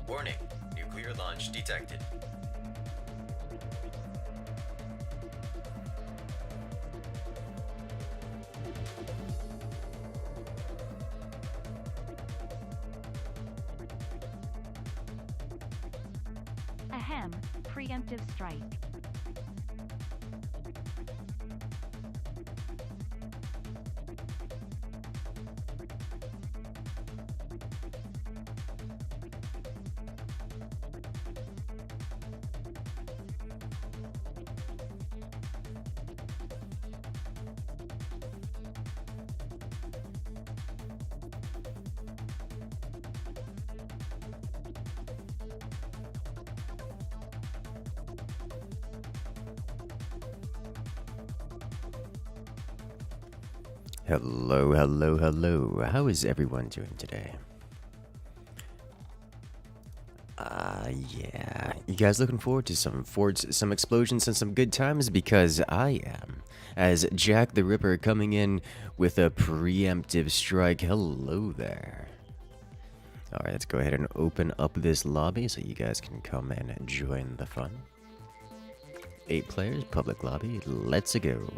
Warning, nuclear launch detected. Ahem, preemptive strike. Hello, hello, hello. How is everyone doing today? Yeah. You guys looking forward to some explosions and some good times? Because I am. As Jack the Ripper coming in with a preemptive strike. Hello there. Alright, let's go ahead and open up this lobby so you guys can come and join the fun. 8 players, public lobby. Let's go.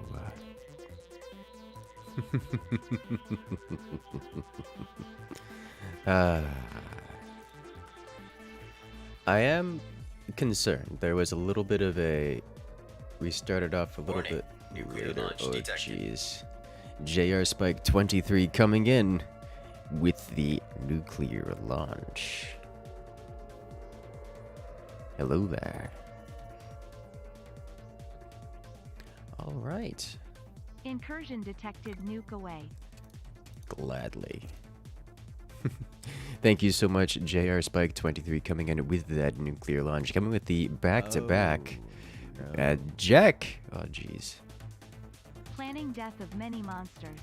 I am concerned. There was a little bit of a... We started off a little Warning, bit nuclear later. launch Oh, detected. jeez. JR Spike 23 coming in with the nuclear launch. Hello there. All right. Incursion detected, nuke away. Gladly. Thank you so much, JR Spike 23, coming in with that nuclear launch. Coming with the back-to-back. Jack! Oh, jeez. Planning death of many monsters.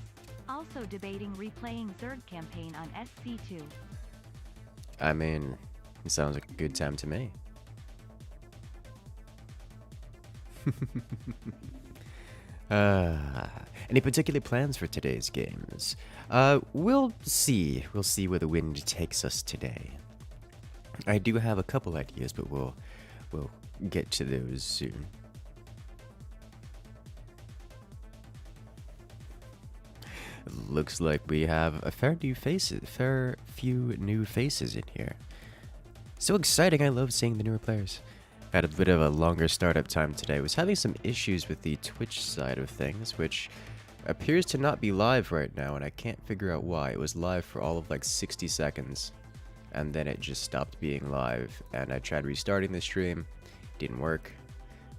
Also debating replaying Zerg campaign on SC2. I mean, it sounds like a good time to me. Any particular plans for today's games? We'll see. We'll see where the wind takes us today. I do have a couple ideas, but we'll get to those soon. Looks like we have a fair few new faces in here. So exciting! I love seeing the newer players. Had a bit of a longer startup time today. Was having some issues with the Twitch side of things, which appears to not be live right now, and I can't figure out why. It was live for all of like 60 seconds, and then it just stopped being live. And I tried restarting the stream, didn't work.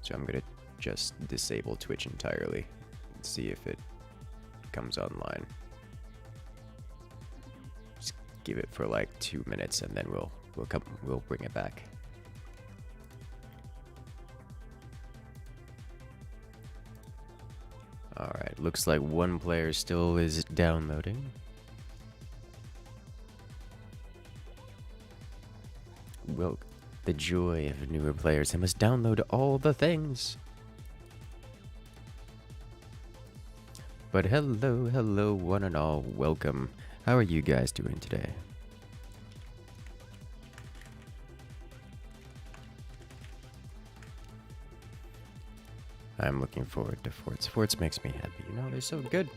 So I'm gonna just disable Twitch entirely and see if it comes online. Just give it for like 2 minutes, and then we'll bring it back. Alright, looks like one player still is downloading. Well, the joy of newer players. I must download all the things. But hello, hello, one and all. Welcome. How are you guys doing today? I'm looking forward to Forts. Forts makes me happy. You know, they're so good.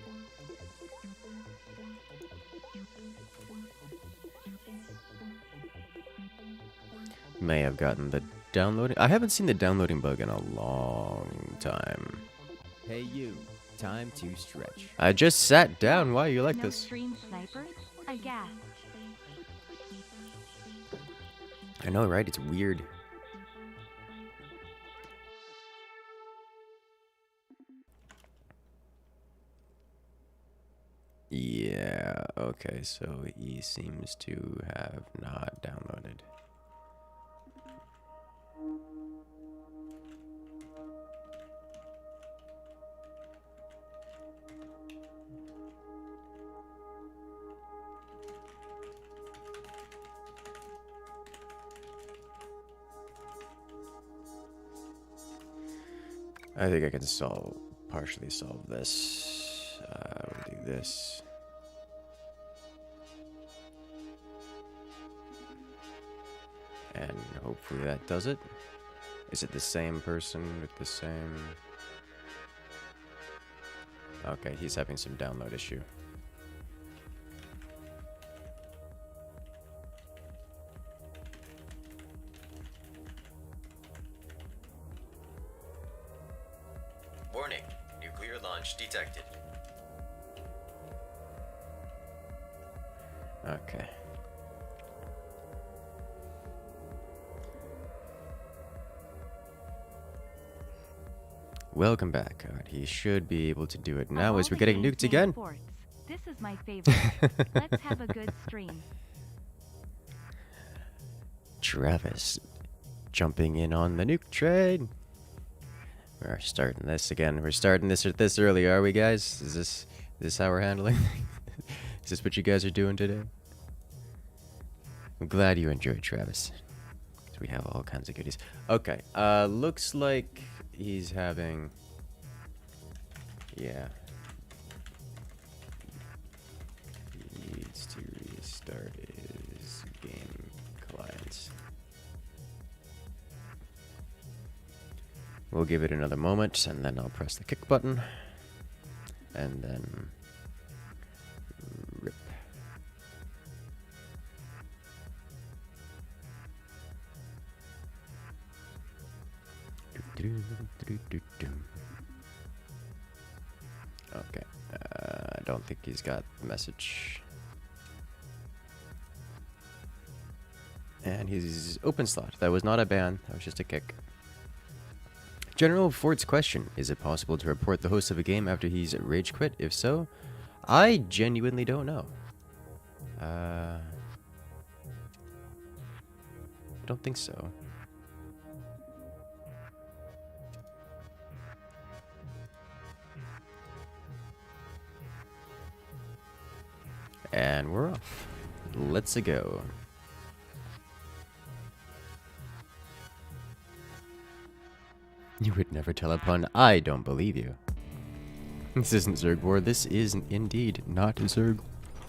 May have gotten the downloading. I haven't seen the downloading bug in a long time. Hey you, time to stretch. I just sat down. Why are you like No this? stream snipers? Aghast. I know, right? It's weird. Yeah, okay, so he seems to have not downloaded. I think I can partially solve this. We'll do this. And hopefully that does it. Is it the same person with the same... Okay, he's having some download issue. Warning. Nuclear launch detected. Okay. Welcome back. Alright, he should be able to do it now Of as all we're the getting games nuked named again. forts, this is my favorite. Let's have a good stream. Travis jumping in on the nuke train. We're starting this again. We're starting this early, are we, guys? Is this how we're handling? Is this what you guys are doing today? I'm glad you enjoyed, Travis. We have all kinds of goodies. Okay, looks like he's having... Yeah. He needs to restart his game clients. We'll give it another moment, and then I'll press the kick button. And then... rip. Okay, I don't think he's got the message. And he's open slot. That was not a ban, that was just a kick. General Ford's question: is it possible to report the host of a game after he's rage quit? If so, I genuinely don't know. I don't think so. And we're off. Let's go. You would never tell a pun. I don't believe you. This isn't Zerg War. This is indeed not Zerg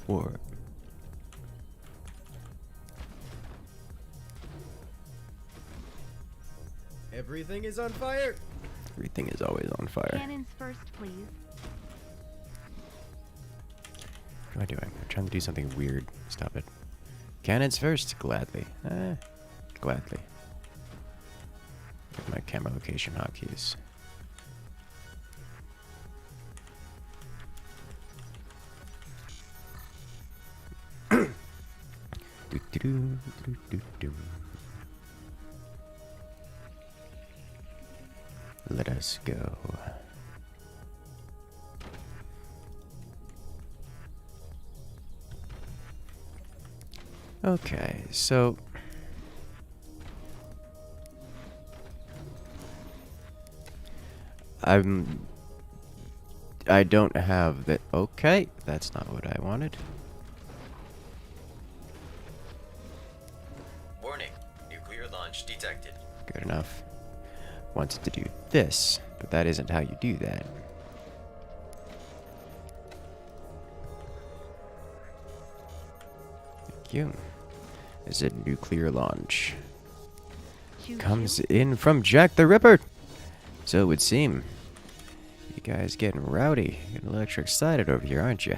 War. Everything is on fire. Everything is always on fire. Cannons first, please. What am I doing? I'm trying to do something weird. Stop it. Cannons first. Gladly. Gladly. Get my camera location hotkeys. Let us go. Okay, so I don't have the... Okay, that's not what I wanted. Warning. Nuclear launch detected. Good enough. Wanted to do this, but that isn't how you do that. Thank you. Is it nuclear launch? Choo Comes choo. in from Jack the Ripper. So it would seem. You guys getting rowdy, getting a little extra excited over here, aren't you?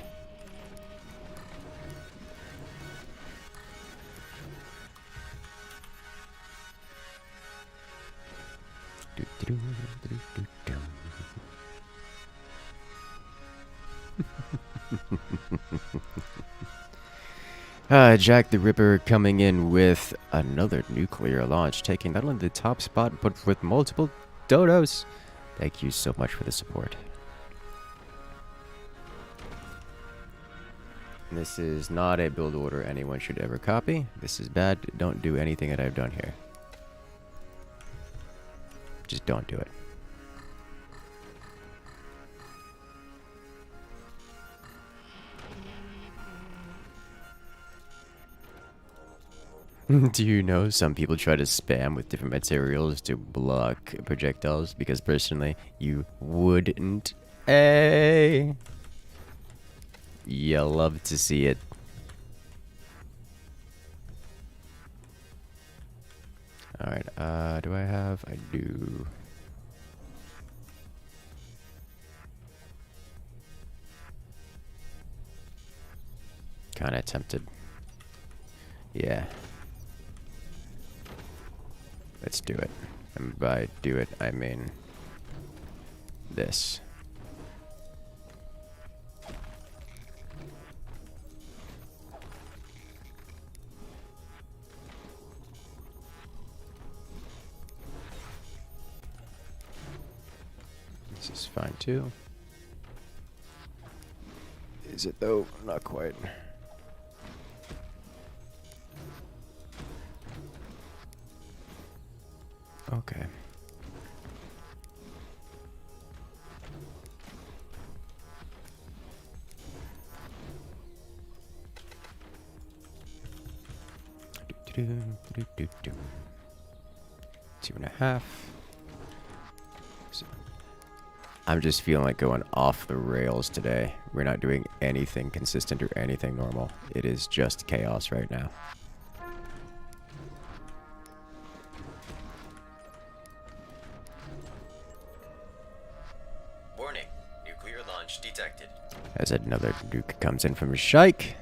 Jack the Ripper coming in with another nuclear launch, taking not only the top spot, but with multiple dodos. Thank you so much for the support. This is not a build order anyone should ever copy. This is bad. Don't do anything that I've done here. Just don't do it. Do you know some people try to spam with different materials to block projectiles? Because personally, you wouldn't. Hey! You love to see it. Alright, do I have? I do. Kinda tempted. Yeah. Let's do it. And by do it, I mean this. This is fine too. Is it though? Not quite. Okay. Do. 2.5. So, I'm just feeling like going off the rails today. We're not doing anything consistent or anything normal. It is just chaos right now. Warning. Nuclear launch detected. As another Duke comes in from Shike.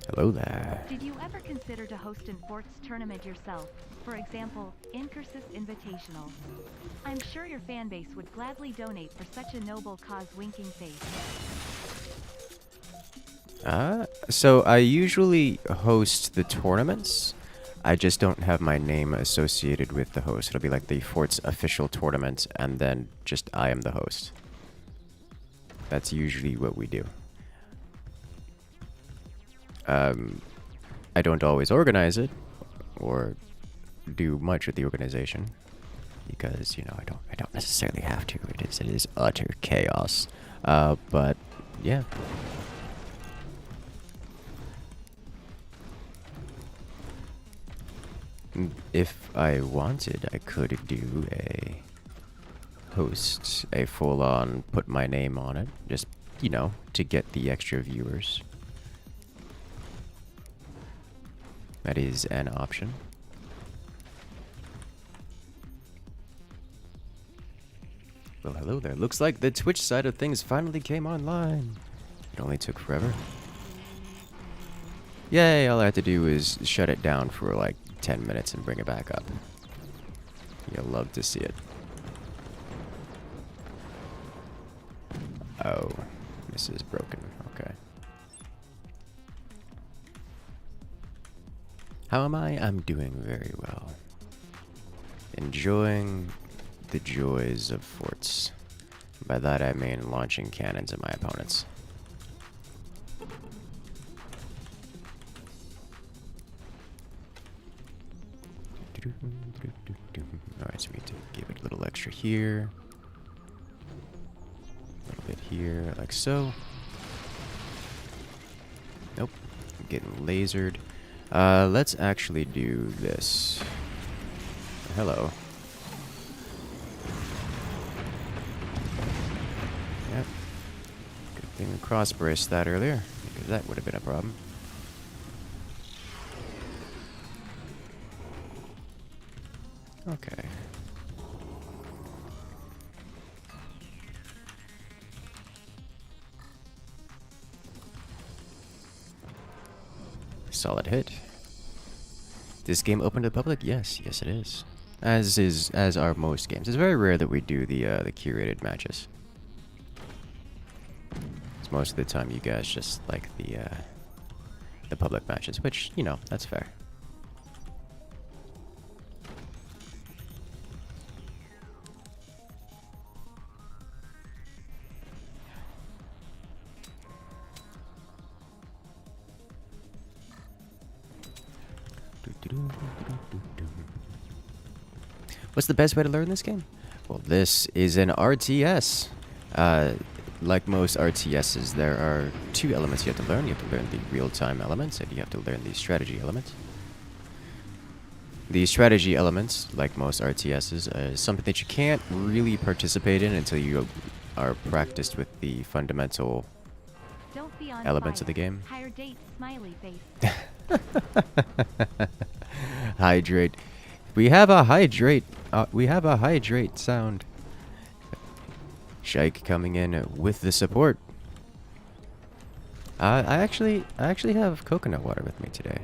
Hello there. Did you ever consider to host an Forts tournament yourself? For example, Incursus Invitational. I'm sure your fanbase would gladly donate for such a noble cause. Winking face. So I usually host the tournaments. I just don't have my name associated with the host. It'll be like the Fort's official tournament, and then just I am the host. That's usually what we do. I don't always organize it or do much with the organization because, you know, I don't necessarily have to. It is utter chaos. But yeah. If I wanted, I could do a host, a full-on put my name on it, just, you know, to get the extra viewers. That is an option. Well, hello there. Looks like the Twitch side of things finally came online. It only took forever. Yay, all I had to do is shut it down for like 10 minutes and bring it back up. You'll love to see it. Oh, this is broken. Okay. How am I? I'm doing very well. Enjoying the joys of forts. By that I mean launching cannons at my opponents. Alright, so we need to give it a little extra here. A little bit here, like so. Nope. I'm getting lasered. Let's actually do this. Hello. Yep. Good thing we cross-braced that earlier, because that would have been a problem. Okay. Solid hit. This game open to the public? Yes, yes it is. As are most games. It's very rare that we do the curated matches. It's most of the time you guys just like the public matches, which, you know, that's fair. What's the best way to learn this game? Well, this is an RTS. Like most RTSs, there are two elements you have to learn. You have to learn the real-time elements, and you have to learn the strategy element. The strategy elements, like most RTSs, is something that you can't really participate in until you are practiced with the fundamental Don't be on elements fire. of the game. Higher date, smiley face. Hydrate. We have a hydrate. We have a hydrate sound. Shike coming in with the support. I actually have coconut water with me today.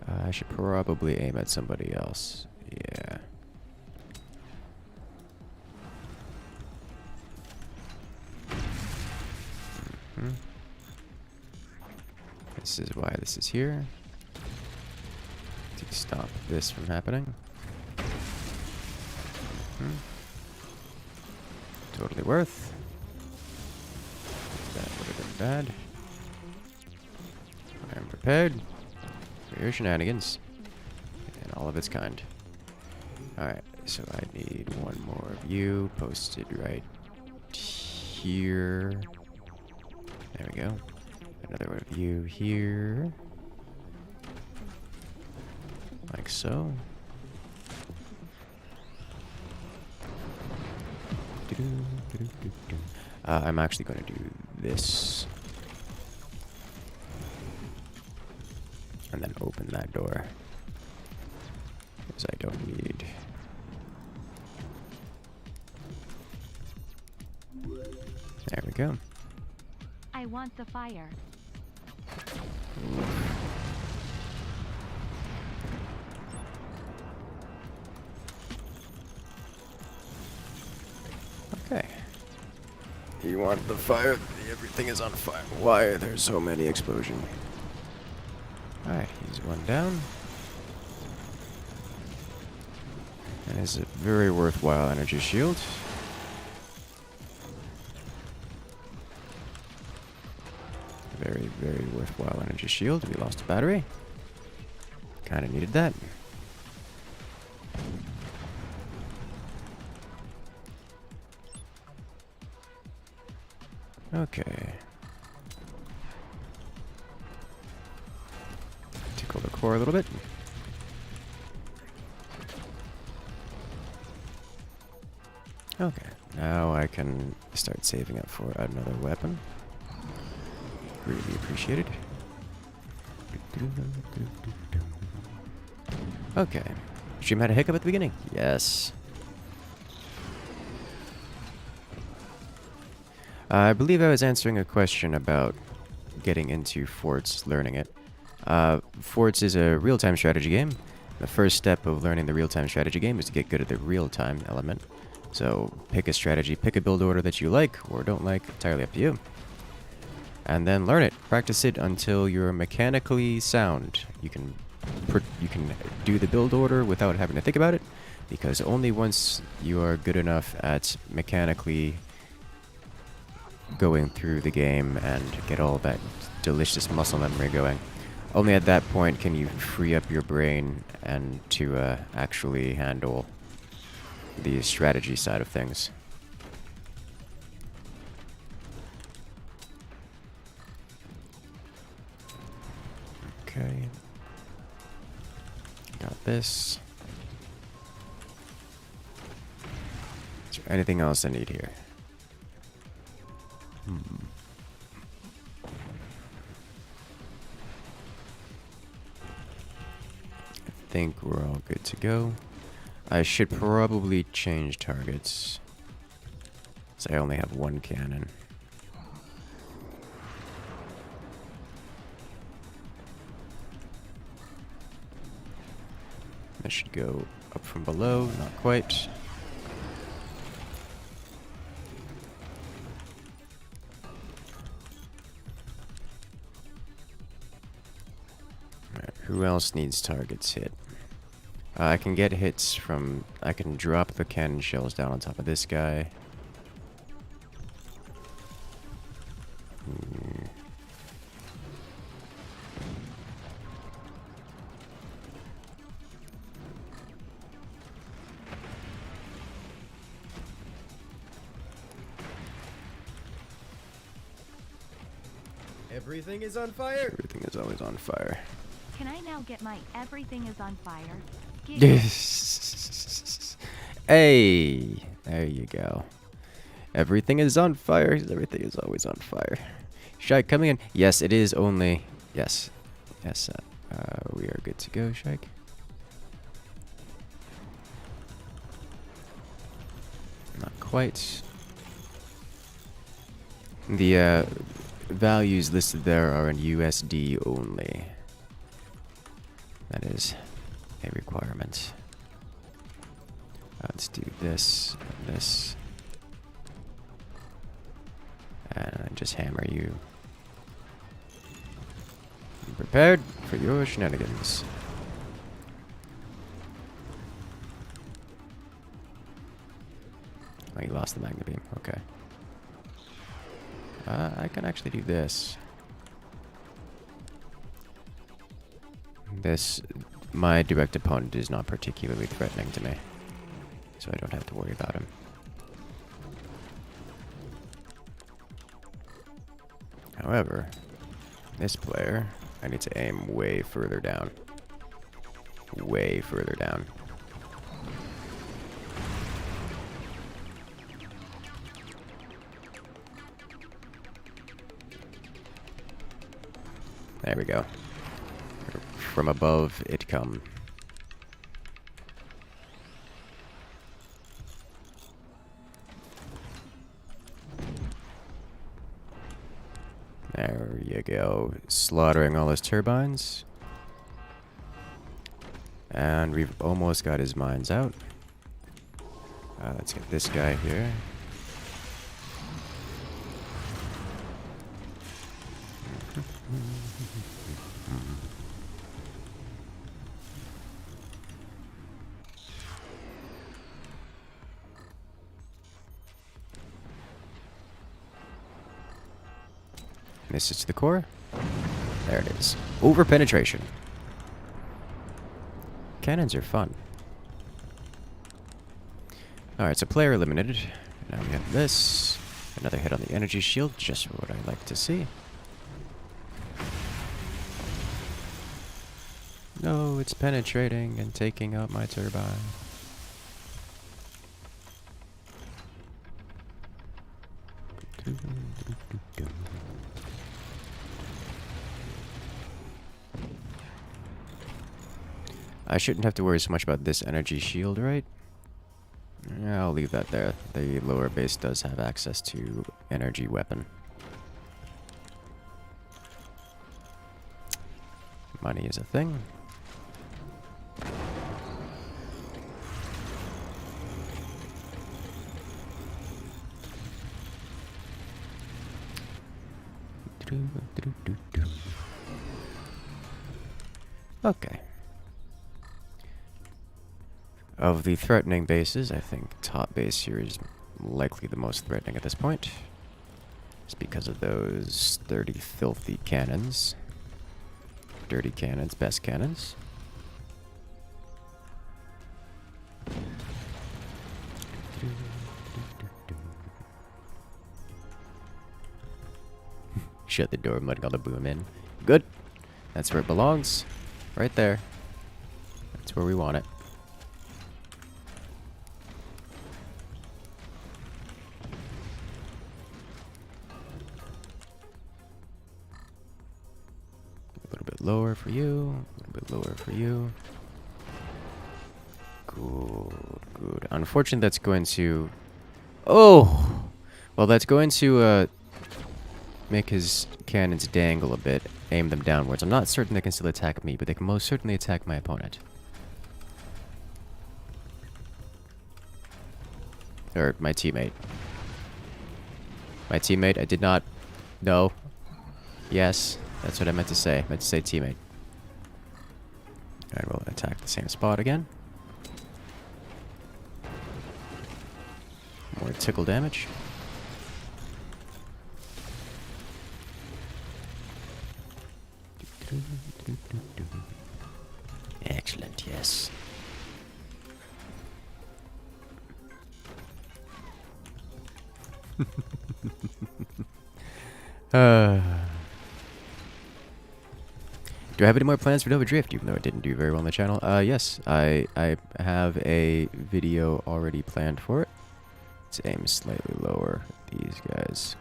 I should probably aim at somebody else. Yeah. This is why this is here. To stop this from happening. Totally worth. That would have been bad. I am prepared for your shenanigans. And all of its kind. Alright, so I need one more of you posted right here. There we go. Another one of you here. Like so. I'm actually going to do this. And then open that door. Because I don't need... There we go. I want the fire. Okay. You want the fire? Everything is on fire. Why are there so many explosions? Alright, he's one down. That is a very worthwhile energy shield. Very, very worthwhile energy shield. We lost a battery. Kinda needed that. Okay. Tickle the core a little bit. Okay. Now I can start saving up for another weapon. Really appreciated. Okay. Stream had a hiccup at the beginning. Yes. I believe I was answering a question about getting into Forts, learning it. Forts is a real-time strategy game. The first step of learning the real-time strategy game is to get good at the real-time element. So pick a strategy, pick a build order that you like or don't like, entirely up to you. And then learn it. Practice it until you're mechanically sound. You can do the build order without having to think about it, because only once you are good enough at mechanically going through the game and get all that delicious muscle memory going, only at that point can you free up your brain and to actually handle the strategy side of things. Okay. Got this. Is there anything else I need here? I think we're all good to go. I should probably change targets, so I only have one cannon. That should go up from below, not quite. Alright, who else needs targets hit? I can get hits from... I can drop the cannon shells down on top of this guy. Everything is on fire. Everything is always on fire. Can I now get my everything is on fire? Hey, there you go. Everything is on fire. Everything is always on fire. Shike coming in. Yes, it is only. Yes. Yes, we are good to go, Shike. Not quite. The values listed there are in USD only. That is a requirement. Let's do this and this. And just hammer you. Be prepared for your shenanigans. Oh, you lost the magnet beam. Okay. I can actually do this. My direct opponent is not particularly threatening to me, so I don't have to worry about him. However, this player, I need to aim way further down. Way further down. There we go. From above it come. There you go. Slaughtering all his turbines. And we've almost got his mines out. Let's get this guy here. This is the core. There it is. Over penetration. Cannons are fun. Alright, so player eliminated. Now we have this. Another hit on the energy shield, just what I like to see. No, it's penetrating and taking out my turbine. I shouldn't have to worry so much about this energy shield, right? Yeah, I'll leave that there. The lower base does have access to energy weapon. Money is a thing. Okay. Of the threatening bases, I think top base here is likely the most threatening at this point. It's because of those 30 filthy cannons. Dirty cannons, best cannons. Shut the door, I'm letting all the boom in. Good. That's where it belongs. Right there. That's where we want it. A little bit lower for you. A little bit lower for you. Good, good. Unfortunately, that's going to... Oh! Well, that's going to, make his cannons dangle a bit, aim them downwards. I'm not certain they can still attack me, but they can most certainly attack my opponent. Or my teammate. My teammate, I did not... No. Yes, that's what I meant to say. I meant to say teammate. Alright, we'll attack the same spot again. More tickle damage. Excellent, yes. Do I have any more plans for Nova Drift, even though it didn't do very well on the channel? Yes, I have a video already planned for it. Let's aim slightly lower at these guys.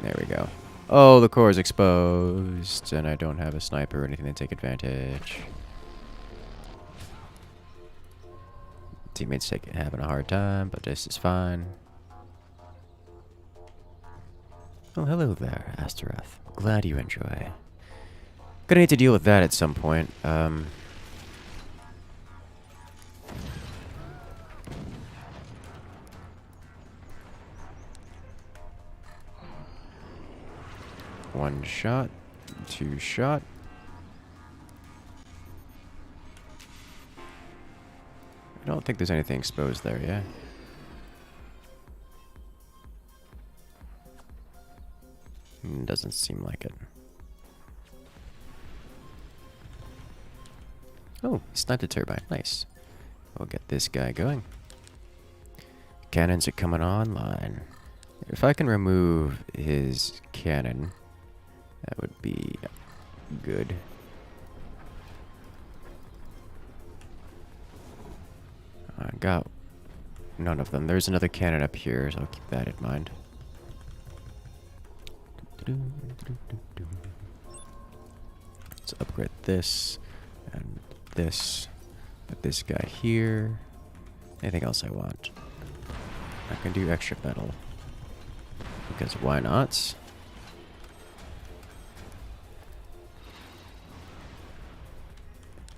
There we go. Oh, the core is exposed, and I don't have a sniper or anything to take advantage. Teammates having a hard time, but this is fine. Oh, hello there, Astaroth. Glad you enjoy. Gonna need to deal with that at some point. One shot, two shot. I don't think there's anything exposed there, yeah? Doesn't seem like it. Oh, sniped a turbine. Nice. We'll get this guy going. Cannons are coming online. If I can remove his cannon, that would be good. I got none of them. There's another cannon up here, so I'll keep that in mind. Let's upgrade this and this. Put this guy here. Anything else I want? I can do extra metal. Because why not?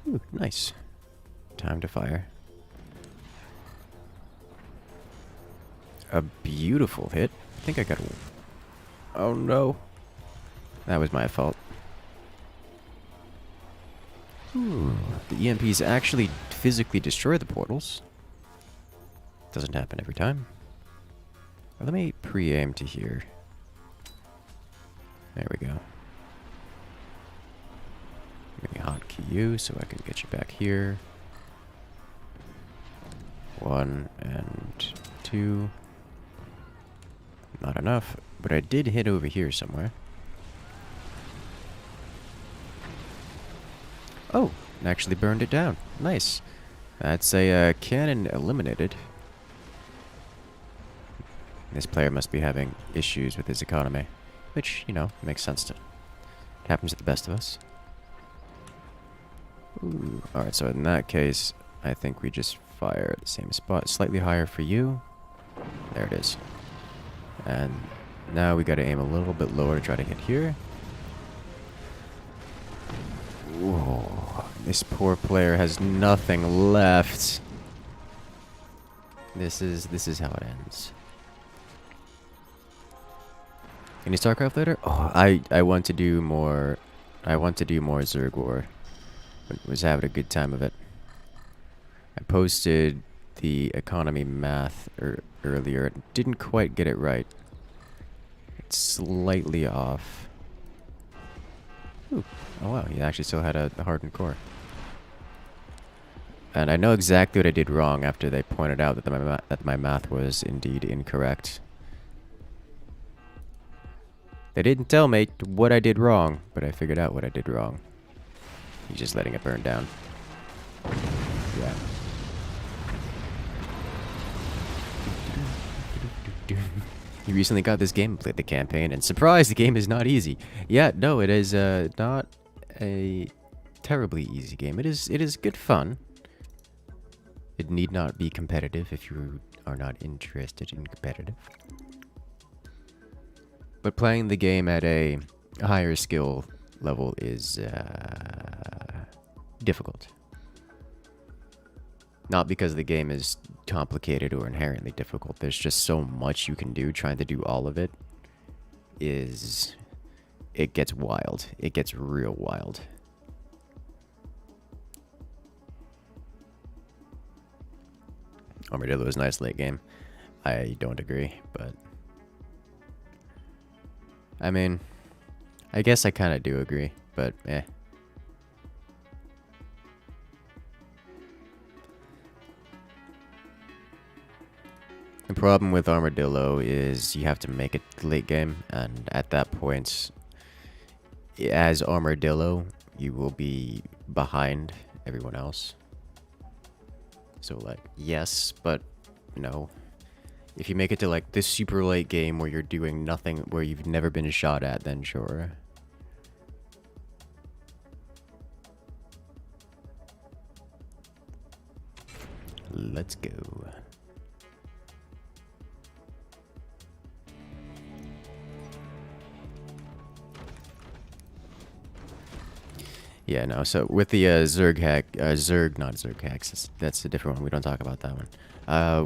Ooh, nice. Time to fire. A beautiful hit. I think I got... Oh no. That was my fault. Ooh, the EMPs actually physically destroy the portals. Doesn't happen every time. Well, let me pre-aim to here. There we go. Let me hotkey you so I can get you back here. 1 and 2. Not enough, but I did hit over here somewhere. Oh, actually burned it down. Nice. That's a cannon eliminated. This player must be having issues with his economy, which, you know, makes sense to. It happens to the best of us. Ooh. Alright, so in that case, I think we just fire at the same spot. Slightly higher for you. There it is. And now we gotta aim a little bit lower to try to hit here. Whoa. This poor player has nothing left. This is how it ends. Any StarCraft later? Oh, I want to do more. I want to do more Zerg War. Was having a good time of it. I posted the economy math earlier. Didn't quite get it right. It's slightly off. Ooh. Oh wow, he actually still had a hardened core. And I know exactly what I did wrong after they pointed out that my math was indeed incorrect. They didn't tell me what I did wrong, but I figured out what I did wrong. He's just letting it burn down. Yeah. You recently got this game, played the campaign, and surprise, the game is not easy. Yeah, no, it is not a terribly easy game. It is good fun. It need not be competitive if you are not interested in competitive. But playing the game at a higher skill level is difficult. Not because the game is complicated or inherently difficult. There's just so much you can do. Trying to do all of it it gets wild. It gets real wild. Armadillo is nice late game. I don't agree, but I mean, I guess I kind of do agree, but eh. The problem with Armadillo is you have to make it late game, and at that point, as Armadillo, you will be behind everyone else. So like, yes, but no. If you make it to like this super late game where you're doing nothing, where you've never been shot at, then sure. Let's go. Yeah, no, so with the Zerg hack, not Zerg hacks, that's a different one, we don't talk about that one.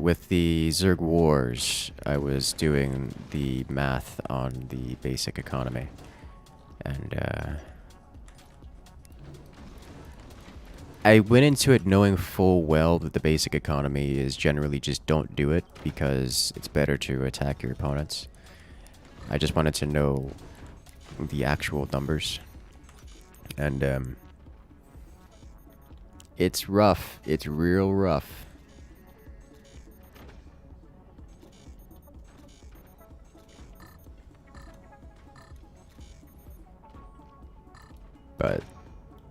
With the Zerg Wars, I was doing the math on the basic economy. And, I went into it knowing full well that the basic economy is generally just don't do it, because it's better to attack your opponents. I just wanted to know the actual numbers. And, it's rough. It's real rough. But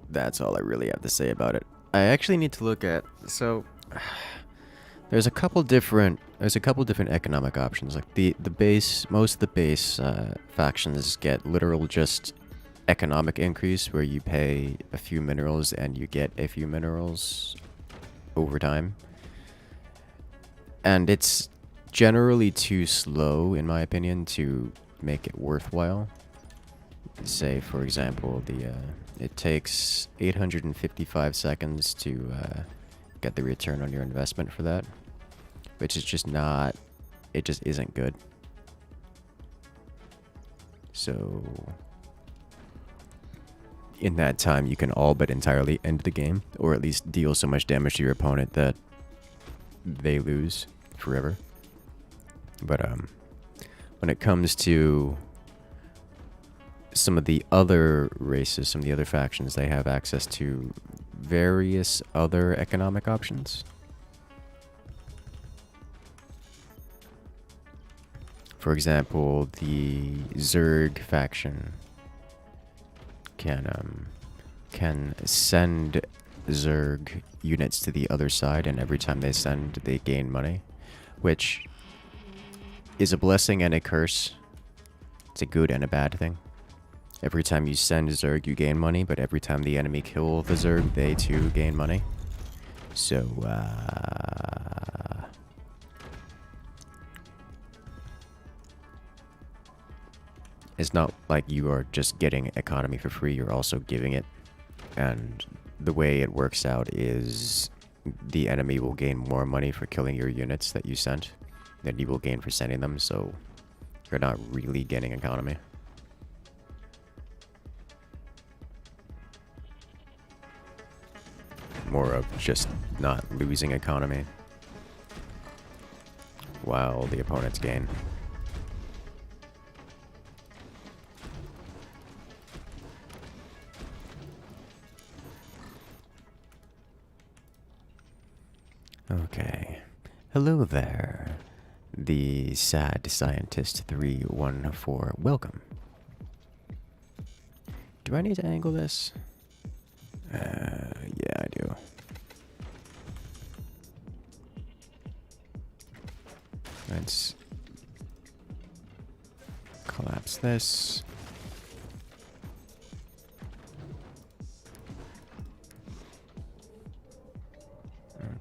that's all I really have to say about it. I actually need to look at, so there's a couple different economic options. Like the base, most of the base factions get literal just economic increase, where you pay a few minerals and you get a few minerals over time. And it's generally too slow, in my opinion, to make it worthwhile. Say, for example, it takes 855 seconds to get the return on your investment for that, which is just not, it just isn't good. So in that time, you can all but entirely end the game, or at least deal so much damage to your opponent that they lose forever. But when it comes to some of the other races, some of the other factions, they have access to various other economic options. For example, the Zerg faction can send Zerg units to the other side, and every time they send, they gain money, which is a blessing and a curse. It's a good and a bad thing. Every time you send Zerg, you gain money, but every time the enemy kill the Zerg, they too gain money. So, it's not like you are just getting economy for free, you're also giving it. And the way it works out is the enemy will gain more money for killing your units that you sent than you will gain for sending them, so you're not really getting economy. More of just not losing economy while the opponents gain. Okay. Hello there. The Sad Scientist 314. Welcome. Do I need to angle this? Yeah, I do. Let's collapse this.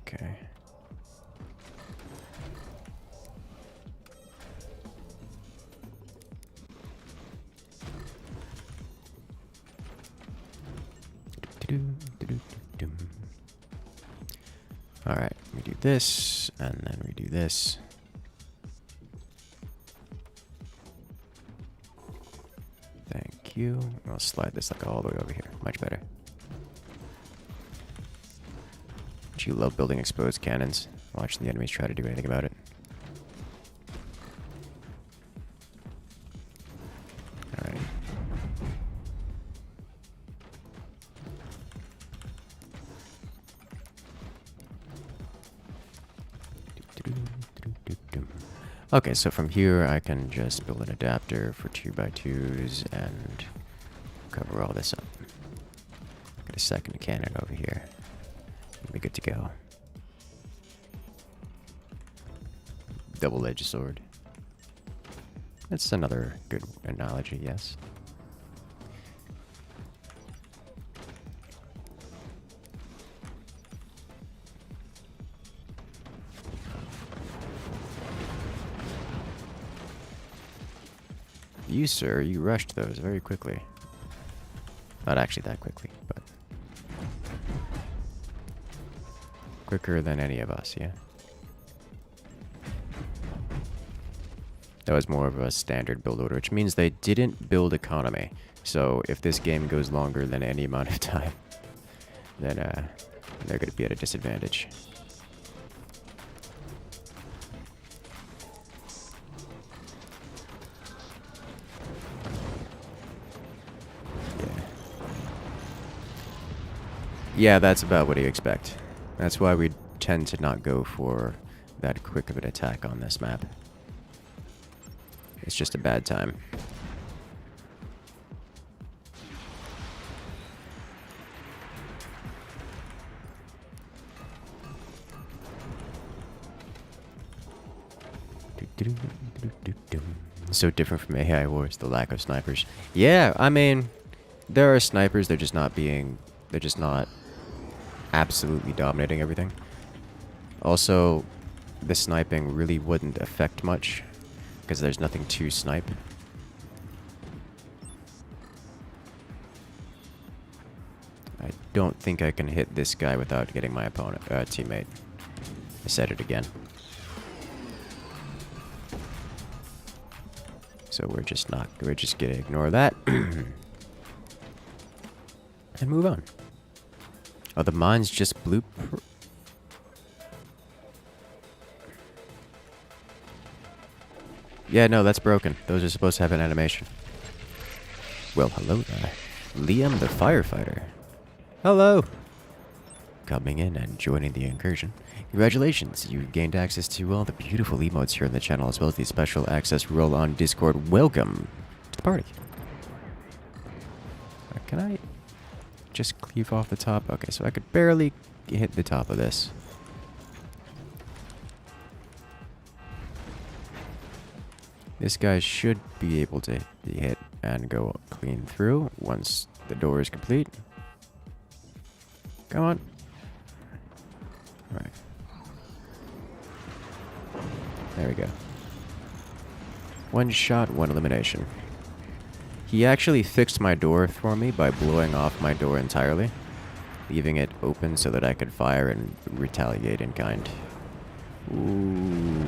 Okay. Alright, we do this, and then we do this. Thank you. I'll slide this like all the way over here. Much better. Don't you love building exposed cannons? Watching the enemies try to do anything about it. Alright. Okay, so from here I can just build an adapter for 2x2s and cover all this up. Got a second cannon over here. We're good to go. Double-edged sword. That's another good analogy, yes. You, sir, you rushed those very quickly. Not actually that quickly, but quicker than any of us, yeah? That was more of a standard build order, which means they didn't build economy. So if this game goes longer than any amount of time, then they're going to be at a disadvantage. Yeah, that's about what you expect. That's why we tend to not go for that quick of an attack on this map. It's just a bad time. So different from AI Wars, the lack of snipers. Yeah, I mean, there are snipers, they're just not absolutely dominating everything. Also, the sniping really wouldn't affect much because there's nothing to snipe. I don't think I can hit this guy without getting my teammate. I said it again. So we're just gonna ignore that and move on. Oh, the mine's just blue. Yeah, no, that's broken. Those are supposed to have an animation. Well, hello there. Liam the firefighter. Hello. Coming in and joining the incursion. Congratulations, you've gained access to all the beautiful emotes here on the channel, as well as the special access role on Discord. Welcome to the party. Can I just cleave off the top? Okay, so I could barely hit the top of this. This guy should be able to be hit and go clean through once the door is complete. Come on. Alright. There we go. One shot, one elimination. He actually fixed my door for me by blowing off my door entirely, leaving it open so that I could fire and retaliate in kind. Ooh.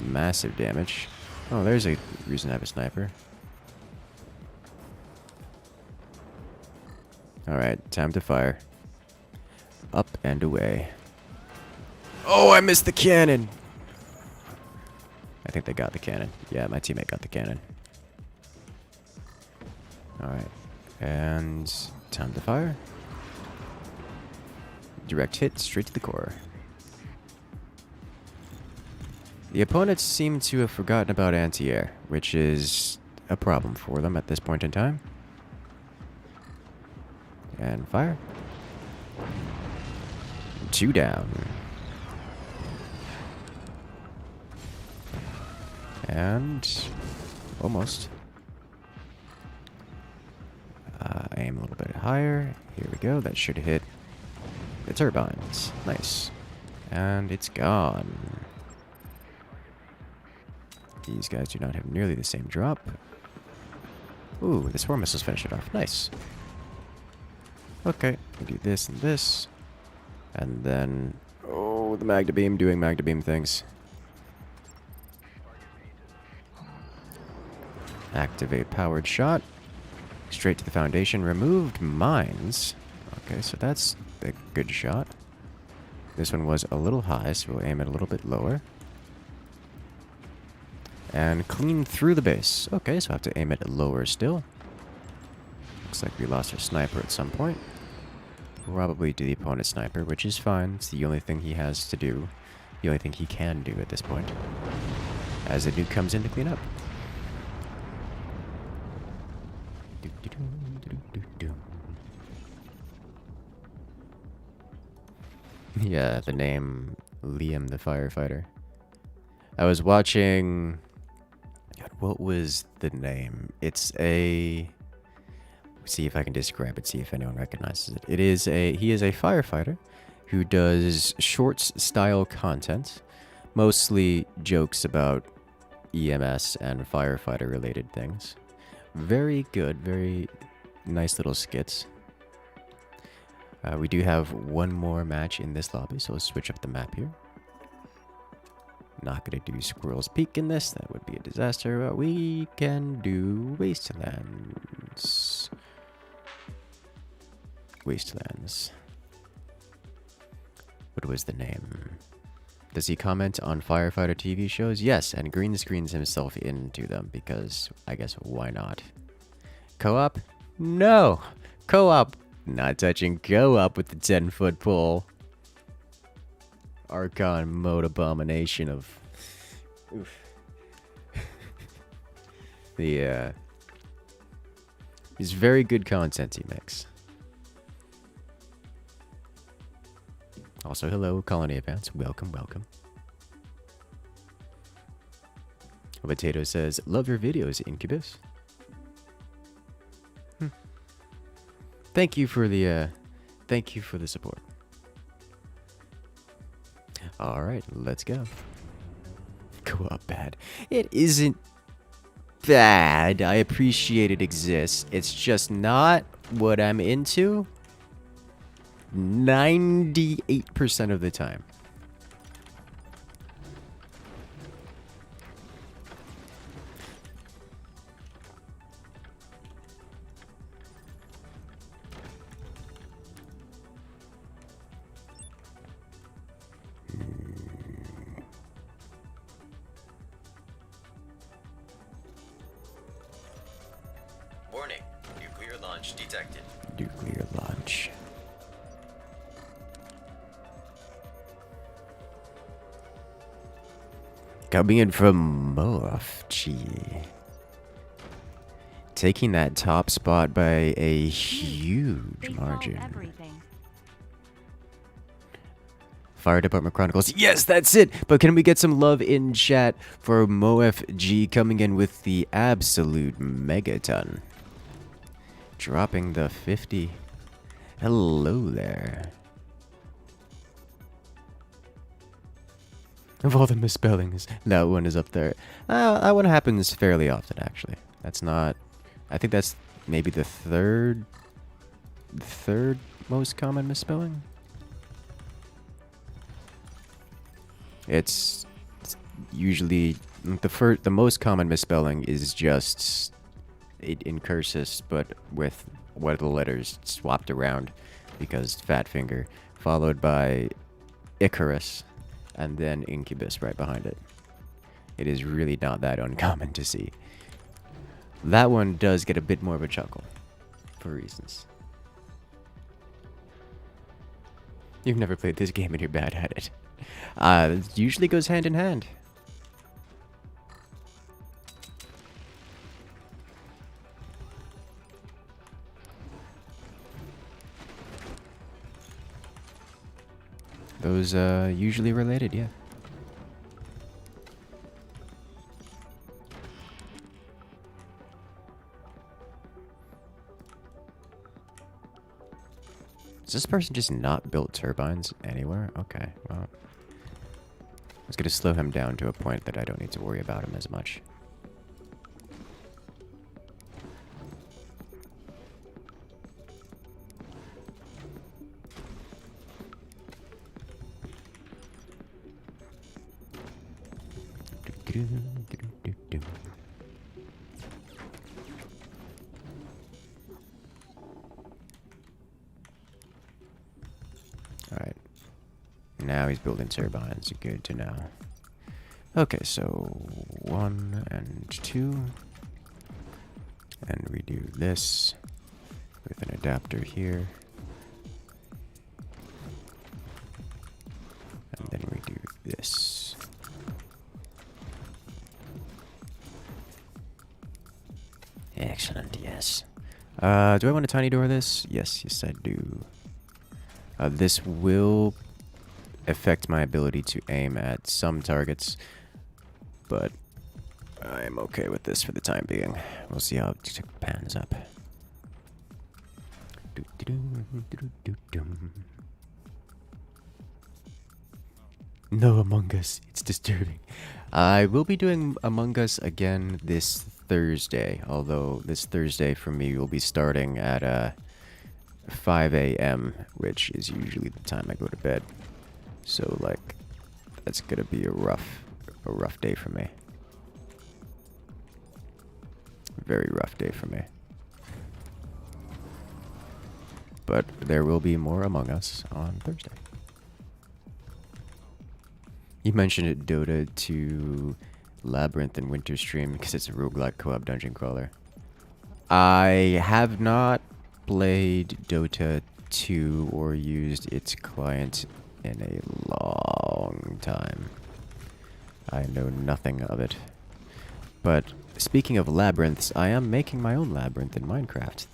Massive damage. Oh, there's a reason to have a sniper. Alright, time to fire. Up and away. Oh, I missed the cannon! I think they got the cannon. Yeah, my teammate got the cannon. Alright. And time to fire. Direct hit straight to the core. The opponents seem to have forgotten about anti-air, which is a problem for them at this point in time. And fire. 2 down. And almost. Aim a little bit higher. Here we go. That should hit the turbines. Nice. And it's gone. These guys do not have nearly the same drop. Ooh, the swarm missiles finish it off. Nice. Okay, we do this and this. And then... oh, the Magna Beam doing Magna Beam things. Activate powered shot. Straight to the foundation. Removed mines. Okay, so that's a good shot. This one was a little high, so we'll aim it a little bit lower. And clean through the base. Okay, so I have to aim it lower still. Looks like we lost our sniper at some point. Probably to the opponent's sniper, which is fine. It's the only thing he has to do. The only thing he can do at this point. As the nuke comes in to clean up. Yeah, the name Liam the firefighter. I was watching. God, what was the name? It's a. See if I can describe it. See if anyone recognizes it. He is a firefighter who does shorts style content, mostly jokes about EMS and firefighter related things. Very good, very nice little skits. We do have one more match in this lobby, so let's switch up the map here. Not gonna do Squirrel's Peak in this, that would be a disaster, but we can do Wastelands. Wastelands. What was the name? Does he comment on firefighter TV shows? Yes, and green screens himself into them because I guess why not? Co-op? No! Co-op! Not touching co-op with the 10-foot pole. Archon mode abomination of... Oof. He's very good content he makes. Also, hello, Colony Advance. Welcome, welcome. Potato says, love your videos, Incubus. Thank you for the support. Alright, let's go. Go up bad. It isn't bad. I appreciate it exists. It's just not what I'm into 98% of the time. Warning. Nuclear launch detected. Nuclear launch. Coming in from Morph, gee. Taking that top spot by a huge margin. Fire Department Chronicles. Yes, that's it! But can we get some love in chat for MoFG coming in with the absolute megaton? Dropping the 50. Hello there. Of all the misspellings, that one is up there. That one happens fairly often, actually. That's not... I think that's maybe the third most common misspelling. It's usually... The most common misspelling is just Incursus, but with one of the letters swapped around because fat finger, followed by Icarus, and then Incubus right behind it. It is really not that uncommon to see. That one does get a bit more of a chuckle, for reasons. You've never played this game and you're bad at it. It usually goes hand in hand. Those, usually related, yeah. Has this person just not built turbines anywhere? Okay, well. I was gonna slow him down to a point that I don't need to worry about him as much. Alright. Now he's building turbines. Good to know. Okay, so 1 and 2. And we do this with an adapter here. And then we do this. Excellent, yes. Do I want to tiny door this? Yes, yes I do. This will affect my ability to aim at some targets, but I'm okay with this for the time being. We'll see how it pans up. No Among Us. It's disturbing. I will be doing Among Us again this Thursday, although this Thursday for me will be starting at 5 a.m., which is usually the time I go to bed. So like that's gonna be a rough day for me. Very rough day for me. But there will be more Among Us on Thursday. You mentioned it, Dota 2 Labyrinth and Winterstream because it's a roguelike co-op dungeon crawler. I have not played Dota 2 or used its client in a long time. I know nothing of it. But speaking of labyrinths, I am making my own labyrinth in Minecraft,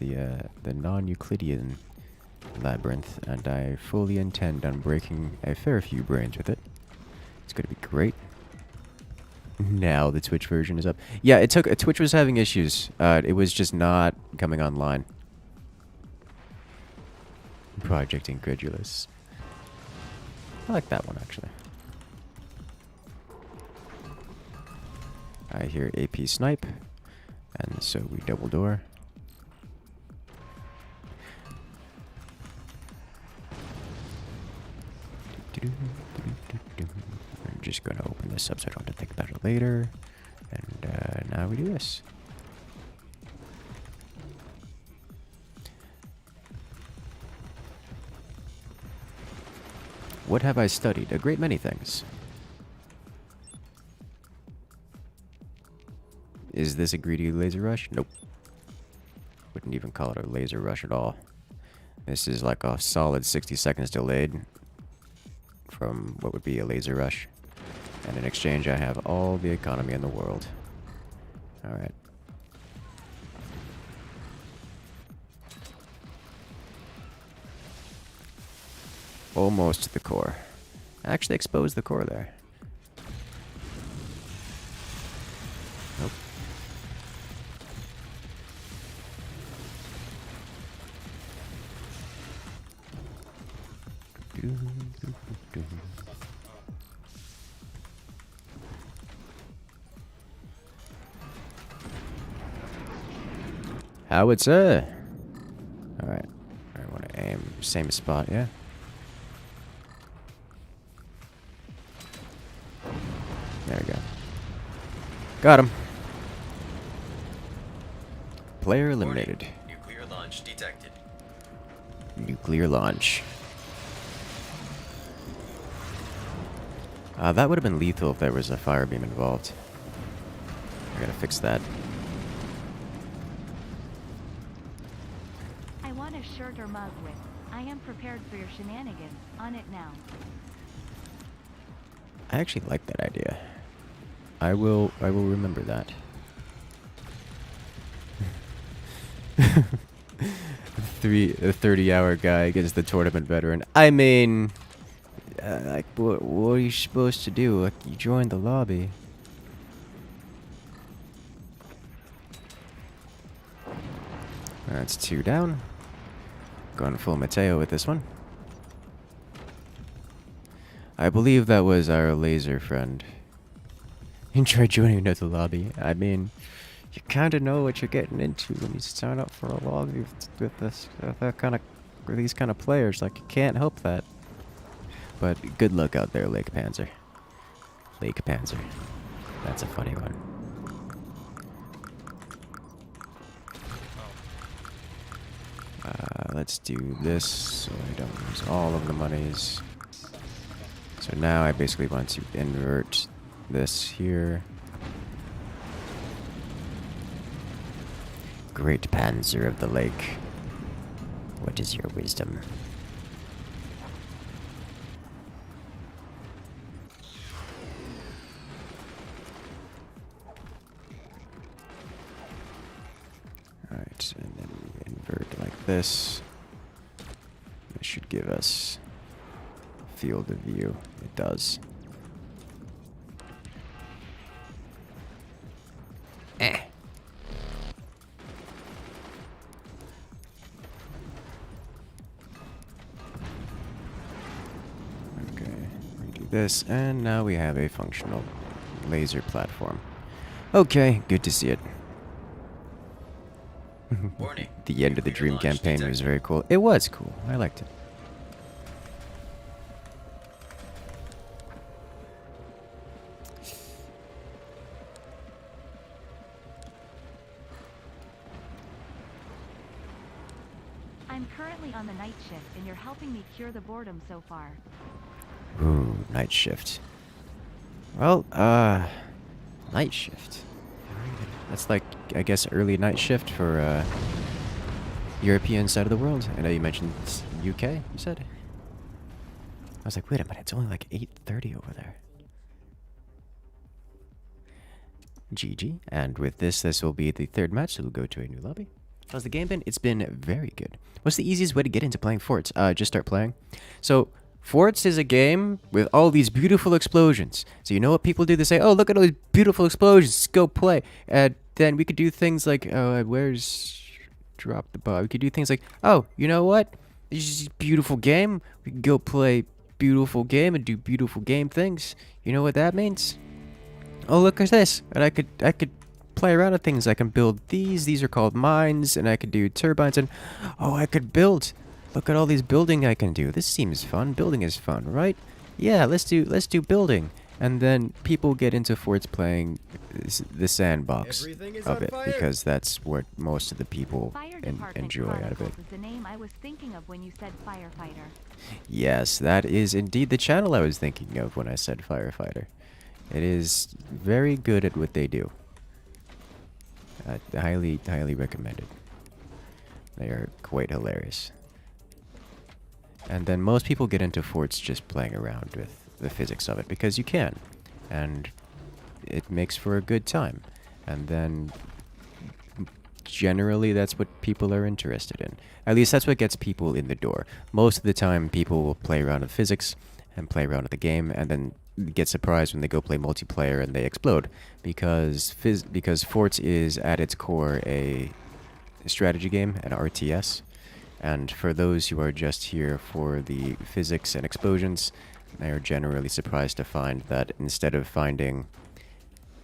the non-Euclidean labyrinth, and I fully intend on breaking a fair few brains with it. It's gonna be great. Now the Twitch version is up. Yeah, it took Twitch was having issues. It was just not coming online. Project Incursus. I like that one actually. I hear AP snipe, and so we double door. I'm just gonna open this up so I don't have to think about it later. And now we do this. What have I studied? A great many things. Is this a greedy laser rush? Nope. Wouldn't even call it a laser rush at all. This is like a solid 60 seconds delayed from what would be a laser rush. And in exchange, I have all the economy in the world. Alright. Almost to the core. I actually exposed the core there. Nope. Howitzer! Alright. I want to aim same spot, yeah? There we go. Got him. Player eliminated. Warning. Nuclear launch detected. Nuclear launch. That would have been lethal if there was a fire beam involved. I gotta fix that. I want a shirt or mug with, I am prepared for your shenanigans, on it now. I actually like that idea. I will remember that. A 30-hour guy against the tournament veteran. I mean, like, what are you supposed to do? Like, you joined the lobby. That's 2 down. Going full Mateo with this one. I believe that was our laser friend. And try joining another lobby. I mean, you kind of know what you're getting into when you sign up for a lobby with these kind of players. Like, you can't help that. But good luck out there, Lake Panzer. Lake Panzer. That's a funny one. Let's do this so I don't lose all of the monies. So now I basically want to invert this here. Great Panzer of the Lake, what is your wisdom? Alright, and then we this. This should give us field of view. It does. Eh. Okay, redo this, and now we have a functional laser platform. Okay, good to see it. Warning. The end of the Nuclear Dream launch campaign was detected. very cool. It was cool. I liked it. I'm currently on the night shift and you're helping me cure the boredom so far. Ooh, night shift. Well, night shift. That's like, I guess, early night shift for, European side of the world. I know you mentioned UK, you said? I was like, wait a minute, it's only like 8:30 over there. GG. And with this will be the third match, so we'll go to a new lobby. How's the game been? It's been very good. What's the easiest way to get into playing Forts? Just start playing. So, Forts is a game with all these beautiful explosions. So you know what people do? They say, oh, look at all these beautiful explosions. Let's go play. And then we could do things like, where's... Drop the ball. We could do things like, oh, you know what? This is a beautiful game. We can go play beautiful game and do beautiful game things. You know what that means? Oh, look at this. And I could play around with things. I can build these. These are called mines. And I could do turbines. And, oh, I could build... Look at all these building I can do. This seems fun. Building is fun, right? Yeah, let's do building. And then people get into Forts playing the sandbox Everything is of on it fire. because that's what most of the people Fire Department enjoy out of it. Chronicles is the name I was thinking of when you said firefighter. Yes, that is indeed the channel I was thinking of when I said firefighter. It is very good at what they do. Highly, highly recommended. They are quite hilarious. And then most people get into Forts just playing around with the physics of it because you can. And it makes for a good time. And then generally that's what people are interested in. At least that's what gets people in the door. Most of the time people will play around with physics and play around with the game and then get surprised when they go play multiplayer and they explode. Because Forts is at its core a strategy game, an RTS. And for those who are just here for the physics and explosions, they are generally surprised to find that instead of finding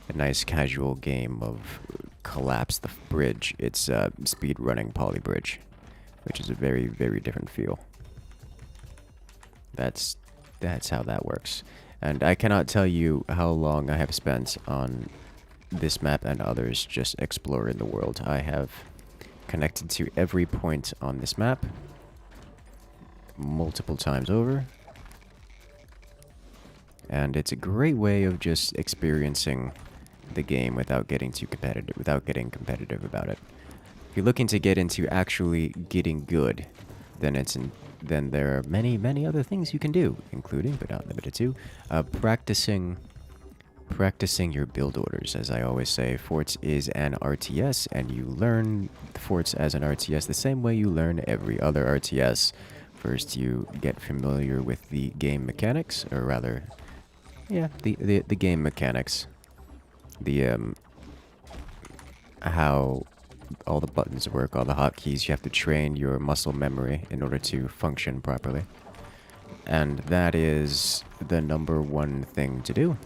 a nice casual game of collapse the bridge, it's speed running poly bridge, which is a very, very different feel. That's how that works. And I cannot tell you how long I have spent on this map and others just exploring the world. I have connected to every point on this map multiple times over, and it's a great way of just experiencing the game without getting too competitive, without getting competitive about it. If you're looking to get into actually getting good, then then there are many other things you can do, including but not limited to practicing your build orders. As I always say, Forts is an RTS, and you learn Forts as an RTS the same way you learn every other RTS. First, you get familiar with the game mechanics, or rather, yeah, the game mechanics. The, how all the buttons work, all the hotkeys. You have to train your muscle memory in order to function properly. And that is the #1 thing to do.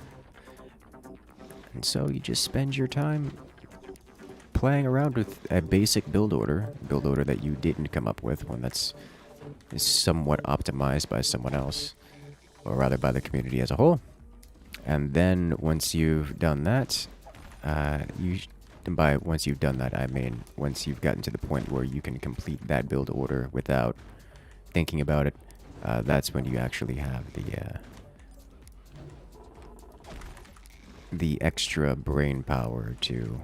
And so you just spend your time playing around with a basic build order that you didn't come up with, one that's is somewhat optimized by someone else, or rather by the community as a whole. And then once you've done that, once you've done that, I mean once you've gotten to the point where you can complete that build order without thinking about it, that's when you actually have the extra brain power to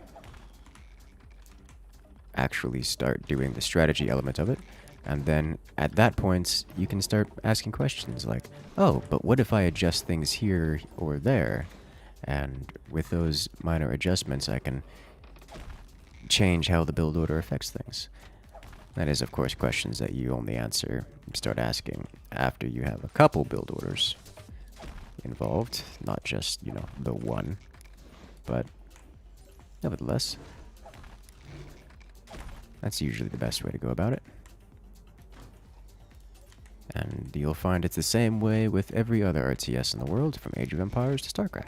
actually start doing the strategy element of it. And then at that point, you can start asking questions like, oh, but what if I adjust things here or there? And with those minor adjustments, I can change how the build order affects things. That is, of course, questions that you only start asking after you have a couple build orders involved, not just, you know, the one. But nevertheless, that's usually the best way to go about it. And you'll find it's the same way with every other RTS in the world, from Age of Empires to StarCraft.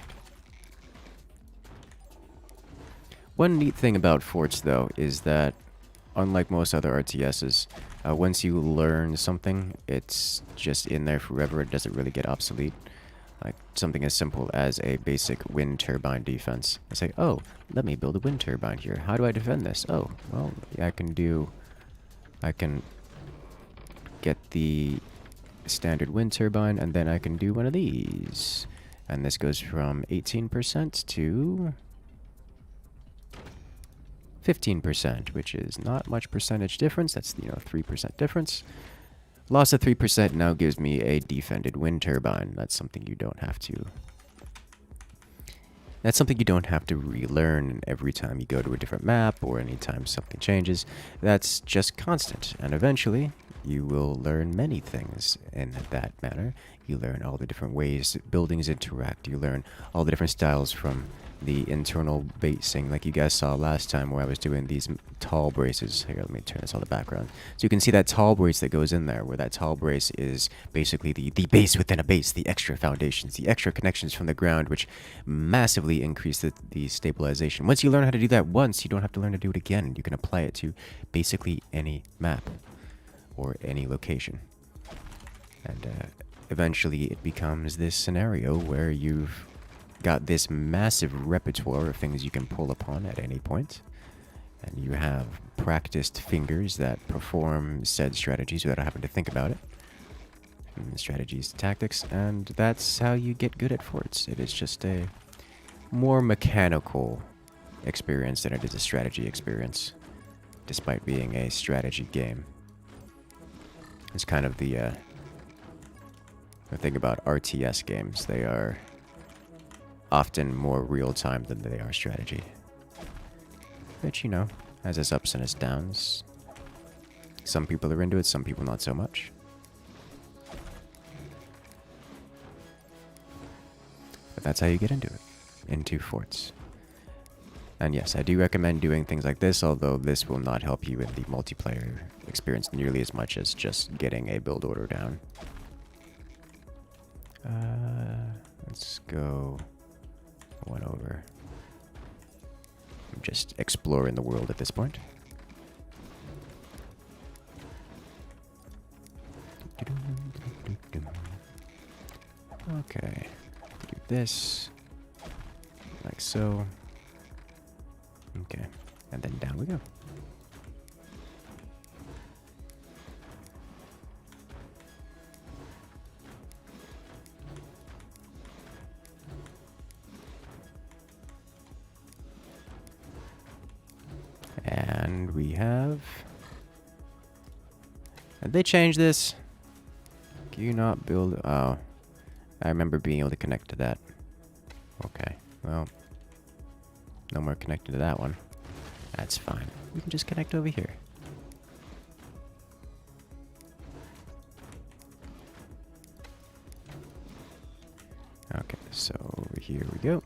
One neat thing about forts, though, is that unlike most other RTSs, once you learn something, it's just in there forever. It doesn't really get obsolete. Like something as simple as a basic wind turbine defense. I say, oh, let me build a wind turbine here. How do I defend this? Oh, well, I can get the standard wind turbine, and then I can do one of these. And this goes from 18% to 15%, which is not much percentage difference. That's, you know, 3% difference. Loss of 3% now gives me a defended wind turbine. That's something you don't have to... That's something you don't have to relearn every time you go to a different map or anytime something changes. That's just constant. And eventually, you will learn many things in that manner. You learn all the different ways that buildings interact. You learn all the different styles from the internal basing, like you guys saw last time where I was doing these tall braces. Here, let me turn this on the background. So you can see that tall brace that goes in there, where that tall brace is basically the base within a base, the extra foundations, the extra connections from the ground, which massively increase the stabilization. Once you learn how to do that once, you don't have to learn to do it again. You can apply it to basically any map or any location. And eventually it becomes this scenario where you've got this massive repertoire of things you can pull upon at any point, and you have practiced fingers that perform said strategies without having to think about it. And strategies, tactics, and that's how you get good at forts. It is just a more mechanical experience than it is a strategy experience, despite being a strategy game. It's kind of the thing about RTS games. They are often more real-time than they are strategy. Which, you know, has its ups and its downs. Some people are into it, some people not so much. But that's how you get into it. Into forts. And yes, I do recommend doing things like this, although this will not help you in the multiplayer experience nearly as much as just getting a build order down. Let's go one over. I'm just exploring the world at this point. Okay, do this like so. Okay, and then down we go. And we have... Did they change this? Can you not build... Oh. I remember being able to connect to that. Okay, well... No more connecting to that one. That's fine. We can just connect over here. Okay, so over here we go.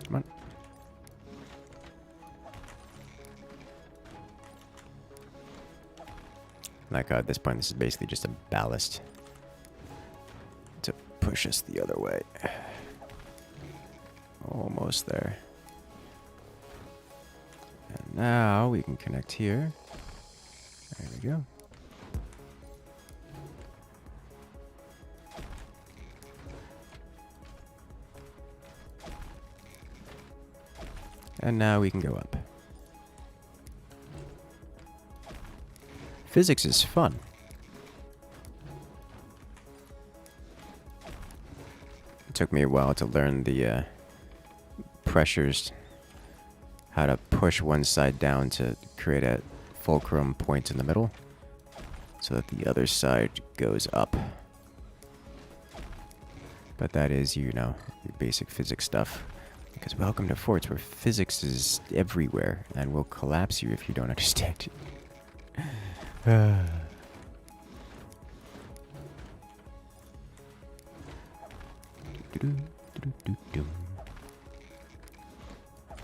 Come on. Like at this point, this is basically just a ballast to push us the other way. Almost there. And now we can connect here. There we go. And now we can go up. Physics is fun. It took me a while to learn the pressures, how to push one side down to create a fulcrum point in the middle. so that the other side goes up. But that is, you know, your basic physics stuff. Because welcome to forts where physics is everywhere and will collapse you if you don't understand it.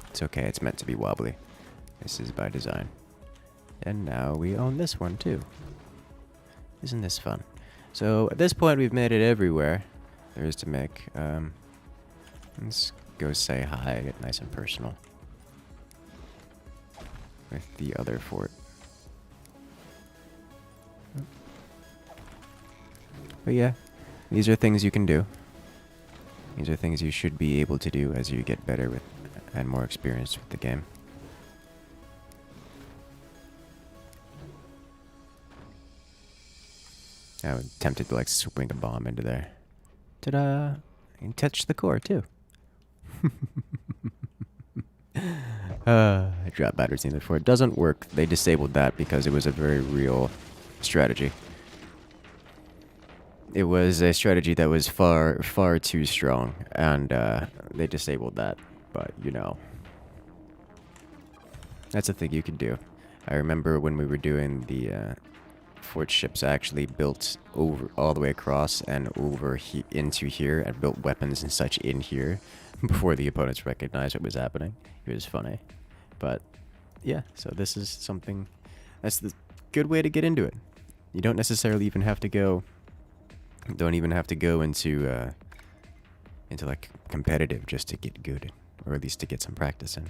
It's okay, it's meant to be wobbly. This is by design. And now we own this one too. Isn't this fun? So at this point we've made it everywhere there is to make. Let's go say hi, get nice and personal. With the other fort. But yeah, these are things you can do. These are things you should be able to do as you get better with and more experienced with the game. I was tempted to like swing a bomb into there. Ta-da! And touch the core too. Drop batteries in the fort. It doesn't work. They disabled that because it was a very real strategy. It was a strategy that was far, far too strong, and they disabled that. But, you know, that's a thing you can do. I remember when we were doing the fort ships, I actually built over all the way across and over into here, and built weapons and such in here before the opponents recognized what was happening. It was funny. But, yeah, so this is something, that's the good way to get into it. You don't necessarily even have to go... Don't even have to go into like competitive just to get good, or at least to get some practice in.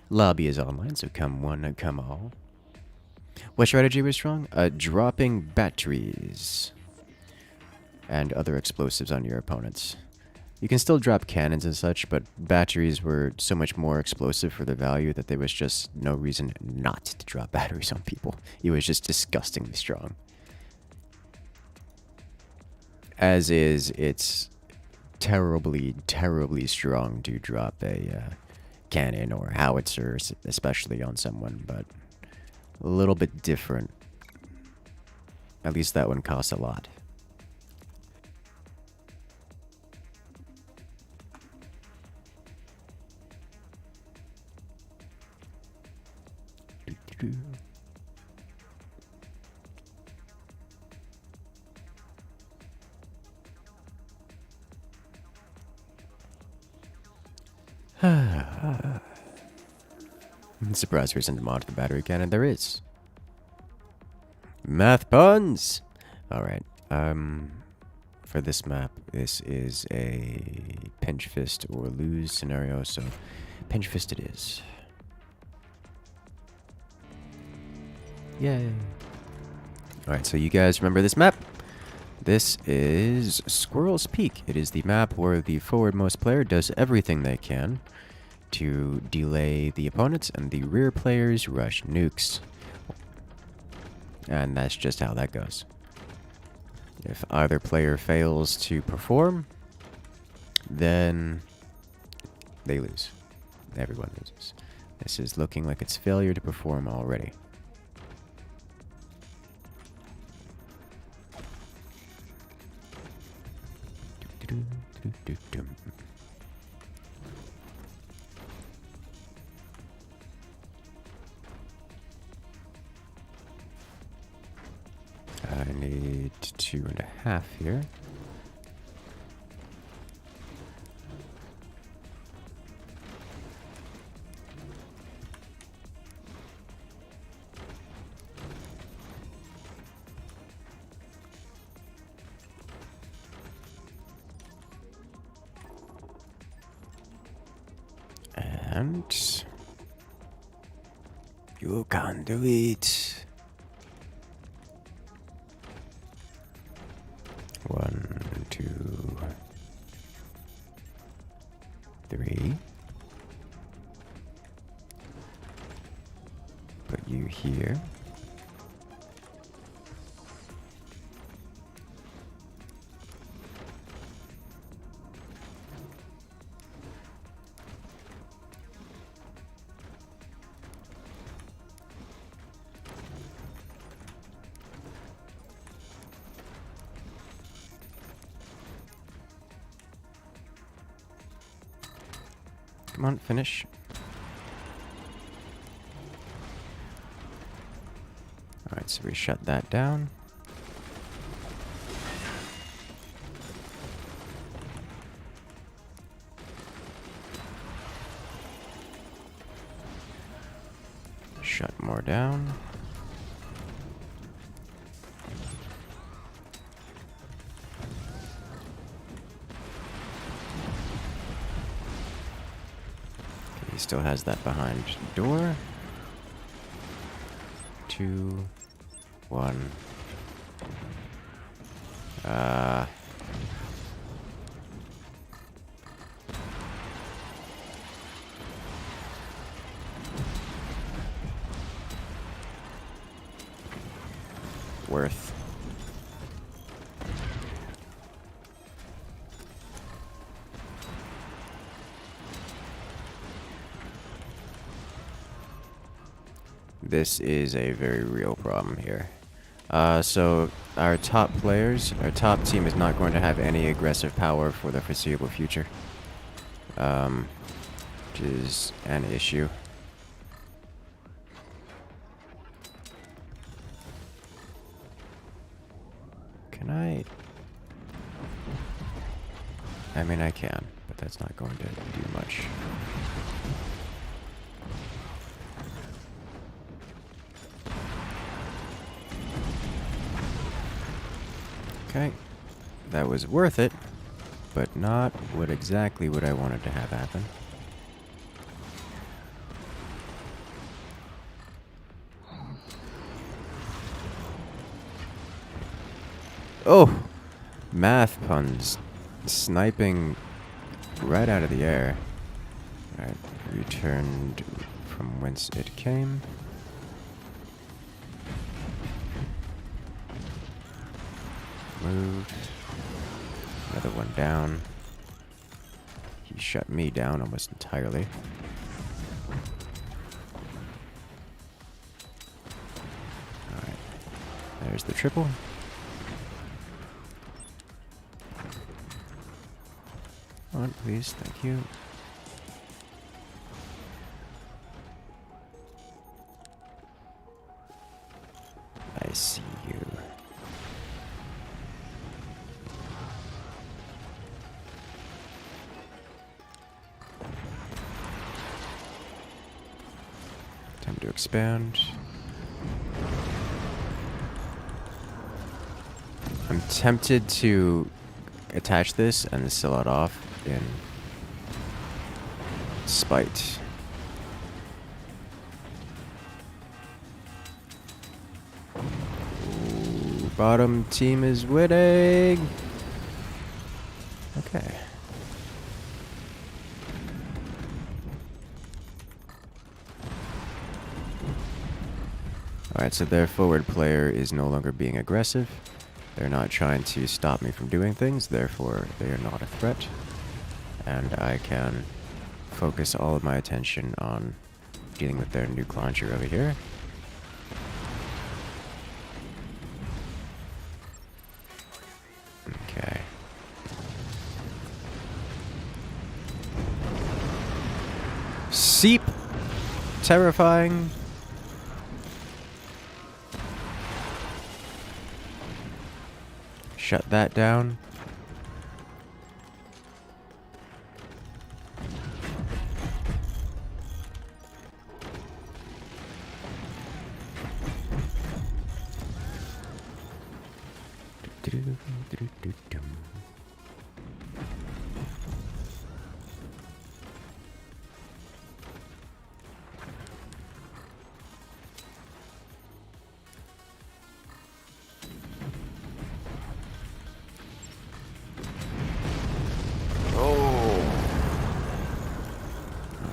Lobby is online, so come one, come all. What strategy was strong? Dropping batteries and other explosives on your opponents. You can still drop cannons and such, but batteries were so much more explosive for their value that there was just no reason not to drop batteries on people. It was just disgustingly strong. As is, it's terribly, terribly strong to drop a cannon or howitzer, especially on someone, but a little bit different. At least that one costs a lot. I'm surprised there isn't a mod for the battery cannon. There is. Math puns! Alright, for this map, this is a pinch fist or lose scenario, so pinch fist it is. Yay. Alright, so you guys remember this map? This is Squirrel's Peak. It is the map where the forwardmost player does everything they can to delay the opponents, and the rear players rush nukes. And that's just how that goes. If either player fails to perform, then they lose. Everyone loses. This is looking like it's failure to perform already. I need 2.5 here. And you can do it. 1, 2, 3. Put you here. Come on, finish. Alright, so we shut that down. Shut more down. Okay, he still has that behind door. 2, 1. Worth. This is a very real problem here. So our top players, our top team is not going to have any aggressive power for the foreseeable future. Which is an issue. Can I mean, I can, but that's not going to do much. Okay, that was worth it, but not exactly what I wanted to have happen. Oh, math puns, sniping right out of the air. Alright, returned from whence it came. Moved. Another one down. He shut me down almost entirely. Alright. There's the triple. Come on, please. Thank you. I see you. Time to expand. I'm tempted to attach this and sell it off in spite. Ooh, bottom team is winning. Okay. Alright, so their forward player is no longer being aggressive. They're not trying to stop me from doing things, therefore they are not a threat. And I can focus all of my attention on dealing with their nuke launcher over here. Okay. Seep! Terrifying. Shut that down.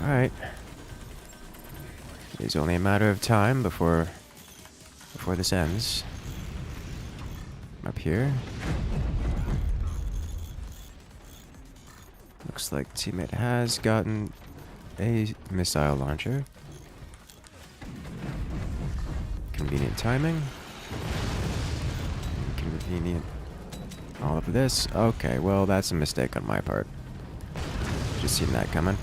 Alright. It's only a matter of time before this ends. Up here. Looks like teammate has gotten a missile launcher. Convenient timing. Convenient. All of this. Okay, well, that's a mistake on my part. Just seen that coming.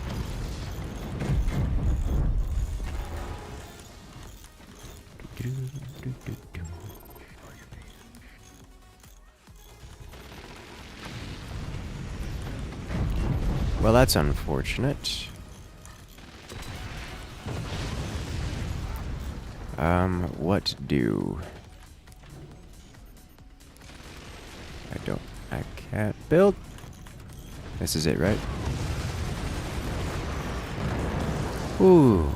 Well, that's unfortunate. What do? I can't build. This is it, right? Ooh.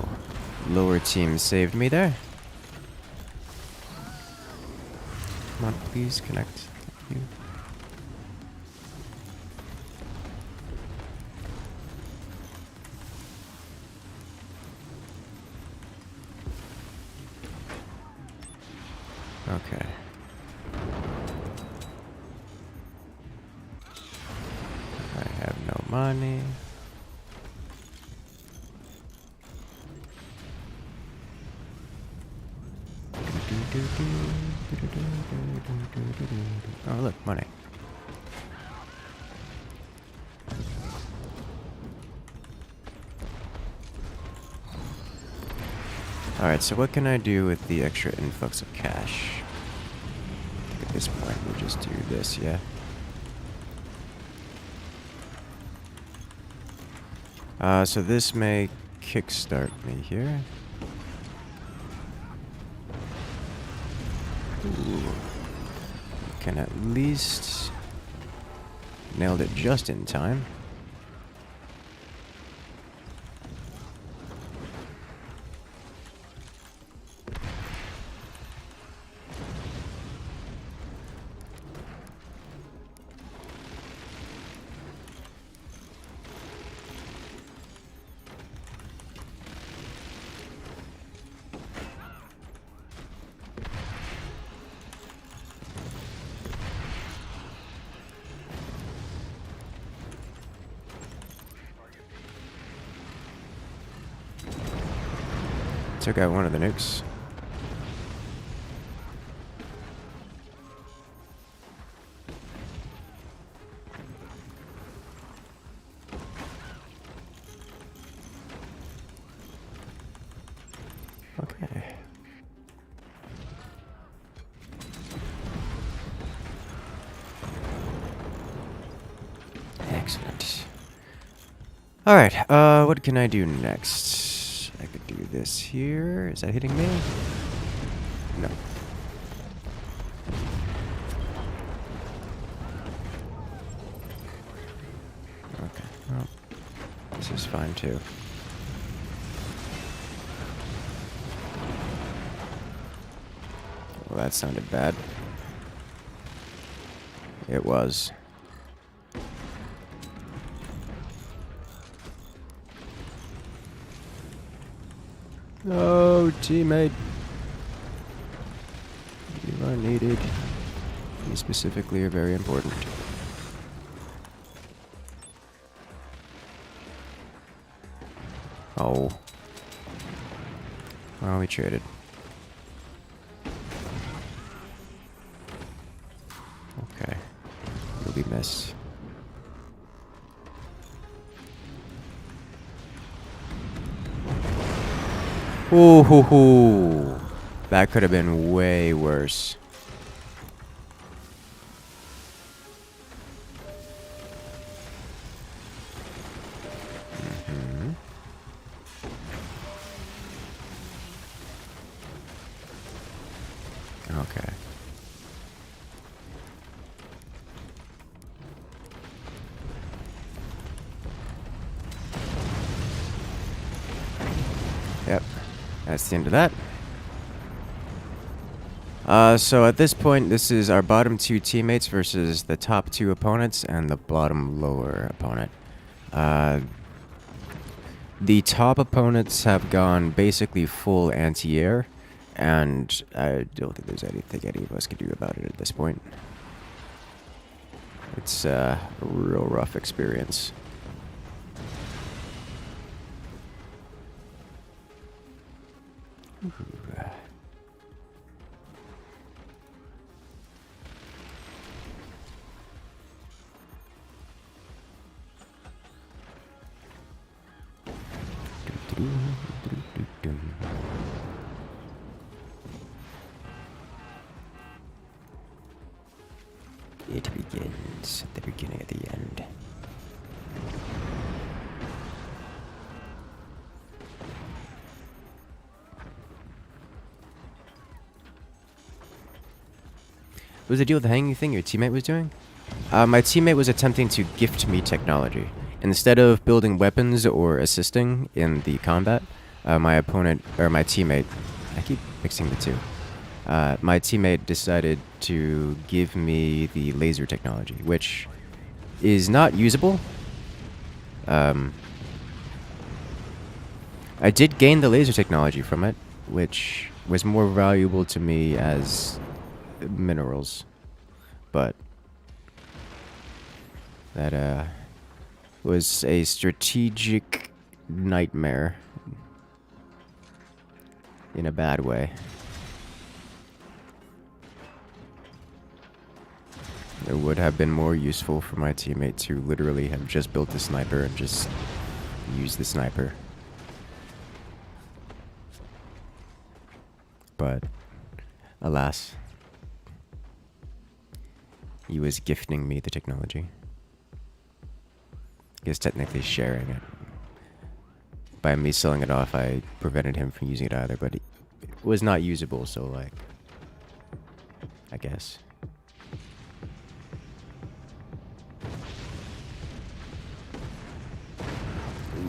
Lower team saved me there. Come on, please connect. Thank you. Okay. I have no money. Oh, look, money. Alright, so what can I do with the extra influx of cash? I think at this point, we'll just do this, yeah? So this may kickstart me here. Ooh. Can at least nailed it just in time. Took out one of the nukes. Okay. Excellent. All right. What can I do next? I could do this here. Is that hitting me? No. Okay. Well, this is fine too. Well, that sounded bad. It was. No, teammate. You are needed. You specifically are very important. Oh. Well, we traded. Okay. You'll be missed. Ooh, hoo, hoo. That could have been way worse. Okay. Yep. That's the end of that. So at this point, this is our bottom two teammates versus the top two opponents and the bottom lower opponent. The top opponents have gone basically full anti-air, and I don't think there's anything any of us can do about it at this point. It's a real rough experience. Ooh. It begins at the beginning of the end. What was the deal with the hanging thing your teammate was doing? My teammate was attempting to gift me technology. Instead of building weapons or assisting in the combat, my opponent, or my teammate, I keep mixing the two. My teammate decided to give me the laser technology, which is not usable. I did gain the laser technology from it, which was more valuable to me as minerals, but that was a strategic nightmare in a bad way. It would have been more useful for my teammate to literally have just built the sniper and just use the sniper. But alas, he was gifting me the technology. I guess technically sharing it. By me selling it off, I prevented him from using it either, but it was not usable, so like, I guess.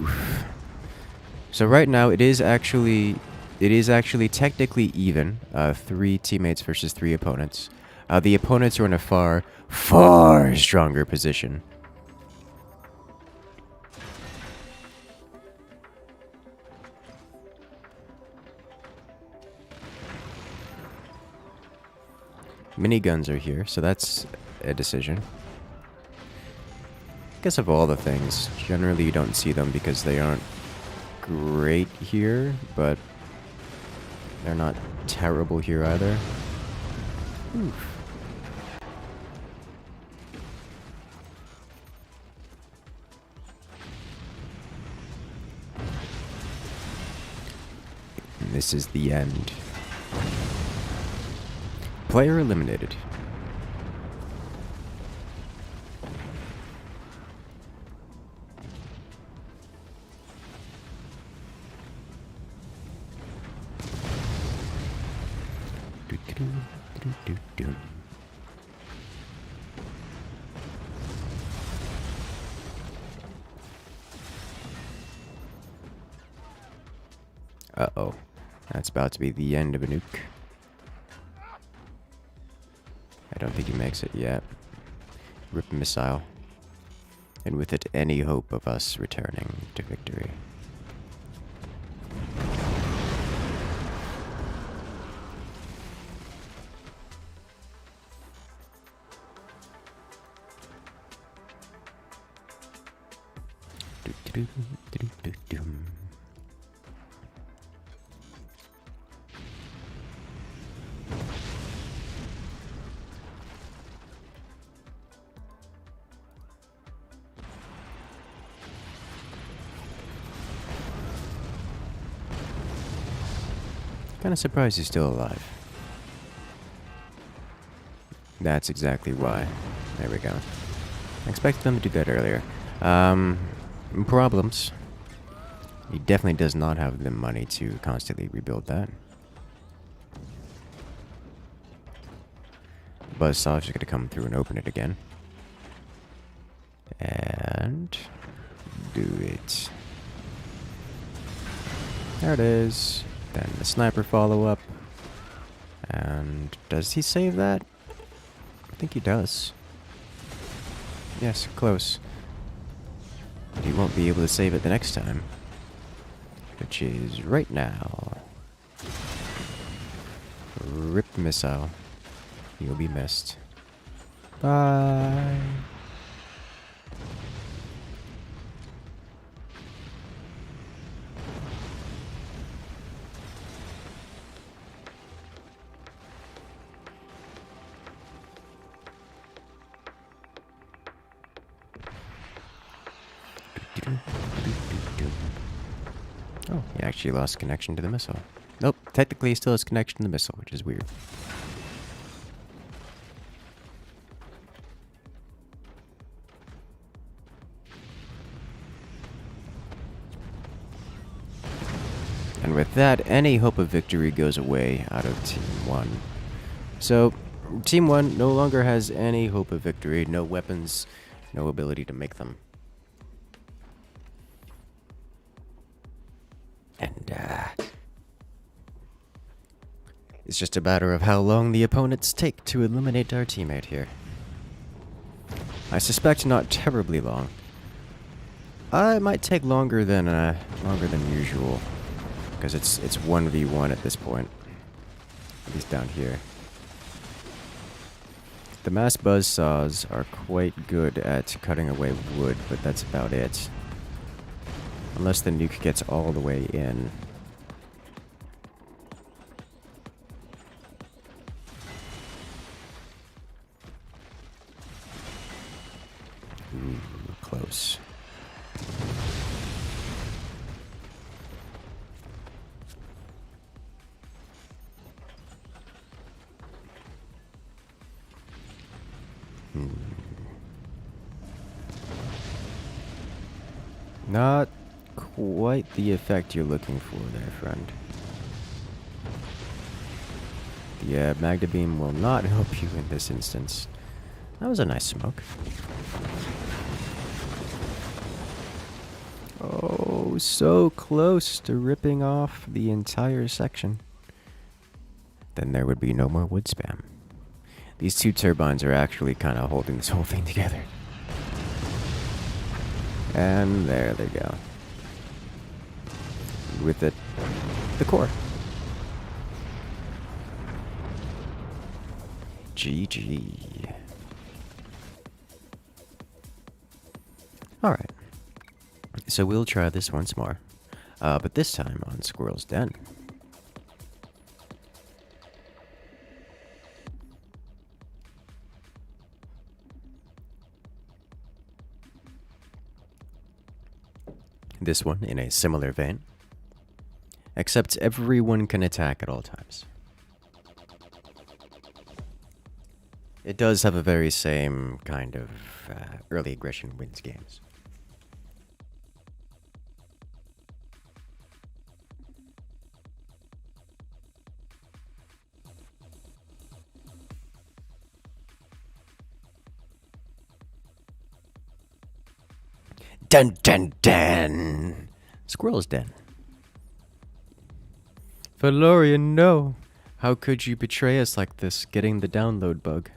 Oof. So right now it is actually technically even. 3 teammates versus 3 opponents. The opponents are in a far stronger position. Miniguns are here, so that's a decision. I guess of all the things, generally you don't see them because they aren't great here, but they're not terrible here either. Oof. And this is the end. Player eliminated. Uh-oh. That's about to be the end of a nuke. I don't think he makes it yet. Rip missile. And with it, any hope of us returning to victory. Kinda surprised he's still alive. That's exactly why. There we go. I expected them to do that earlier. Problems. He definitely does not have the money to constantly rebuild that. Buzzsaw's just gonna come through and open it again. And do it. There it is. Then the sniper follow-up. And does he save that? I think he does. Yes, close. But he won't be able to save it the next time. Which is right now. Rip missile. You'll be missed. Bye. Oh, he actually lost connection to the missile. Nope, technically he still has connection to the missile, which is weird. And with that, any hope of victory goes away out of Team 1. So, Team 1 no longer has any hope of victory, no weapons, no ability to make them. And, it's just a matter of how long the opponents take to eliminate our teammate here. I suspect not terribly long. It might take longer than usual, because it's 1v1 at this point. At least down here. The mass buzzsaws are quite good at cutting away wood, but that's about it. Unless the nuke gets all the way in. Ooh, close. Not quite the effect you're looking for there, friend. The Magna Beam will not help you in this instance. That was a nice smoke. Oh, so close to ripping off the entire section. Then there would be no more wood spam. These two turbines are actually kind of holding this whole thing together. And there they go. With it, the core. GG. Alright. So we'll try this once more. But this time on Squirrel's Den. This one in a similar vein. Except everyone can attack at all times. It does have a very same kind of early aggression wins games. Dun dun dun! Squirrel's Den. Valorian, no! How could you betray us like this, getting the download bug?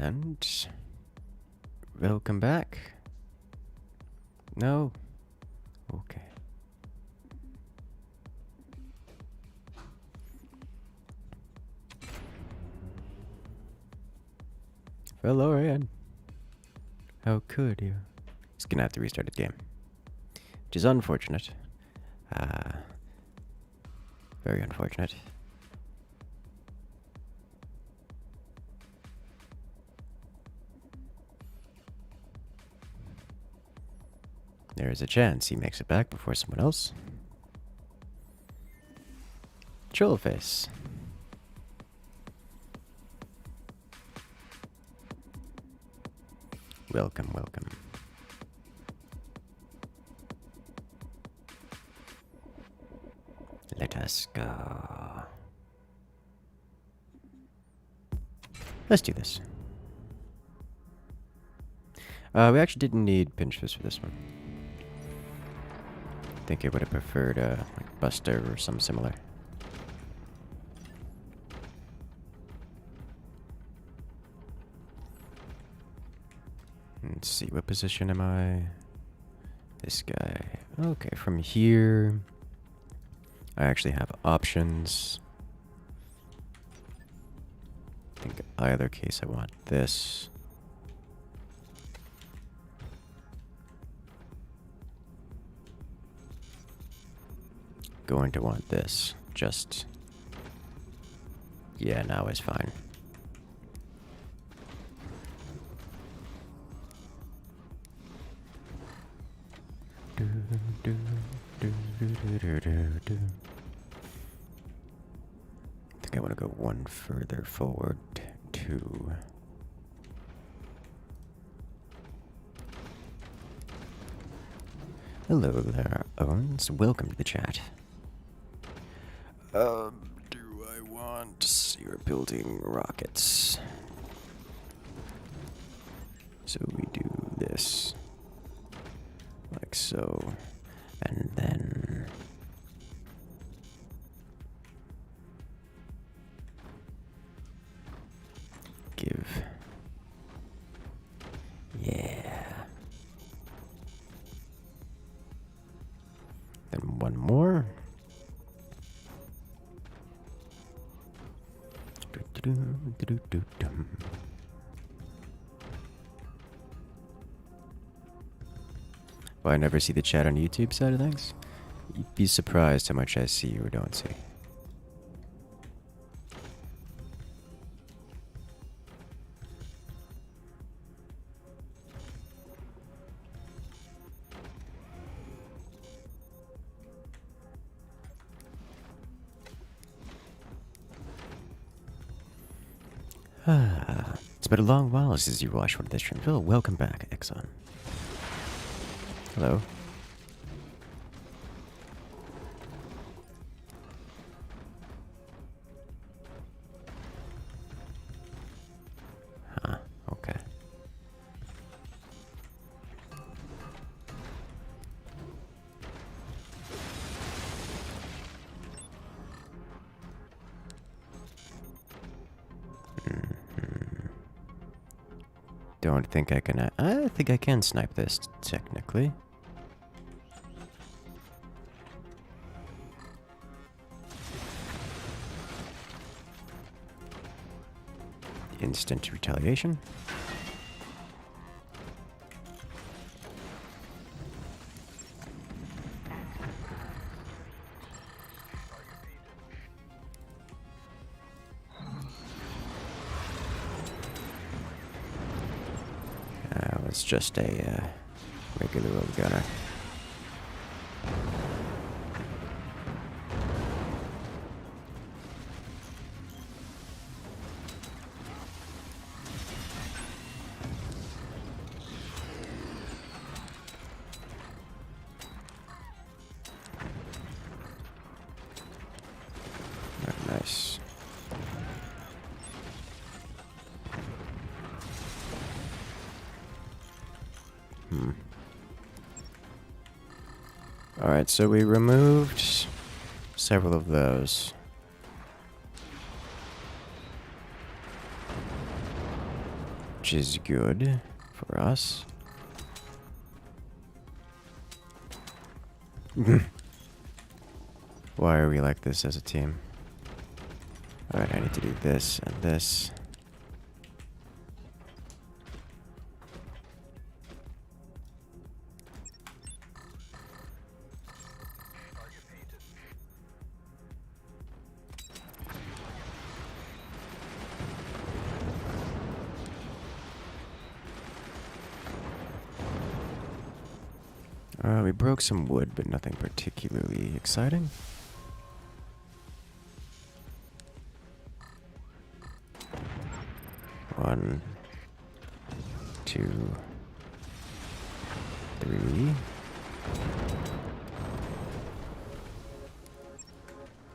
And welcome back. No. Okay. Valorian. How could you? He's gonna have to restart the game. Which is unfortunate. Very unfortunate. There's a chance he makes it back before someone else. Trollface. Welcome, welcome. Let us go. Let's do this. We actually didn't need Pinch Fist for this one. I think I would have preferred like Buster or some similar. Let's see, what position am I? This guy. Okay, from here, I actually have options. I think either case I want this. Going to want this. Just, yeah, now is fine. Do-do-do-do. I think I want to go one further forward. 2. Hello there, Owens. Welcome to the chat. Do I want... You're building rockets. So we do this. Like so. And then... give... Yeah. Then one more. Do-do-do-do-do-dum. Well, I never see the chat on YouTube side of things. You'd be surprised how much I see or don't see. It's been a long while since you watched one of the streams. Oh, welcome back, Exxon. Hello. Huh, okay. Don't think I can... I think I can snipe this, technically. Instant retaliation. It's just a regular old gunner. Nice. Alright, so we removed several of those. Which is good for us. Why are we like this as a team? Alright, I need to do this and this. We broke some wood, but nothing particularly exciting. One, 2, 3.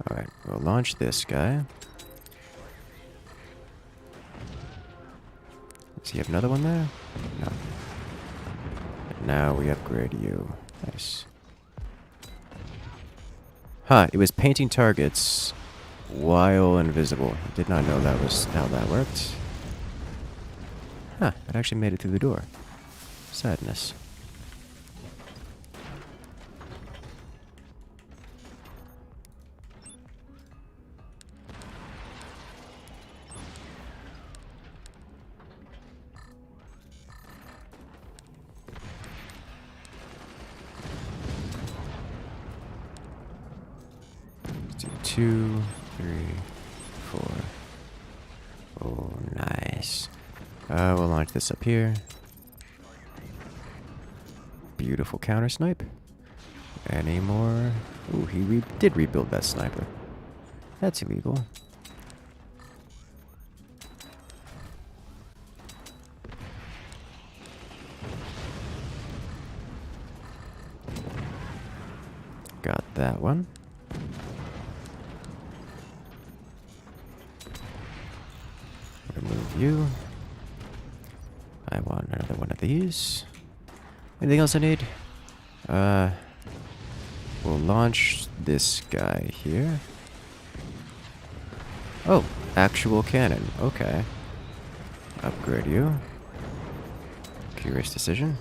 Alright, we'll launch this guy. Does he have another one there? No. And now we upgrade you. Nice. Huh, it was painting targets while invisible. I did not know that was how that worked. Huh, it actually made it through the door. Sadness. Let's do 2, 3, 4. Oh, nice. We'll launch this up here. Beautiful counter snipe. Any more? Ooh, he did rebuild that sniper. That's illegal. Got that one. Remove you. I want another one of these. Anything else I need? We'll launch this guy here. Oh, actual cannon. Okay. Upgrade you. Curious decision.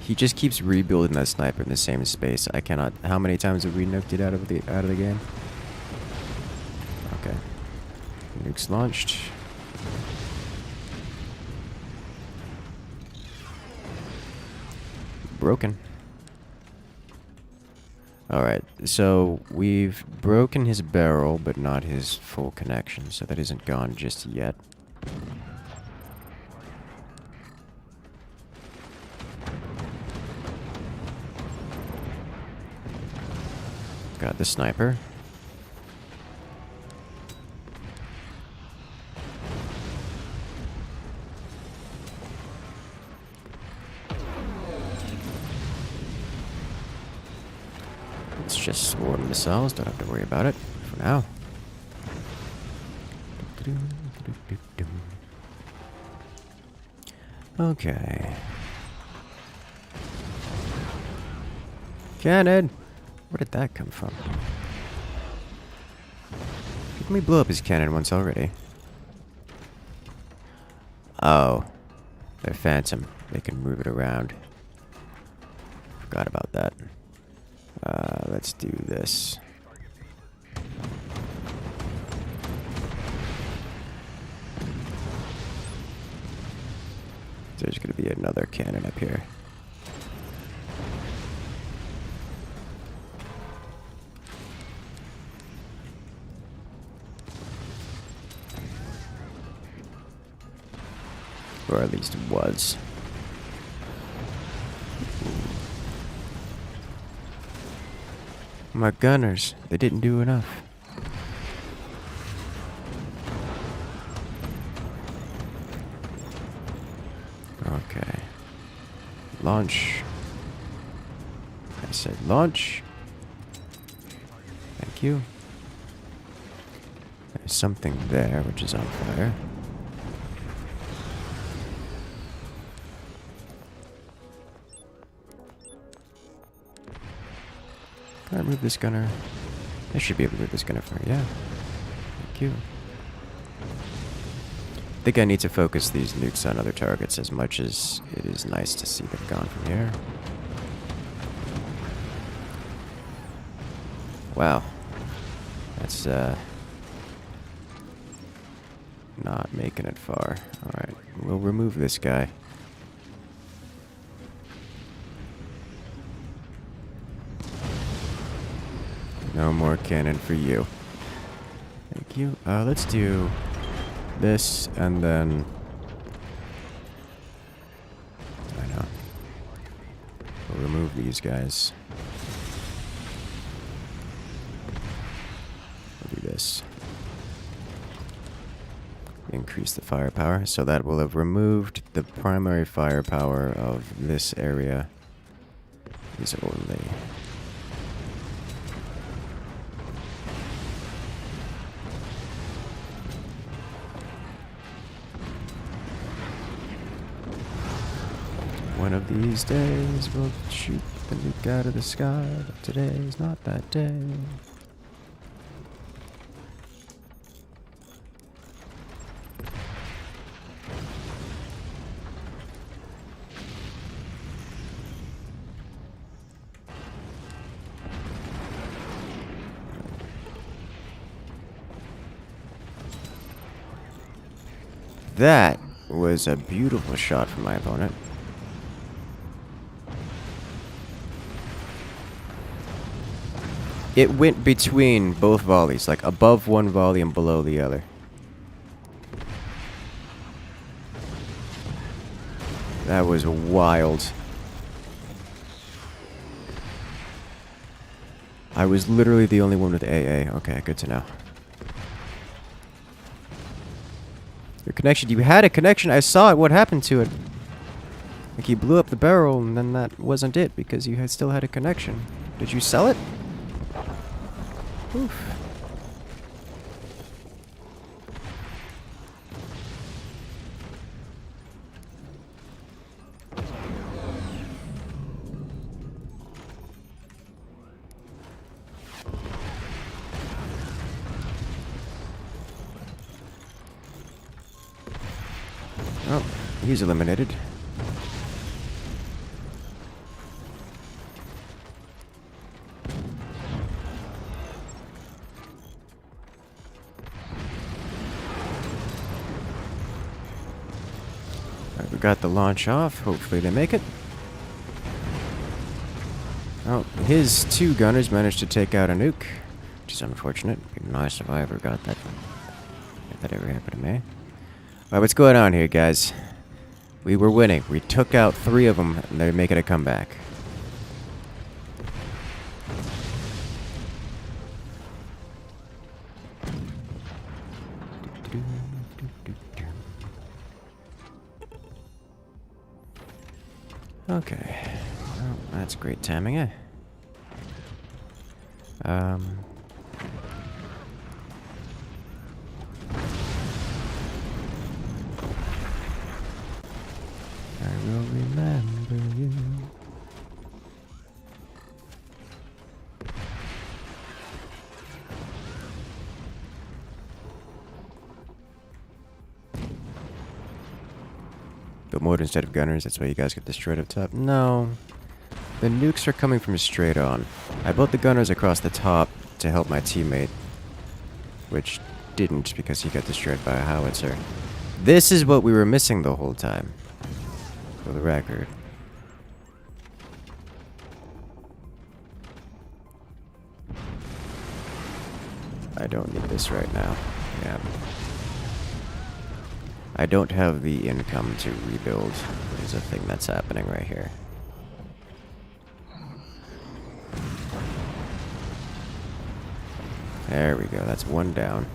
He just keeps rebuilding that sniper in the same space. I cannot. How many times have we nuked it out of the game? Okay. Nukes launched. Broken. Alright, so we've broken his barrel, but not his full connection, so that isn't gone just yet. Got the sniper. It's just swarm missiles, don't have to worry about it for now. Okay. Cannon! Where did that come from? Didn't we blow up his cannon once already? Oh. They're phantom. They can move it around. Forgot about that. Let's do this. There's gonna be another cannon up here. Or at least it was. My gunners, they didn't do enough. Okay. Launch. I said launch. Thank you. There's something there which is on fire. Can I move this gunner? I should be able to move this gunner for yeah. Thank you. I think I need to focus these nukes on other targets as much as it is nice to see them gone from here. Wow. That's not making it far. Alright, we'll remove this guy. No more cannon for you. Thank you. Let's do this and then... I know. We'll remove these guys. We'll do this. Increase the firepower. So that will have removed the primary firepower of this area. Is only... One of these days we'll shoot the nuke out of the sky, but today is not that day. That was a beautiful shot from my opponent. It went between both volleys, like above one volley and below the other. That was wild. I was literally the only one with AA. Okay, good to know. Your connection. You had a connection. I saw it. What happened to it? Like you blew up the barrel and then that wasn't it because you had still had a connection. Did you sell it? Oof. Oh, he's eliminated. Alright, we got the launch off. Hopefully they make it. Oh, his two gunners managed to take out a nuke, which is unfortunate. It'd be nice if I ever got that. If that ever happened to me. Alright, what's going on here, guys? We were winning. We took out 3 of them, and they're making a comeback. Okay. Well, that's great timing, eh? I will remember you. Build mortar instead of gunners, that's why you guys get destroyed up top. No. The nukes are coming from straight on. I built the gunners across the top to help my teammate, which didn't because he got destroyed by a howitzer. This is what we were missing the whole time. For the record. I don't need this right now. Yeah. I don't have the income to rebuild. There's a thing that's happening right here. There we go. That's one down.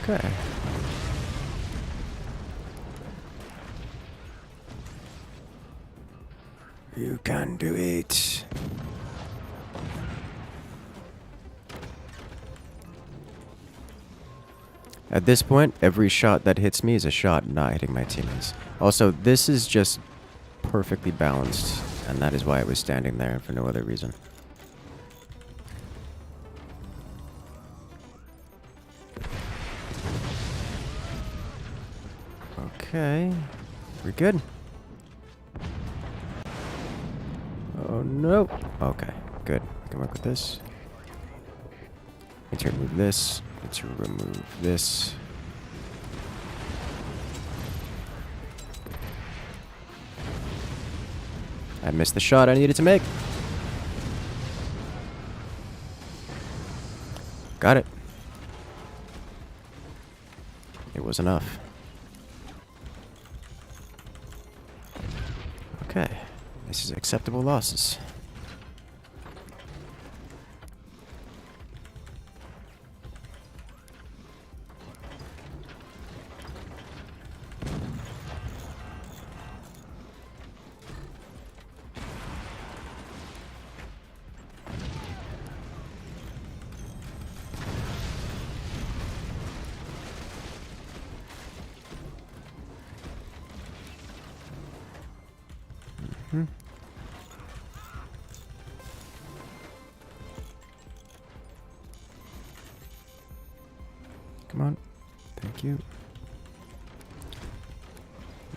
Okay. You can do it. At this point, every shot that hits me is a shot not hitting my teammates. Also, this is just perfectly balanced, and that is why it was standing there for no other reason. Okay, we're good. Oh no. Okay, good. We can work with this. Need to remove this. Need to remove this. I missed the shot I needed to make. Got it. It was enough. Okay, this is acceptable losses. Come on. Thank you.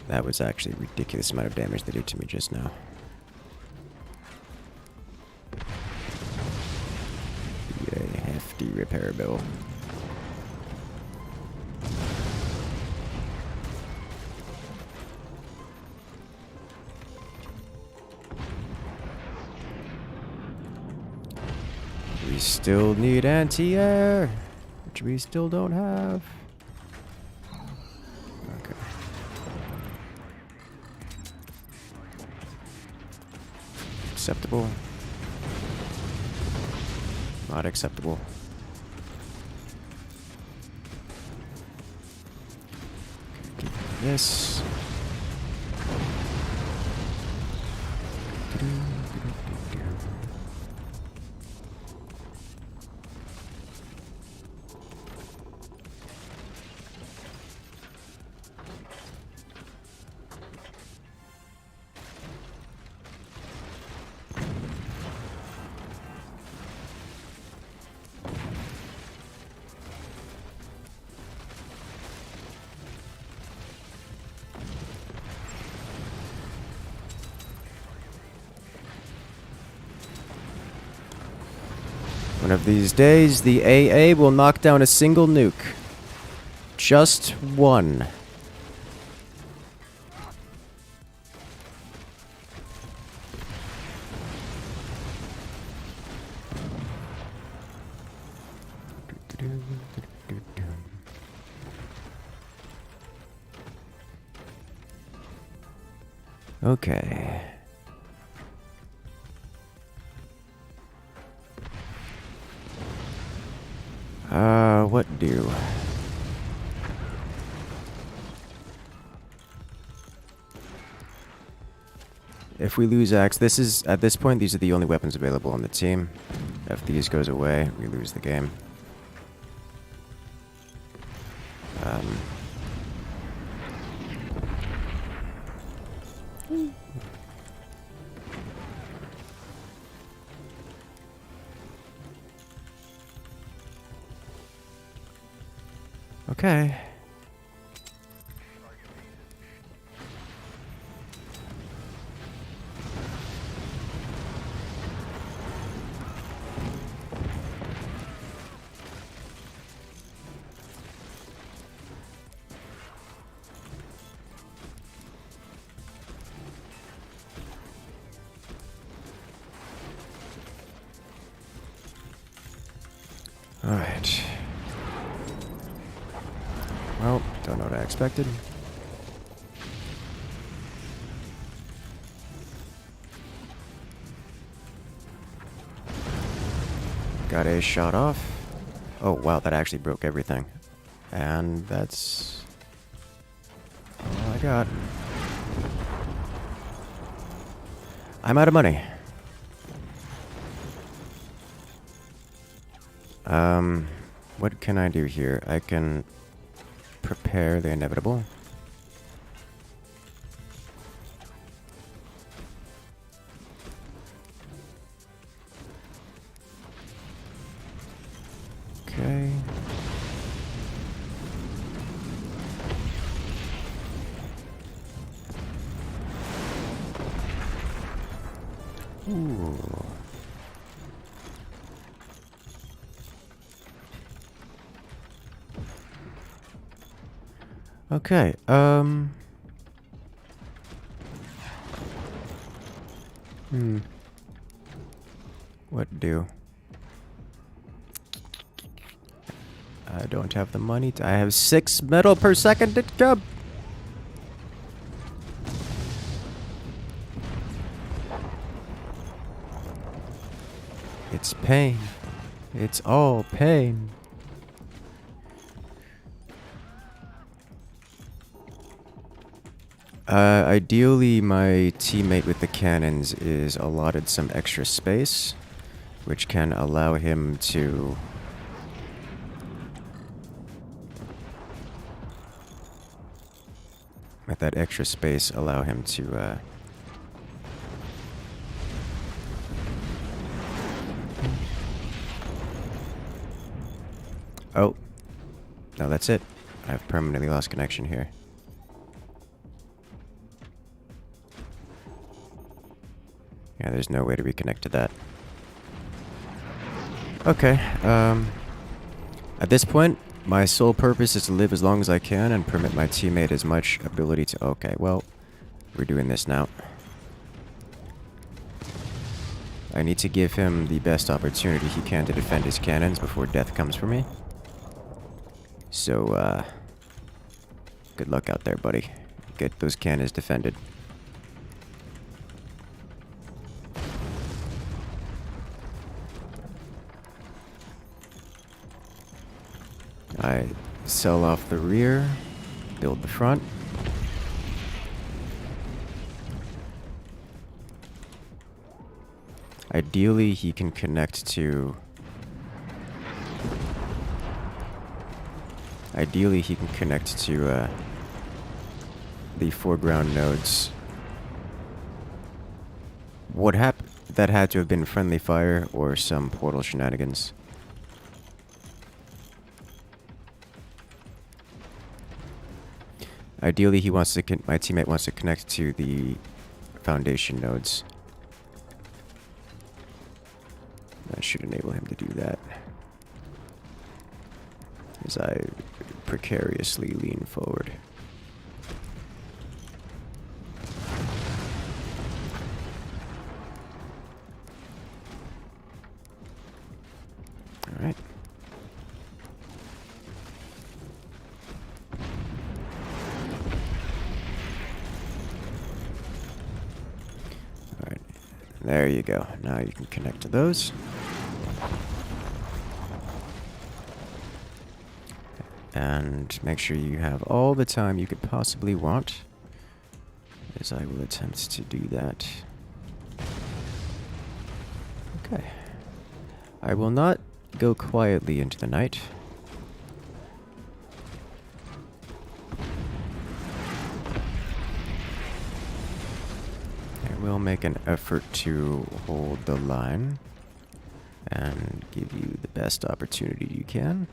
That was actually a ridiculous amount of damage they did to me just now. bill. We still need anti-air, which we still don't have. Okay. Acceptable. Not acceptable. Okay, this. One of these days, the AA will knock down a single nuke. Just one. Okay. What do? If we lose axe, this is, at this point, these are the only weapons available on the team. If these goes away, we lose the game. Okay. All right. Well, don't know what I expected. Got a shot off. Oh, wow, that actually broke everything. And that's all I got. I'm out of money. What can I do here? I can prepare the inevitable. Okay. Ooh. Okay, what do? I don't have the money to, I have 6 metal per second to come. It's pain. It's all pain. Ideally, my teammate with the cannons is allotted some extra space, which can allow him to with that extra space, allow him to oh, no, that's it. I've permanently lost connection here. Yeah, there's no way to reconnect to that. Okay, At this point, my sole purpose is to live as long as I can and permit my teammate as much ability to... Okay, well, we're doing this now. I need to give him the best opportunity he can to defend his cannons before death comes for me. So, good luck out there, buddy. Get those cannons defended. I sell off the rear, build the front. Ideally, he can connect to... the foreground nodes. What happened? That had to have been friendly fire or some portal shenanigans. Ideally, he wants to. My teammate wants to connect to the foundation nodes. That should enable him to do that. As I precariously lean forward. All right. All right. There you go. Now you can connect to those. And make sure you have all the time you could possibly want, as I will attempt to do that. Okay. I will not go quietly into the night. I will make an effort to hold the line and give you the best opportunity you can.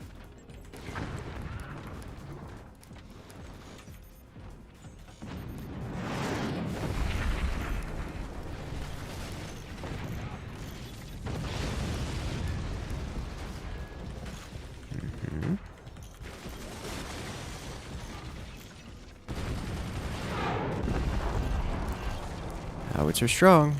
Howitzers are strong.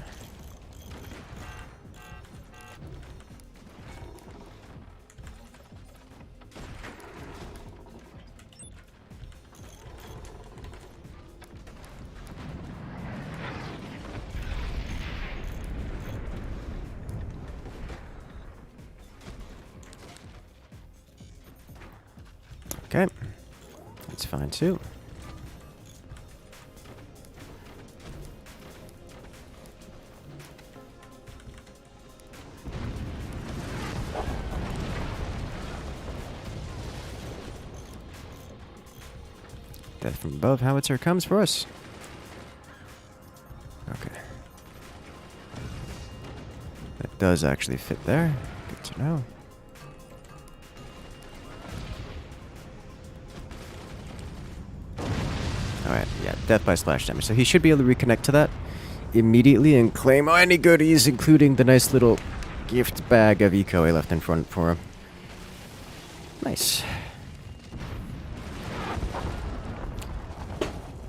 Okay, that's fine too. Death from above, howitzer comes for us. Okay. That does actually fit there. Good to know. Alright, yeah, death by splash damage. So he should be able to reconnect to that immediately and claim any goodies, including the nice little gift bag of eco I left in front for him. Nice.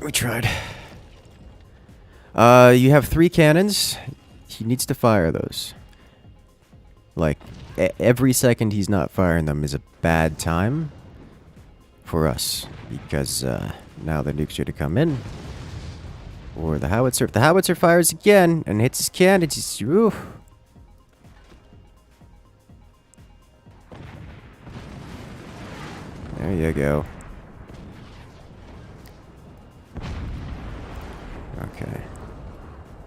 We tried. You have 3 cannons. He needs to fire those. Like, every second he's not firing them is a bad time for us. Because, now the nuke's due to come in. Or the howitzer. If the howitzer fires again and hits his cannon, he's... Ooh. There you go. Okay.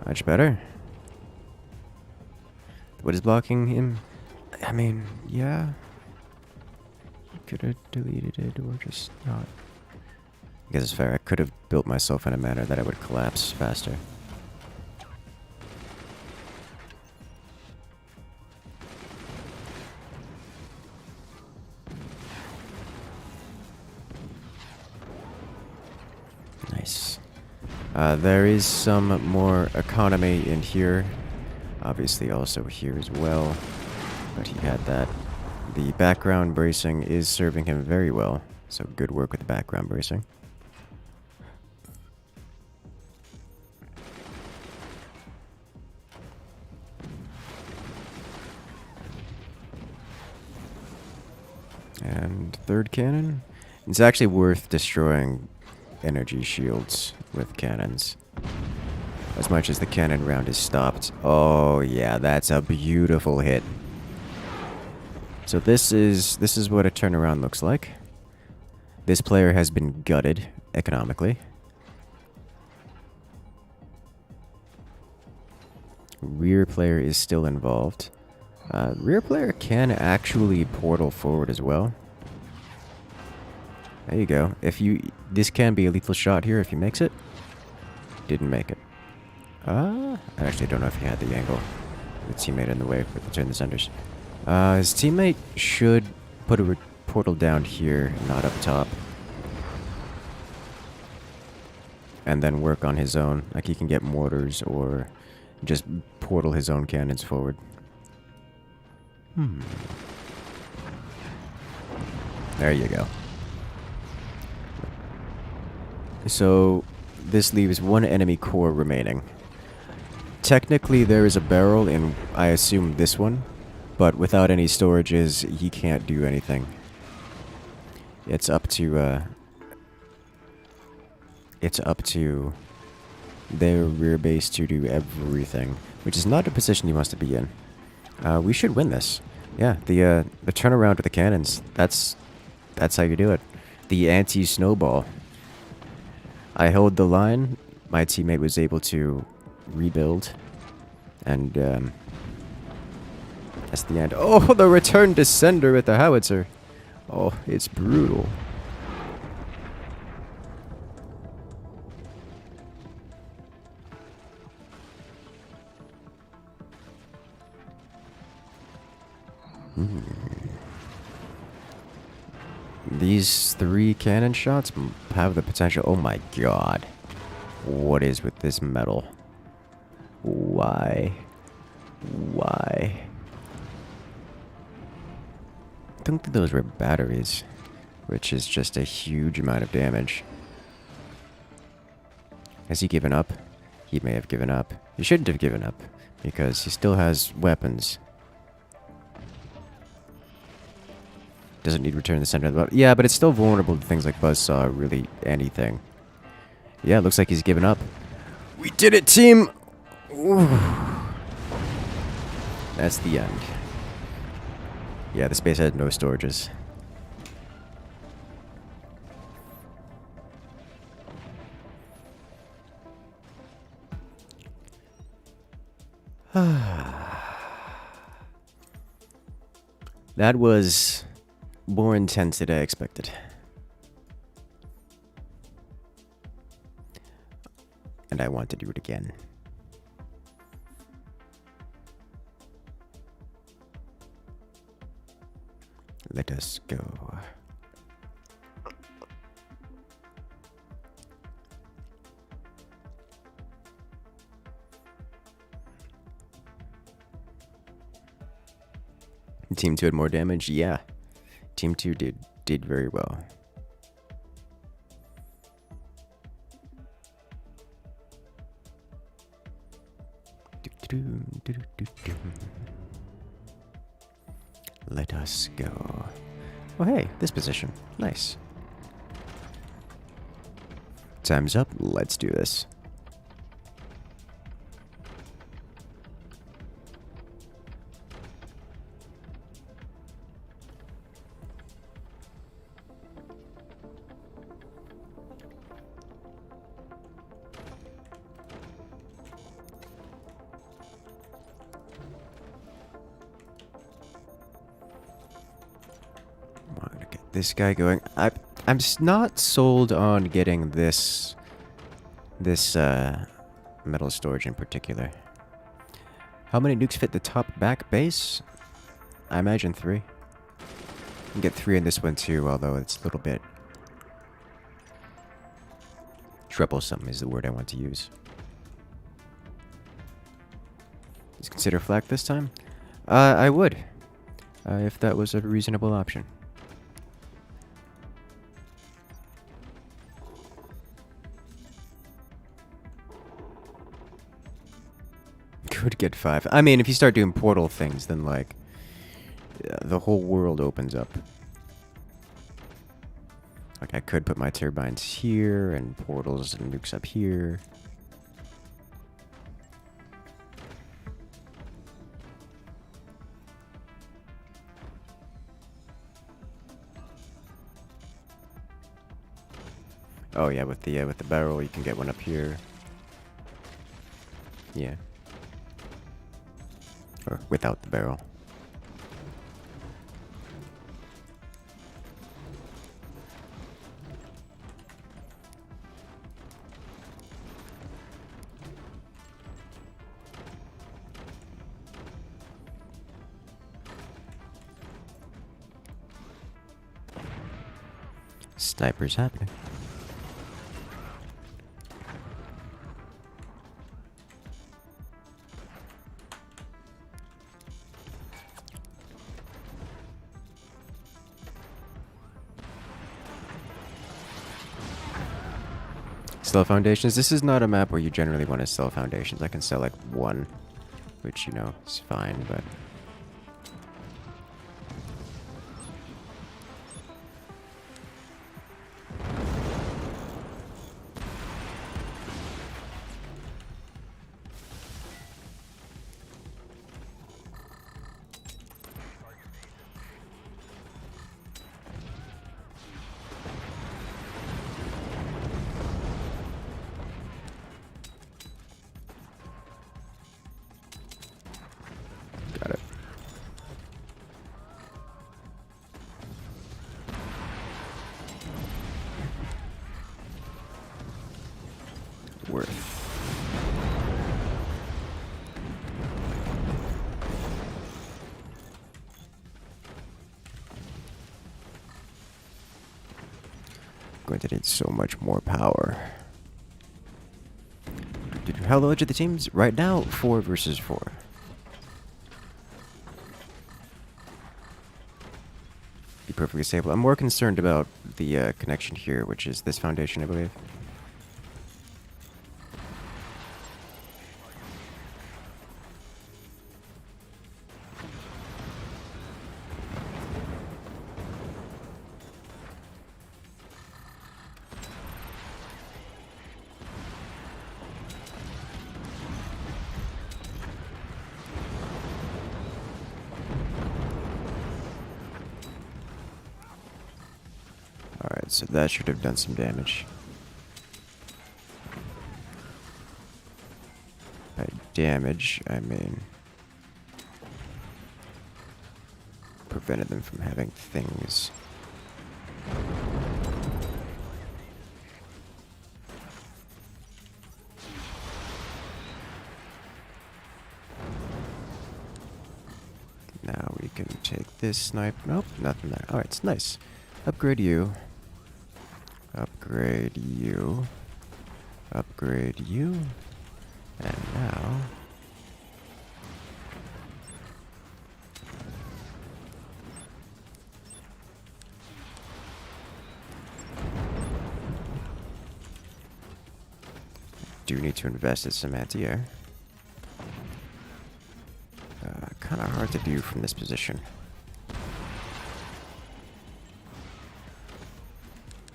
Much better. What is blocking him? I mean, yeah. Could have deleted it or just not. I guess it's fair. I could have built myself in a manner that I would collapse faster. Nice. There is some more economy in here. Obviously also here as well. But he had that The background bracing is serving him very well, so good work with the background bracing. And third cannon. It's actually worth destroying energy shields with cannons. As much as the cannon round is stopped. Oh yeah, that's a beautiful hit. So this is what a turnaround looks like. This player has been gutted economically. Rear player is still involved. Rear player can actually portal forward as well. There you go. This can be a lethal shot here if he makes it. Didn't make it. I actually don't know if he had the angle. The teammate in the way for the turn the centers. His teammate should put a portal down here, not up top. And then work on his own. Like he can get mortars or just portal his own cannons forward. There you go. So this leaves one enemy core remaining. Technically there is a barrel in, I assume, this one, but without any storages he can't do anything. It's up to their rear base to do everything, which is not a position he wants to be in. We should win this. Yeah, the turnaround with the cannons. That's how you do it. The anti-snowball. I held the line. My teammate was able to rebuild, and that's the end. Oh, the return descender with the howitzer. Oh, it's brutal. These 3 cannon shots have the potential. Oh my god. What is with this metal? Why? Why? I think that those were batteries, which is just a huge amount of damage. Has he given up? He may have given up. He shouldn't have given up, because he still has weapons. Doesn't need to return to the center of the boat. Yeah, but it's still vulnerable to things like buzzsaw, really anything. Yeah, looks like he's given up. We did it, team! Ooh. That's the end. Yeah, the space had no storages. That was more intense than I expected. And I want to do it again. Let us go. Team 2 had more damage? Yeah. Team 2 did very well. Let us go. Oh hey, this position. Nice. Time's up. Let's do this. This guy going. I'm not sold on getting this metal storage in particular. How many nukes fit the top back base? I imagine 3. You can get 3 in this one too, although it's a little bit troublesome is the word I want to use. Let's consider flak this time. I would. if that was a reasonable option. Could get 5. I mean, if you start doing portal things, then like the whole world opens up. Like I could put my turbines here and portals and nukes up here. Oh yeah, with the barrel you can get one up here. Yeah. Or without the barrel. Snipers happening. Sell foundations. This is not a map where you generally want to sell foundations. I can sell like 1, which, you know, is fine, but... Got it. Worth. Going to need so much more power. How large are the teams? Right now, 4 versus 4. Be perfectly stable. I'm more concerned about the connection here, which is this foundation, I believe. Alright, so that should have done some damage. By damage, I mean... prevented them from having things. Now we can take this snipe. Nope, nothing there. Alright, it's nice. Upgrade you. Upgrade you. Upgrade you. And now... do need to invest in some anti-air. Kind of hard to do from this position.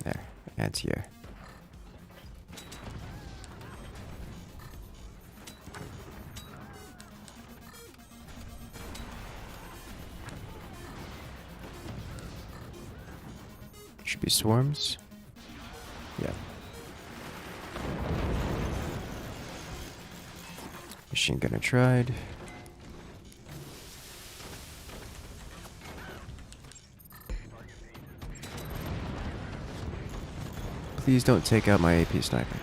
There, anti-air. Should be swarms. Yeah. Machine gunner tried. Please don't take out my AP sniper.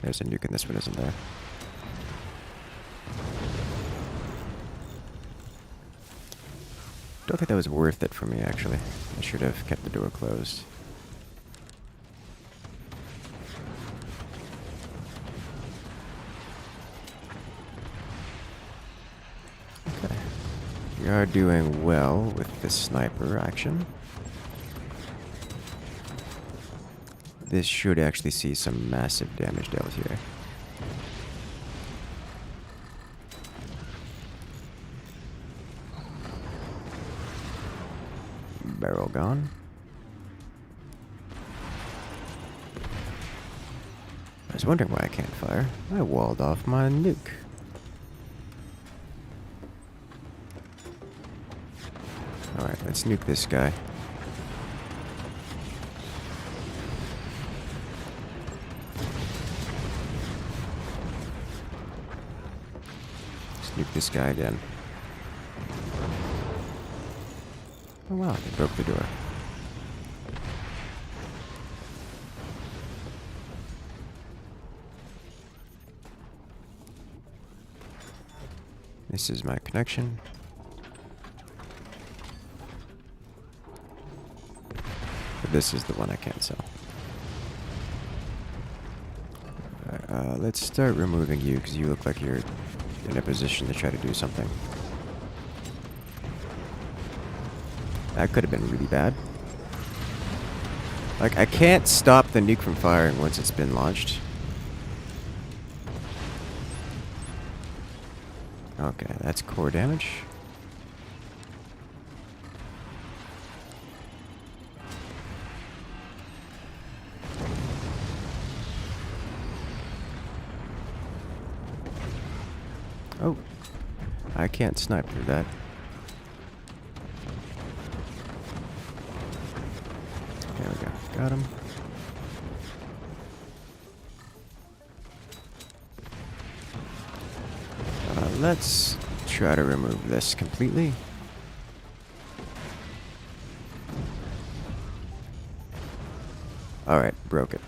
There's a nuke in this one, isn't there? Don't think that was worth it for me, actually. I should have kept the door closed. We are doing well with the sniper action. This should actually see some massive damage dealt here. Barrel gone. I was wondering why I can't fire. I walled off my nuke. Alright, let's nuke this guy. Let's nuke this guy again. Oh wow, they broke the door. This is my connection. But this is the one I can't sell. Let's start removing you because you look like you're in a position to try to do something. That could have been really bad. Like, I can't stop the nuke from firing once it's been launched. Okay, that's core damage. Oh, I can't snipe through that. There we go. Got him. Let's try to remove this completely. Alright, broke it.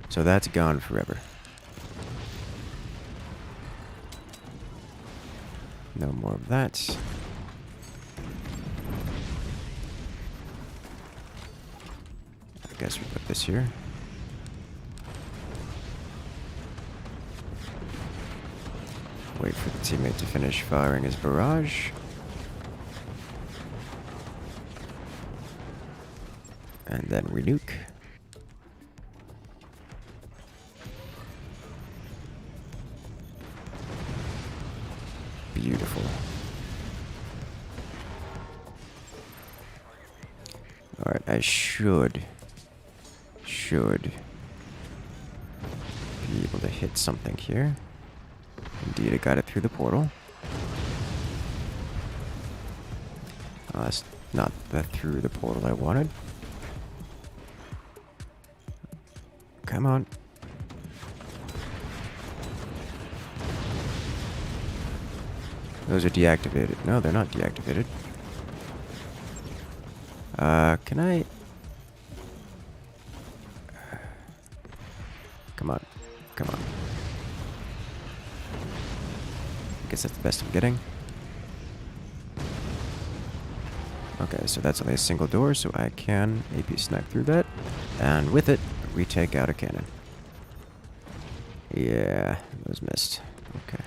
So that's gone forever. No more of that. I guess we put this here. Wait for the teammate to finish firing his barrage. And then renuke. Beautiful. Alright, I should be able to hit something here. Indeed, I got it through the portal. That's not the through the portal I wanted. Come on. Those are deactivated. No, they're not deactivated. Can I... Come on. Come on. I guess that's the best I'm getting. Okay, so that's only a single door, so I can AP snipe through that. And with it, we take out a cannon. Yeah, those missed. Okay.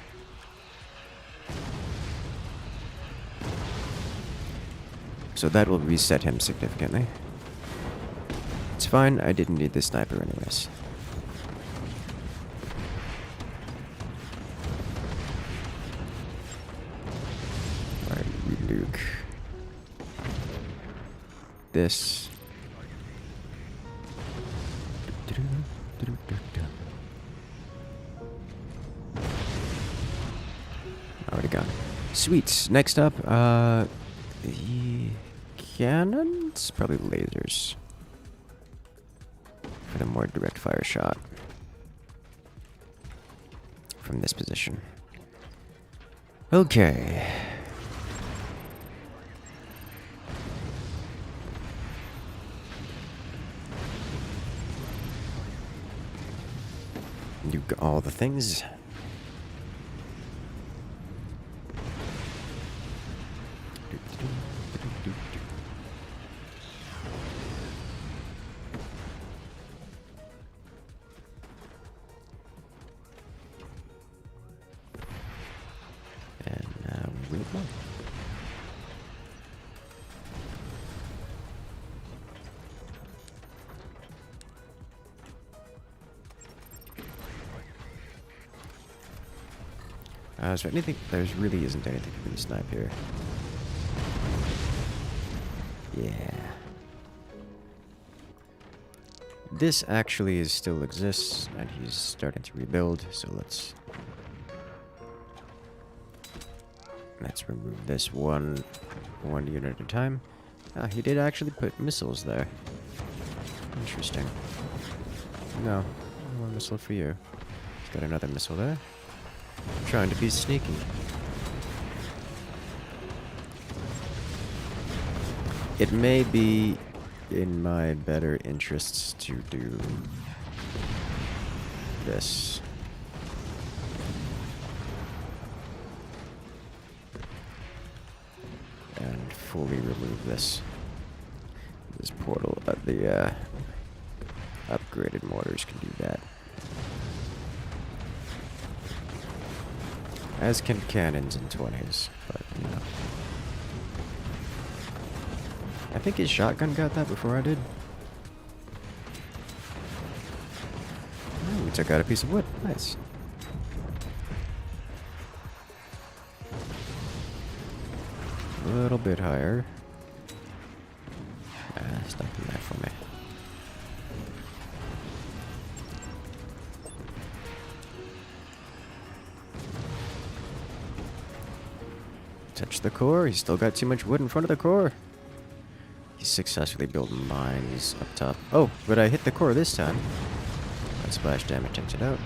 So that will reset him significantly. It's fine, I didn't need this sniper anyways. Alright, renuke this. Already gone. Sweet. Next up, the cannons? Probably lasers. For the more direct fire shot. From this position. Okay. You got all the things. And now we move on. Is there anything? There really isn't anything for me to snipe here. Yeah. This actually still exists, and he's starting to rebuild, so let's remove this one unit at a time. Ah, he did actually put missiles there. Interesting. No, one missile for you. He's got another missile there. Trying to be sneaky. It may be in my better interests to do this. And fully remove this portal, but the upgraded mortars can do that. As can cannons in 20s, but you know. I think his shotgun got that before I did. Oh, we took out a piece of wood. Nice. A little bit higher. Stop doing that for me. Touch the core. He's still got too much wood in front of the core. He successfully built mines up top. Oh, but I hit the core this time. That splash damage takes it out.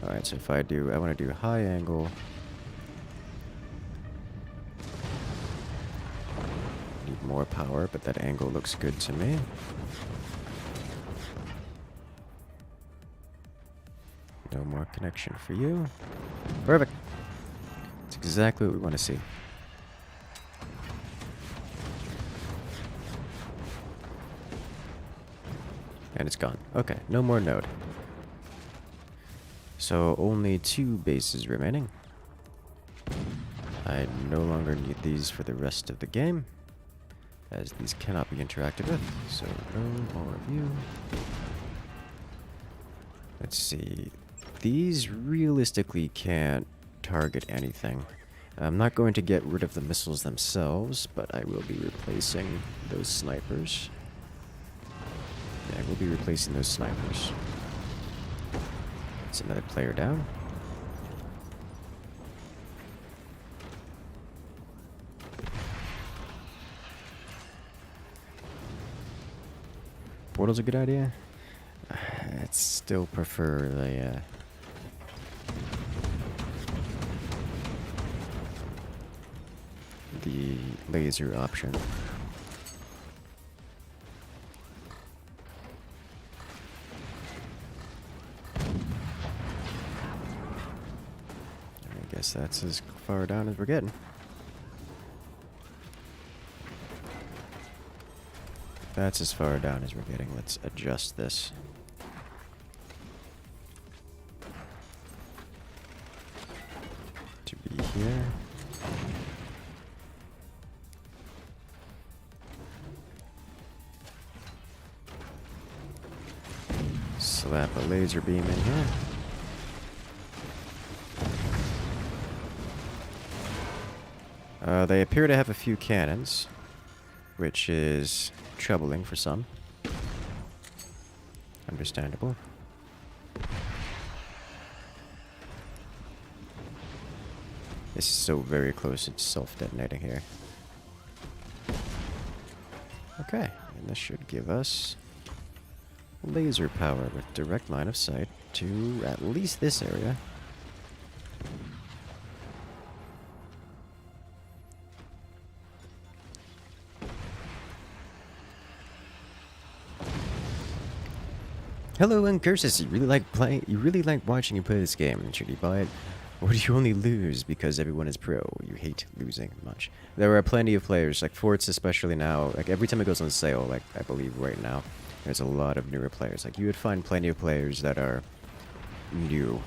Alright, so if I want to do high angle. Need more power, but that angle looks good to me. No more connection for you. Perfect. That's exactly what we want to see. And it's gone. Okay, no more node. So only 2 bases remaining. I no longer need these for the rest of the game, as these cannot be interacted with. So no more of you. Let's see. These realistically can't target anything. I'm not going to get rid of the missiles themselves, but I will be replacing those snipers. Yeah, I will be replacing those snipers. It's another player down. Portal's a good idea. I'd still prefer the laser option. I guess that's as far down as we're getting. That's as far down as we're getting. Let's adjust this. To be here. Slap a laser beam in here. They appear to have a few cannons, which is troubling for some. Understandable. This is so very close to self-detonating here. Okay, and this should give us laser power with direct line of sight to at least this area. Hello, Incursus. You really like watching you play this game. Should you buy it? Or do you only lose because everyone is pro? You hate losing much. There are plenty of players, like Forts especially now. Like every time it goes on sale, like I believe right now, there's a lot of newer players. Like you would find plenty of players that are new.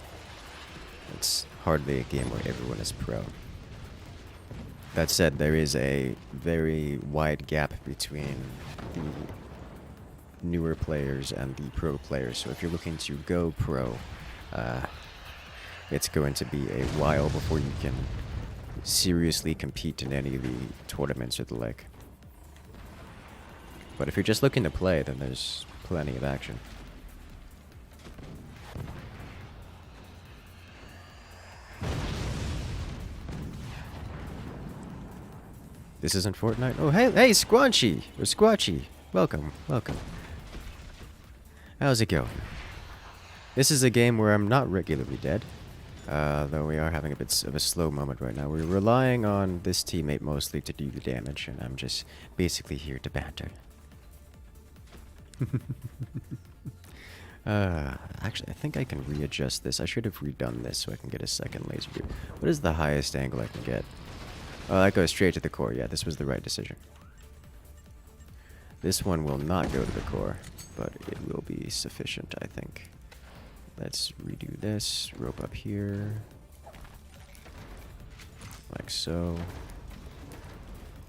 It's hardly a game where everyone is pro. That said, there is a very wide gap between the newer players and the pro players. So if you're looking to go pro, it's going to be a while before you can seriously compete in any of the tournaments or the like. But if you're just looking to play, then there's plenty of action. This isn't Fortnite? Oh, hey, Squanchy! Or Squatchy! Welcome, welcome. How's it going? This is a game where I'm not regularly dead. Though we are having a bit of a slow moment right now. We're relying on this teammate mostly to do the damage, and I'm just basically here to banter. Actually, I think I can readjust this. I should have redone this so I can get a second laser view. What is the highest angle I can get? Oh, that goes straight to the core. Yeah, this was the right decision. This one will not go to the core, but it will be sufficient, I think. Let's redo this. Rope up here. Like so.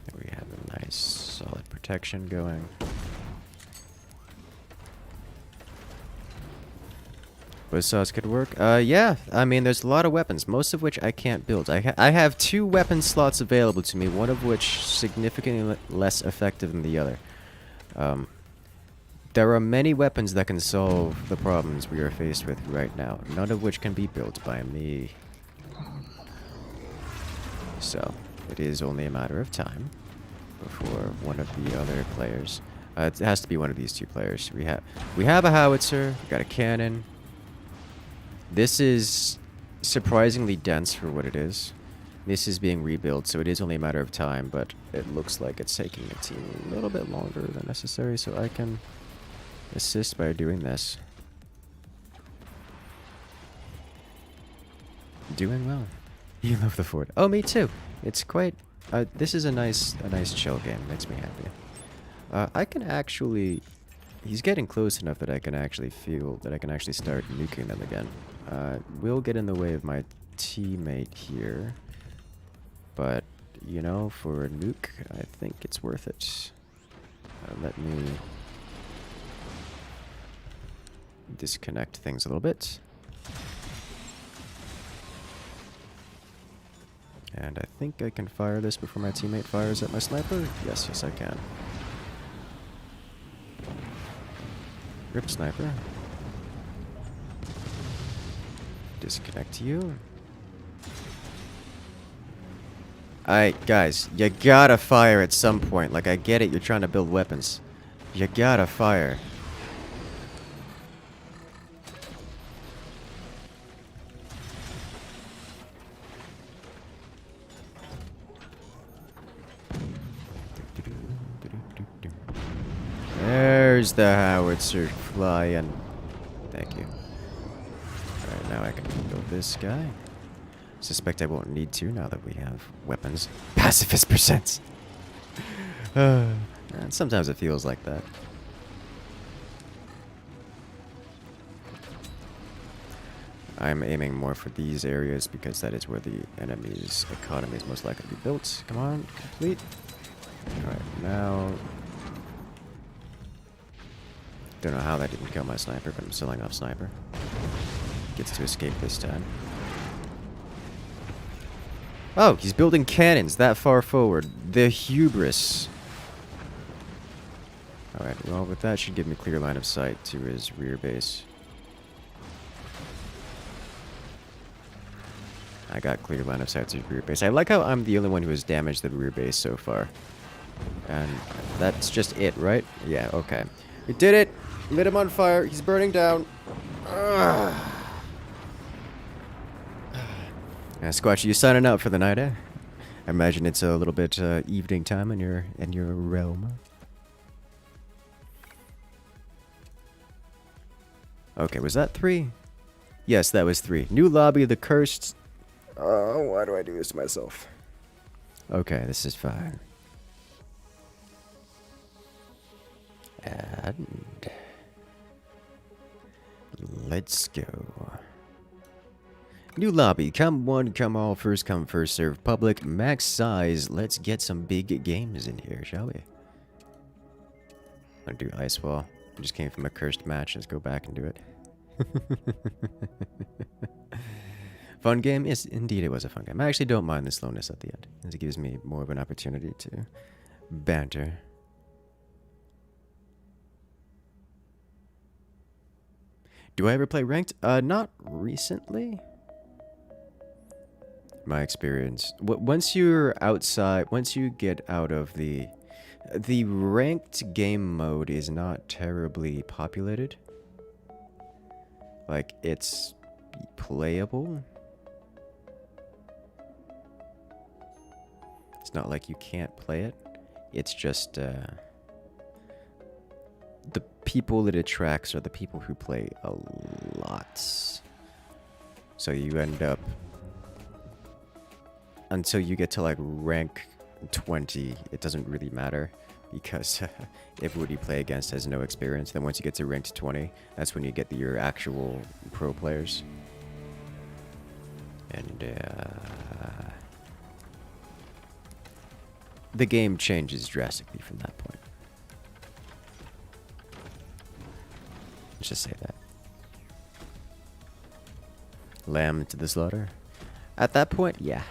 There we have a nice solid protection going. Buzzsaws could work. Yeah. I mean, there's a lot of weapons, most of which I can't build. I have 2 weapon slots available to me, one of which significantly less effective than the other. There are many weapons that can solve the problems we are faced with right now, none of which can be built by me. So, it is only a matter of time before one of the other players... it has to be one of these 2 players. We have a howitzer, we got a cannon. This is surprisingly dense for what it is. This is being rebuilt, so it is only a matter of time, but it looks like it's taking the team a little bit longer than necessary, so I can assist by doing this. Doing well. You love the fort. Oh, me too. It's quite... this is a nice chill game. Makes me happy. I can actually... He's getting close enough that I can actually feel that I can actually start nuking them again. Will get in the way of my teammate here. But, you know, for a nuke, I think it's worth it. Let me disconnect things a little bit. And I think I can fire this before my teammate fires at my sniper. Yes, I can. Rip sniper. Disconnect you. Alright, guys, you gotta fire at some point. Like, I get it, you're trying to build weapons. You gotta fire. There's the howitzer flying. Thank you. Alright, now I can build this guy. Suspect I won't need to now that we have weapons. Pacifist percents! And sometimes it feels like that. I'm aiming more for these areas because that is where the enemy's economy is most likely to be built. Come on, complete. Alright, now... Don't know how that didn't kill my sniper, but I'm selling off sniper. Gets to escape this time. Oh, he's building cannons that far forward. The hubris. Alright, well, with that should give me clear line of sight to his rear base. I got clear line of sight to his rear base. I like how I'm the only one who has damaged the rear base so far. And that's just it, right? Yeah, okay. We did it! Lit him on fire. He's burning down. Squatchy, you signing up for the night, eh? I imagine it's a little bit evening time in your realm. Okay, was that 3? Yes, that was 3. New lobby, the cursed. Oh, why do I do this to myself? Okay, this is fine. And let's go. New lobby, come one, come all, first come, first serve, public, max size. Let's get some big games in here, shall we? I'll do ice wall. I just came from a cursed match. Let's go back and do it. Fun game? Yes, indeed it was a fun game. I actually don't mind the slowness at the end, as it gives me more of an opportunity to banter. Do I ever play ranked? Not recently. My experience. Once you're outside, once you get out of the ranked game mode is not terribly populated. Like, it's playable. It's not like you can't play it. It's just, the people it attracts are the people who play a lot. So you end up, until you get to like rank 20, it doesn't really matter, because everybody you play against has no experience. Then once you get to ranked 20, that's when you get your actual pro players. And the game changes drastically from that point. Let's just say that. Lamb to the slaughter. At that point, yeah.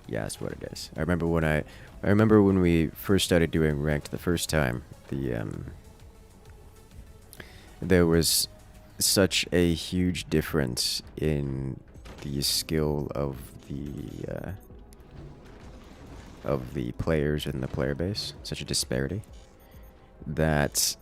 Yeah, that's what it is. I remember when we first started doing ranked the first time, there was such a huge difference in the skill of the players in the player base, such a disparity, that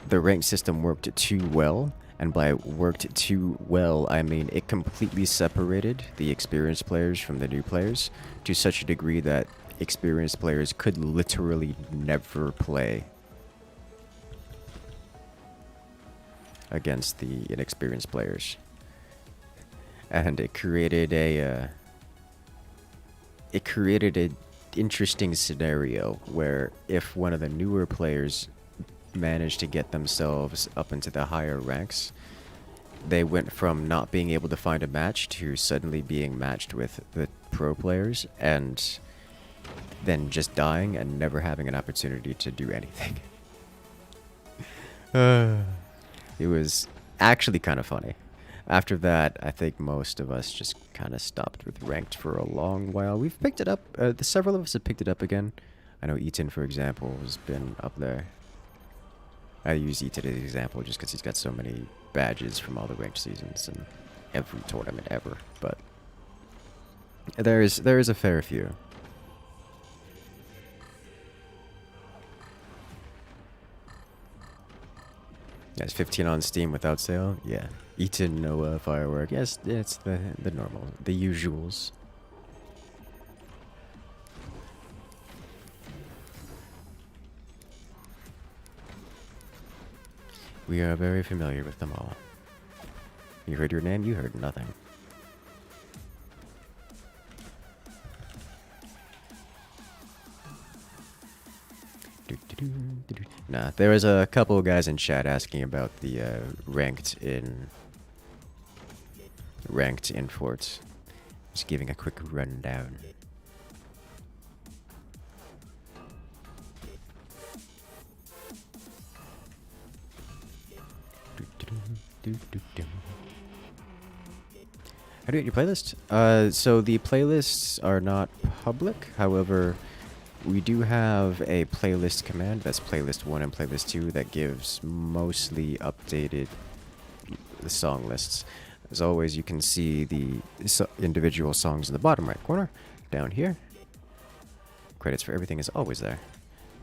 the rank system worked too well. And by worked too well, I mean it completely separated the experienced players from the new players to such a degree that experienced players could literally never play against the inexperienced players. And it created an interesting scenario where if one of the newer players managed to get themselves up into the higher ranks, they went from not being able to find a match to suddenly being matched with the pro players, and then just dying and never having an opportunity to do anything. It was actually kind of funny. After that, I think most of us just kind of stopped with ranked for a long while. We've picked it up. Several of us have picked it up again. I know Eaton, for example, has been up there. I use Eaton as an example just because he's got so many badges from all the ranked seasons and every tournament ever. But there is a fair few. Yes, 15 on Steam without sale. Yeah, Eaton, no firework. Yes, it's the normal, the usuals. We are very familiar with them all. You heard your name? You heard nothing. Nah, there was a couple of guys in chat asking about the ranked in forts. Just giving a quick rundown. How do you get your playlist? So the playlists are not public. However, we do have a playlist command. That's playlist 1 and playlist 2 that gives mostly updated song lists. As always, you can see the individual songs in the bottom right corner down here. Credits for everything is always there.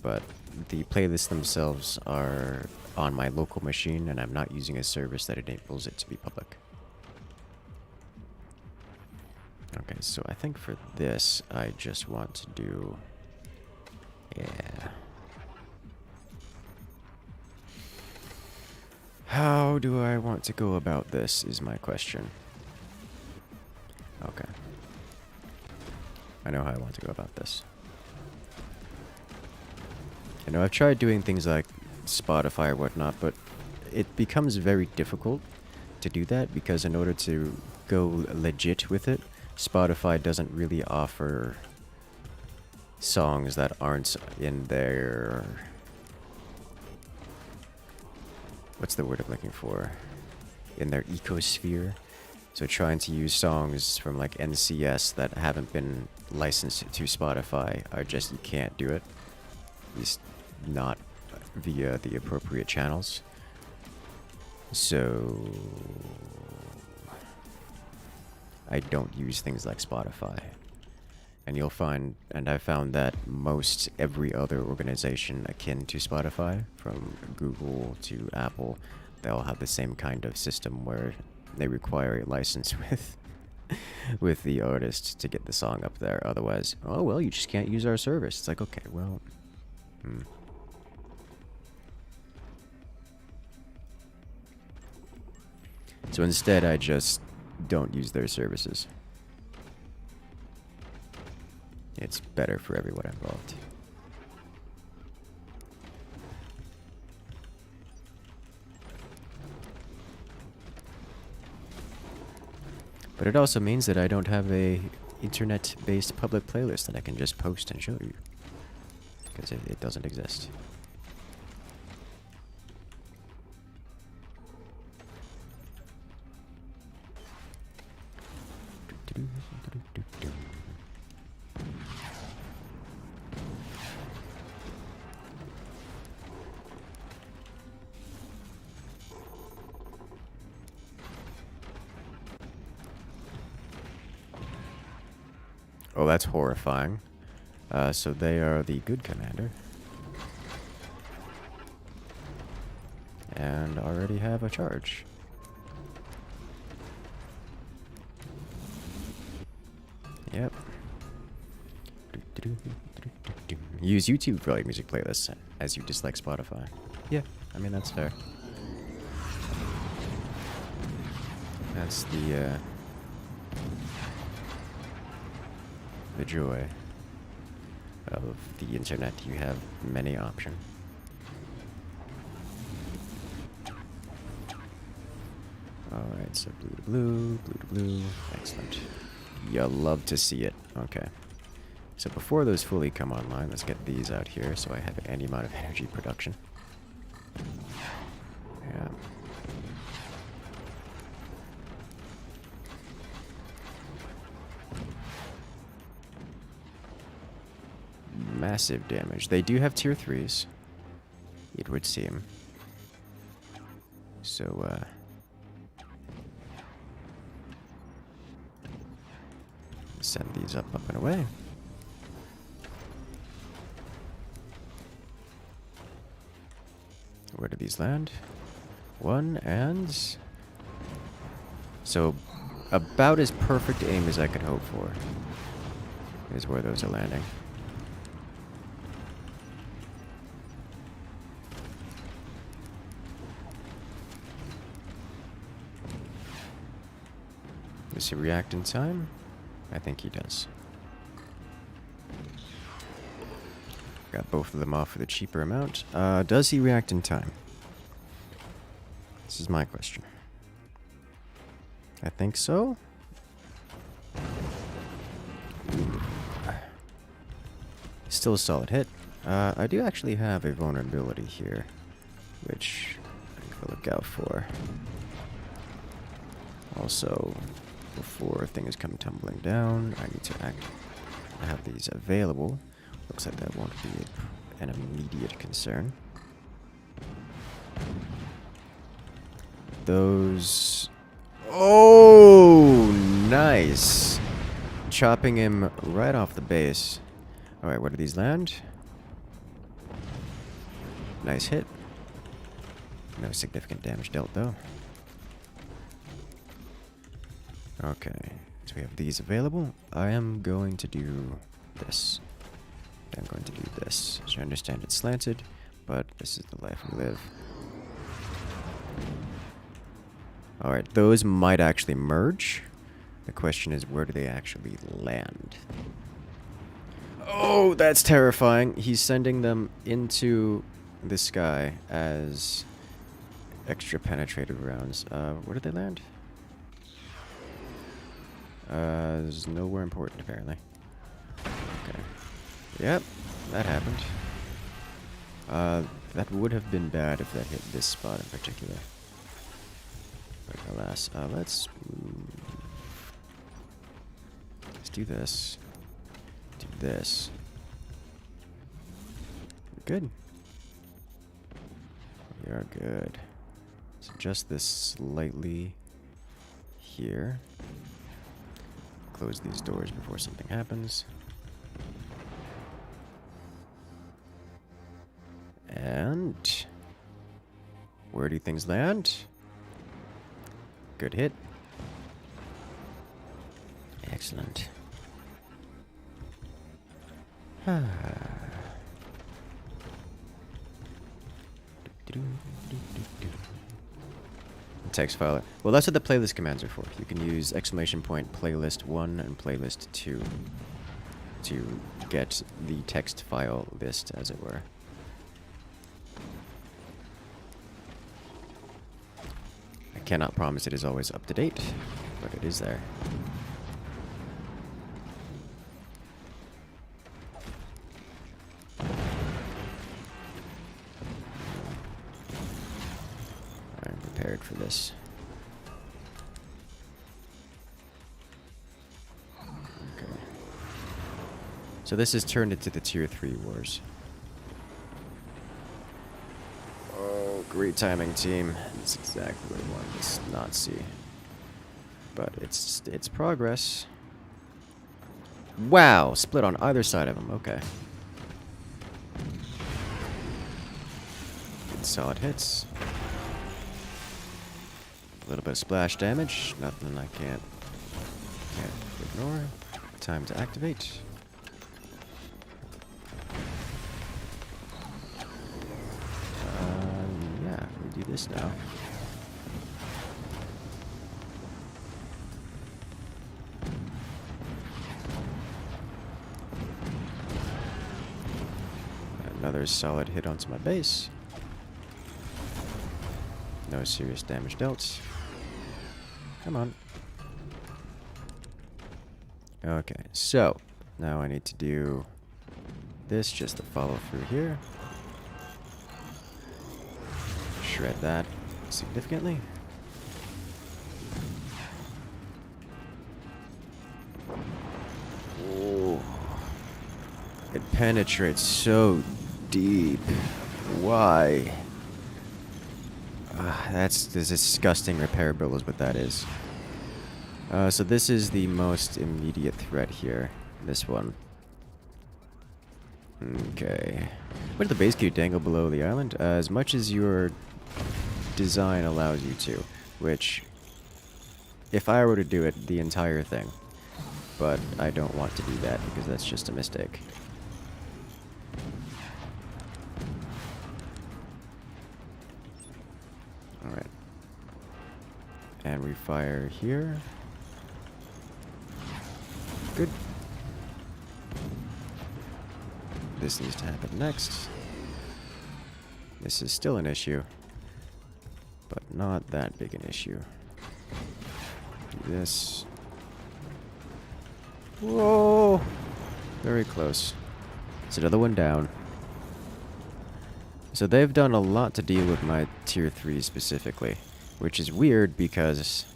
But the playlists themselves are on my local machine, and I'm not using a service that enables it to be public. Okay, so I think for this, I just want to do... Yeah. How do I want to go about this is my question. Okay. I know how I want to go about this. I know I've tried doing things like Spotify or whatnot, but it becomes very difficult to do that because in order to go legit with it, Spotify doesn't really offer songs that aren't in their what's the word I'm looking for? In their ecosphere. So trying to use songs from like NCS that haven't been licensed to Spotify are just, you can't do it. At least not via the appropriate channels. So I don't use things like Spotify. And you'll find, and I found that most every other organization akin to Spotify, from Google to Apple, they all have the same kind of system where they require a license with the artist to get the song up there. Otherwise, oh well, you just can't use our service. It's like, okay, well, So instead, I just don't use their services. It's better for everyone involved. But it also means that I don't have a internet-based public playlist that I can just post and show you. Because it doesn't exist. Oh, that's horrifying. So they are the good commander. And already have a charge. Yep. Use YouTube for like music playlists as you dislike Spotify. Yeah, I mean that's fair. That's the joy of the internet. You have many options. Alright, so blue to blue, blue to blue. Excellent. You'll love to see it. Okay. So before those fully come online, let's get these out here so I have any amount of energy production. Yeah. Massive damage. They do have tier 3s, it would seem. So, send these up and away. Where do these land? One, and... So, about as perfect aim as I could hope for is where those are landing. Does he react in time? I think he does. Got both of them off for the cheaper amount. Does he react in time? This is my question. I think so. Ooh. Still a solid hit. I do actually have a vulnerability here, which I can look out for. Also, before things come tumbling down, I need to have these available. Looks like that won't be an immediate concern. Those... Oh, nice! Chopping him right off the base. Alright, where do these land? Nice hit. No significant damage dealt, though. Okay, so we have these available. I am going to do this. I'm going to do this. So I understand it's slanted, but this is the life we live. Alright, those might actually merge. The question is, where do they actually land? Oh, that's terrifying. He's sending them into the sky as extra penetrative rounds. Where did they land? There's nowhere important, apparently. Okay. Yep, that happened. That would have been bad if that hit this spot in particular. But alas, let's do this. Do this. Good. We are good. So adjust this slightly here. Close these doors before something happens. And where do things land? Good hit. Excellent. Text file. Well, that's what the playlist commands are for. You can use !playlist 1 and playlist 2 to get the text file list, as it were. I cannot promise it is always up to date, but it is there. I'm prepared for this. Okay. So this has turned into the Tier 3 wars. Oh, great timing, team. That's exactly what I wanted to not see. But it's progress. Wow, split on either side of them. Okay. Good solid hits. A little bit of splash damage. Nothing I can't ignore. Time to activate. Yeah, we do this now. Another solid hit onto my base. No serious damage dealt. Come on. Okay, so now I need to do this just to follow through here. Shred that significantly. Oh, it penetrates so deep. Why? That's this disgusting repair bill is what that is. So this is the most immediate threat here. This one. Okay. Where did the base queue dangle below the island? As much as your design allows you to. Which, if I were to do it, the entire thing. But I don't want to do that because that's just a mistake. Alright. And we fire here. Good. This needs to happen next. This is still an issue, but not that big an issue. Do this. Whoa! Very close. It's another one down. So they've done a lot to deal with my tier 3 specifically, which is weird because,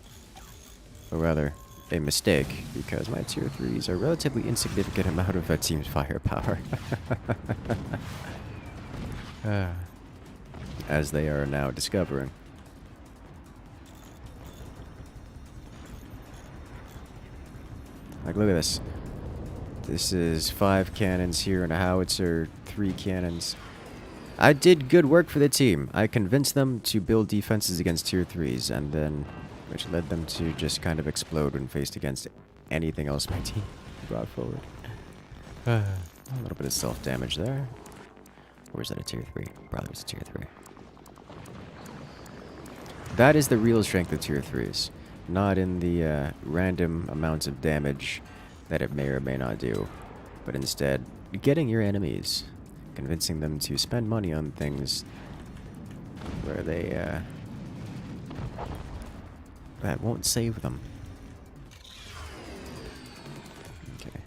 or rather, a mistake, because my tier 3s are a relatively insignificant amount of a team's firepower. As they are now discovering. Like, look at this. This is 5 cannons here and a howitzer, 3 cannons. I did good work for the team. I convinced them to build defenses against tier 3s, and then, which led them to just kind of explode when faced against anything else my team brought forward. A little bit of self-damage there. Or is that a tier 3? Probably was a tier 3. That is the real strength of tier 3s. Not in the random amounts of damage that it may or may not do. But instead, getting your enemies. Convincing them to spend money on things where they, that won't save them. Okay.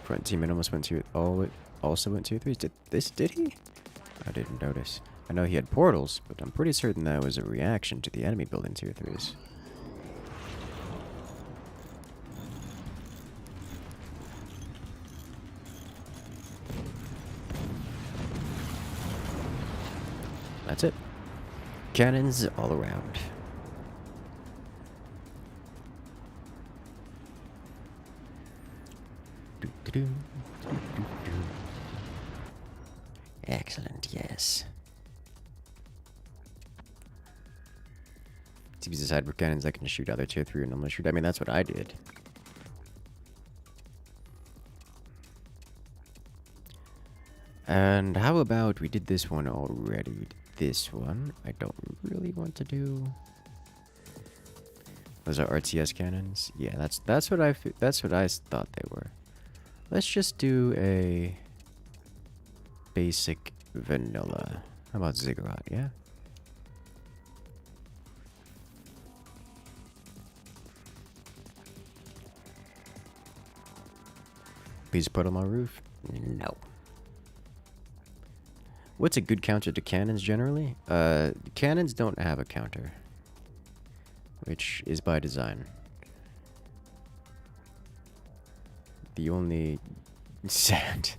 Front teammate almost went to also went 2-3. Did he? I didn't notice. I know he had portals, but I'm pretty certain that was a reaction to the enemy building 2-3s. That's it. Cannons all around. Excellent, yes. Seems decide for cannons that can shoot other tier 3 or normal shoot. I mean, that's what I did. And how about we did this one already? This one I don't really want to do. Those are RTS cannons. Yeah, that's what I thought they were. Let's just do a basic vanilla. How about ziggurat? Yeah. Please put on my roof. No. What's a good counter to cannons generally? Cannons don't have a counter, which is by design. The only sand.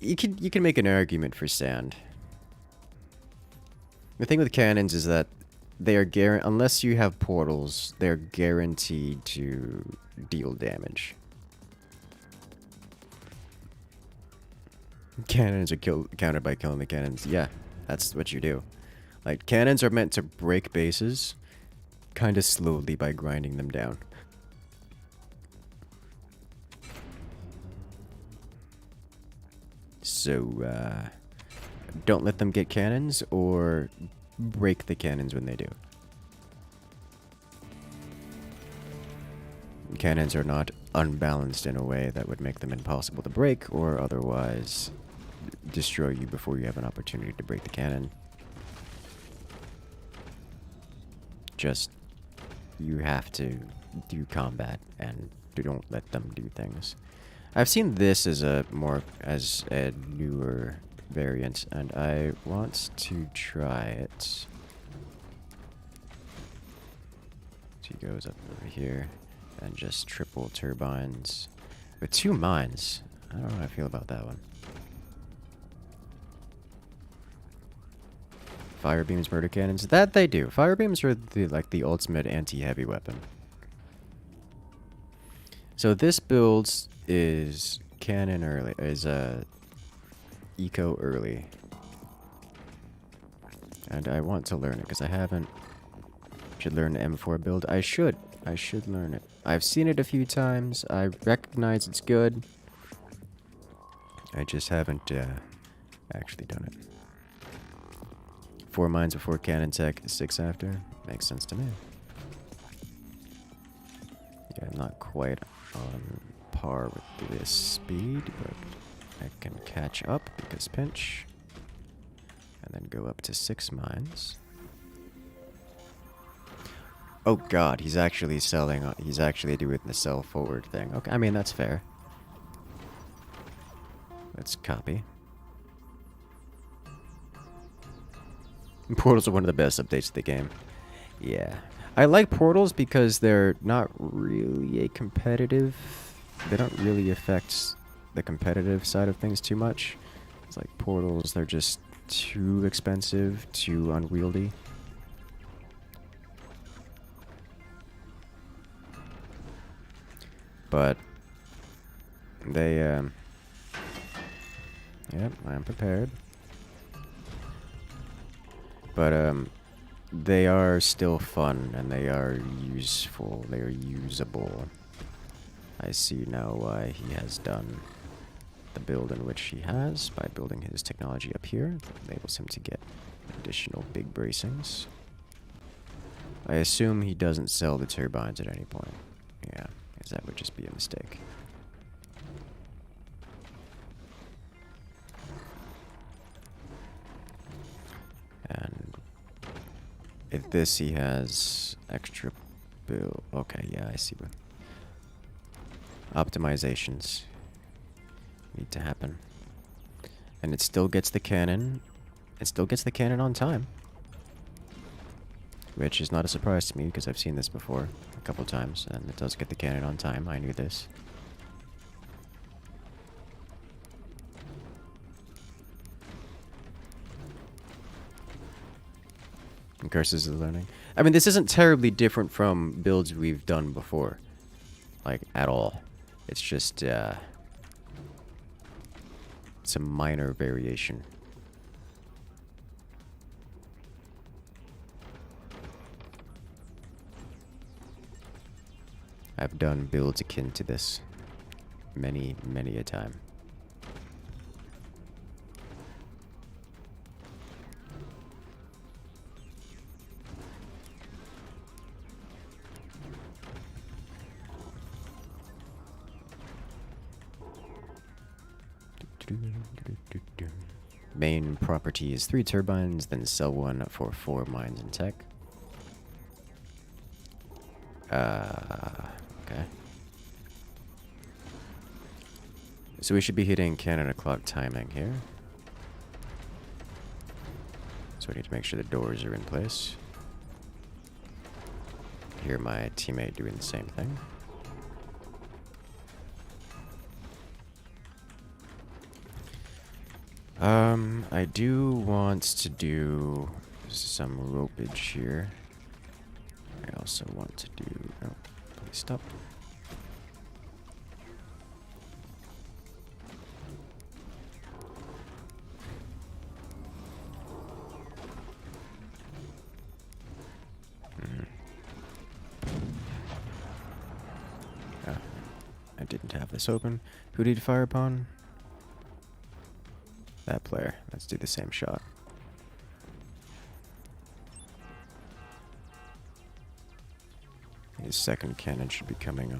You can make an argument for sand. The thing with cannons is that they are unless you have portals, they're guaranteed to deal damage. Cannons are countered by killing the cannons. Yeah, that's what you do. Like, cannons are meant to break bases kind of slowly by grinding them down. So, don't let them get cannons or break the cannons when they do. Cannons are not unbalanced in a way that would make them impossible to break or otherwise destroy you before you have an opportunity to break the cannon. Just, you have to do combat and don't let them do things. I've seen this as a newer variant, and I want to try it. She goes up over here and just triple turbines with 2 mines. I don't know how I feel about that one. Fire beams, murder cannons. That they do. Fire beams are the ultimate anti-heavy weapon. So this build is cannon early, eco early. And I want to learn it because I haven't. Should learn the M4 build. I should learn it. I've seen it a few times. I recognize it's good. I just haven't actually done it. 4 mines before cannon tech, 6 after. Makes sense to me. Yeah, not quite on par with this speed, but I can catch up because pinch. And then go up to 6 mines. Oh god, he's actually selling. He's actually doing the sell forward thing. Okay, I mean, that's fair. Let's copy. Portals are one of the best updates to the game. Yeah. I like portals because they're not really a competitive. They don't really affect the competitive side of things too much. It's like portals, they're just too expensive, too unwieldy. But they, yep, I'm prepared. But, they are still fun, and they are useful, they are usable. I see now why he has done the build in which he has, by building his technology up here. That enables him to get additional big bracings. I assume he doesn't sell the turbines at any point. Yeah, because that would just be a mistake. And If this, he has extra build. Okay, yeah, I see what. Optimizations need to happen. And it still gets the cannon. It still gets the cannon on time. Which is not a surprise to me because I've seen this before a couple times. And it does get the cannon on time. I knew this. Incursus is learning. I mean, this isn't terribly different from builds we've done before. Like, at all. It's just, it's a minor variation. I've done builds akin to this many, many a time. Main property is 3 turbines, then sell one for 4 mines and tech. Okay. So we should be hitting cannon o'clock timing here. So we need to make sure the doors are in place. Hear my teammate doing the same thing. I do want to do some ropage here. I also want to do... Oh, please stop. Oh, I didn't have this open. Who did you fire upon? That player. Let's do the same shot. His second cannon should be coming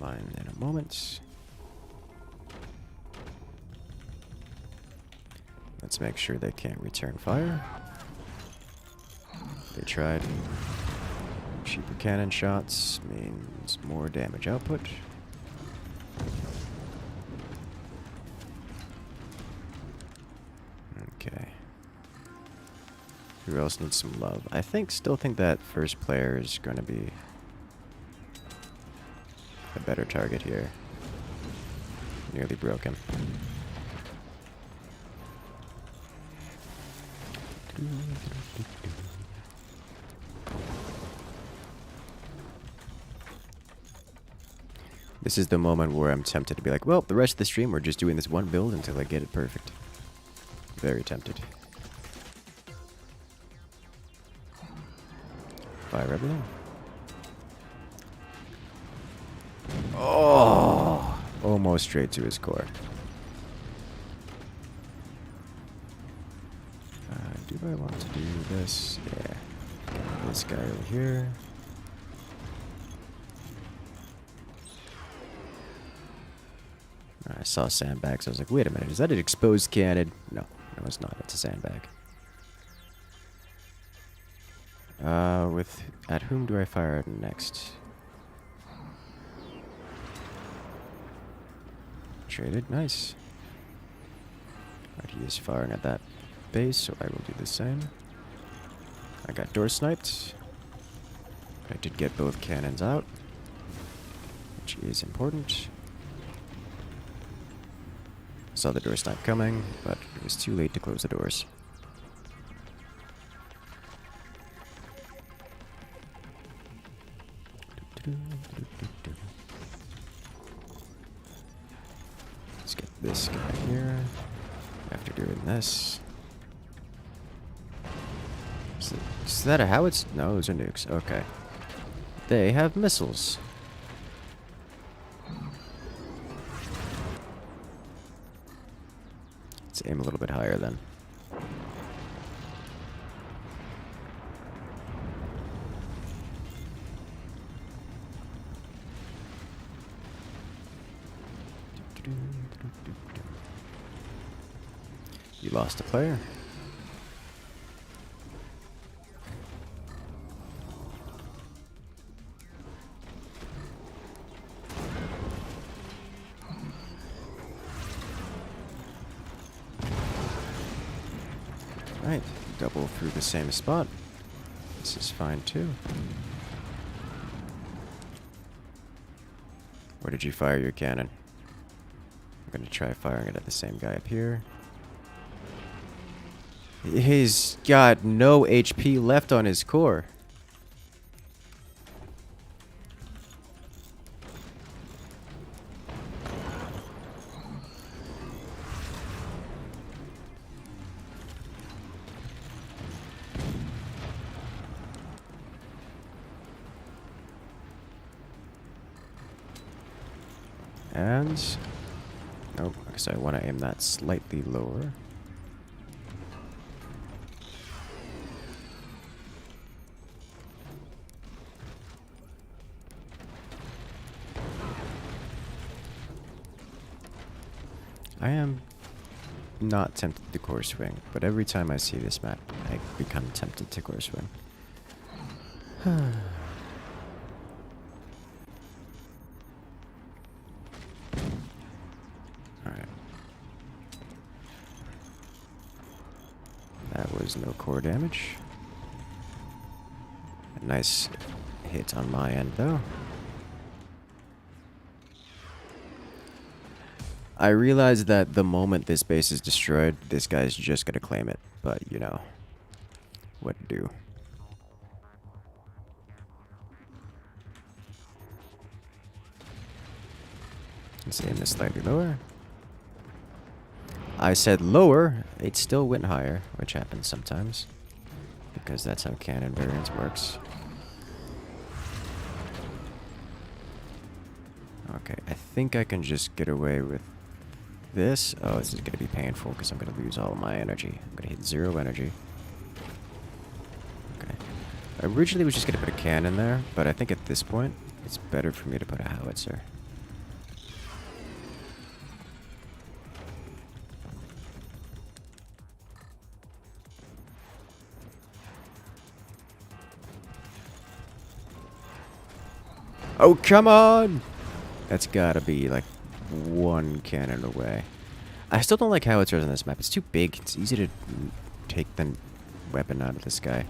offline in a moment. Let's make sure they can't return fire. They tried. Cheaper cannon shots means more damage output. Okay. Who else needs some love? I still think that first player is going to be a better target here. Nearly broke him. This is the moment where I'm tempted to be like, well, the rest of the stream we're just doing this one build until I get it perfect. Very tempted. Fire rubble. Oh, almost straight to his core. Do I want to do this? Yeah. This guy over here. I saw sandbags. I was like, wait a minute, is that an exposed cannon? No, no, it's not. It's a sandbag. At whom do I fire next? Traded, nice. Alright, he is firing at that base, so I will do the same. I got door sniped. I did get both cannons out, which is important. Saw the door snipe coming, but it was too late to close the doors. Let's get this guy here. After doing this. Is that a howitzer? No, those are nukes. Okay. They have missiles. Let's aim a little bit higher then. You lost a player. Alright, double through the same spot. This is fine too. Where did you fire your cannon? I'm gonna try firing it at the same guy up here. He's got no HP left on his core. And nope, because I want to aim that slightly lower. I am not tempted to core swing, but every time I see this map, I become tempted to core swing. Alright. That was no core damage. A nice hit on my end, though. I realize that the moment this base is destroyed, this guy's just gonna claim it. But, you know, what to do. Let's aim this slightly lower. I said lower, it still went higher, which happens sometimes. Because that's how cannon variance works. Okay, I think I can just get away with this. Oh, this is going to be painful because I'm going to lose all of my energy. I'm going to hit 0 energy. Okay. I originally was just going to put a cannon there, but I think at this point, it's better for me to put a howitzer. Oh, come on! That's gotta be like one cannon away. I still don't like howitzers on this map. It's too big. It's easy to take the weapon out of this guy.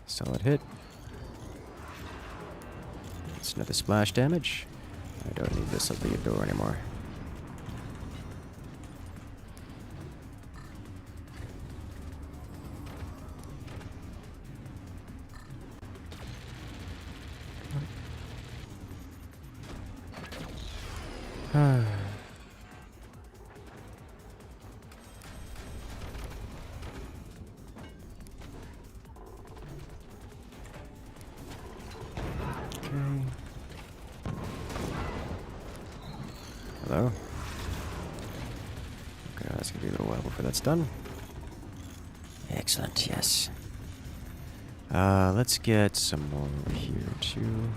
Solid hit. It's another splash damage. I don't need this at the door anymore. Hello? Okay, that's gonna be a little while before that's done. Excellent, yes. Let's get some more over here, too.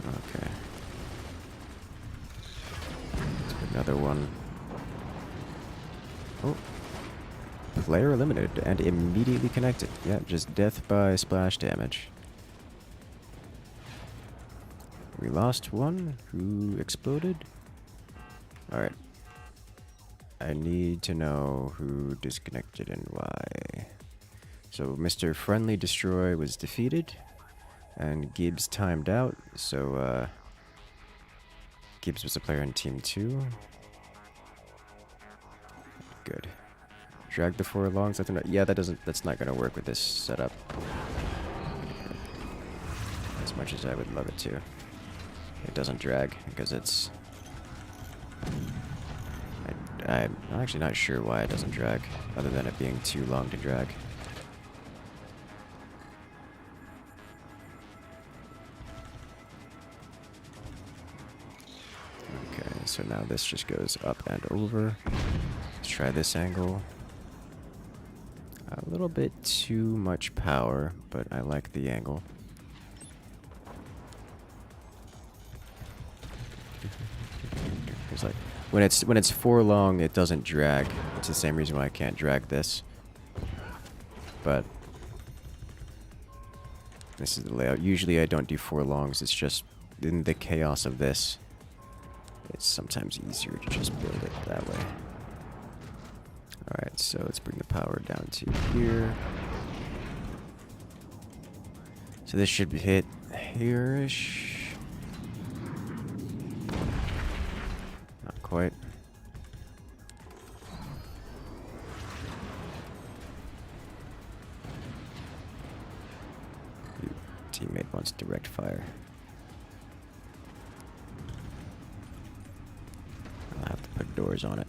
Okay. Let's put another one. Oh. Player eliminated and immediately connected. Yeah, just death by splash damage. We lost one who exploded. Alright. I need to know who disconnected and why. So Mr. Friendly Destroy was defeated. And Gibbs timed out. So Gibbs was a player in Team 2. Good. Drag the 4 longs. Yeah, that's not gonna work with this setup. As much as I would love it to. It doesn't drag because it's... I'm actually not sure why it doesn't drag, other than it being too long to drag. Okay, so now this just goes up and over. Let's try this angle. A little bit too much power, but I like the angle. There's like When it's 4 long, it doesn't drag. It's the same reason why I can't drag this. But this is the layout. Usually I don't do 4 longs. It's just in the chaos of this. It's sometimes easier to just build it that way. Alright, so let's bring the power down to here. So this should hit here-ish. Not quite. Your teammate wants direct fire. I'll have to put doors on it.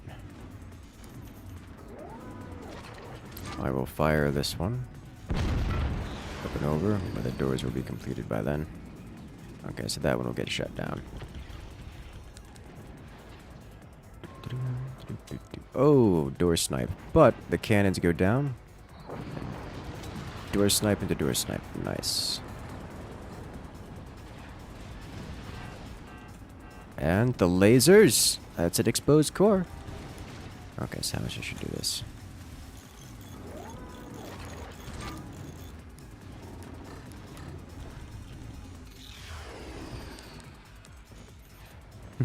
I will fire this one. Up and over, but the doors will be completed by then. Okay, so that one will get shut down. Oh, door snipe. But the cannons go down. Door snipe into door snipe. Nice. And the lasers. That's an exposed core. Okay, so how much I should do this?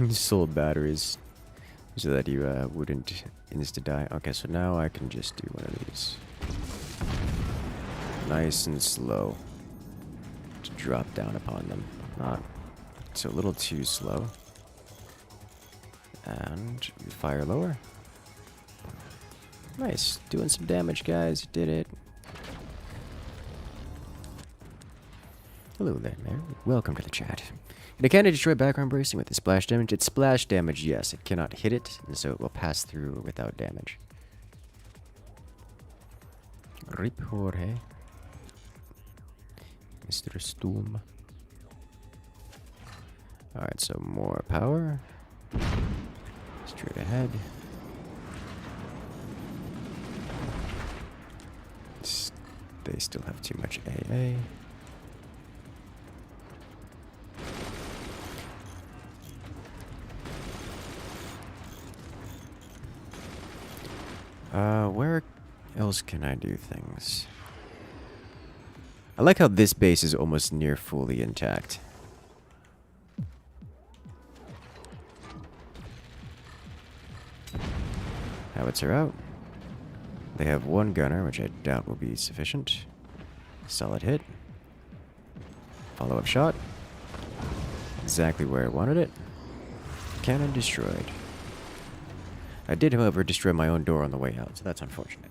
Sold batteries so that you wouldn't insta-die. Okay, so now I can just do one of these. Nice and slow. To drop down upon them. Not so a little too slow. And fire lower. Nice. Doing some damage, guys. Did it. Hello there, Mary. Welcome to the chat. And it can destroy background bracing with the splash damage. It's splash damage, yes. It cannot hit it, and so it will pass through without damage. Rip Jorge. Mr. Storm. Alright, so more power. Straight ahead. They still have too much AA. Where else can I do things? I like how this base is almost near fully intact. Howitzer out. They have one gunner, which I doubt will be sufficient. Solid hit. Follow-up shot. Exactly where I wanted it. Cannon destroyed. I did, however, destroy my own door on the way out, so that's unfortunate.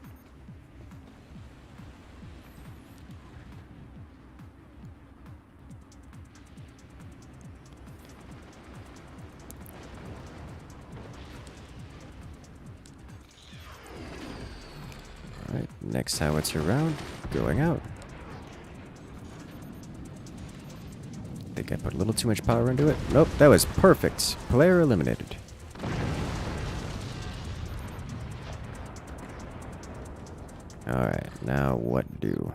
Alright, next howitzer round, going out. Think I put a little too much power into it? Nope, that was perfect. Player eliminated. Alright, now what do?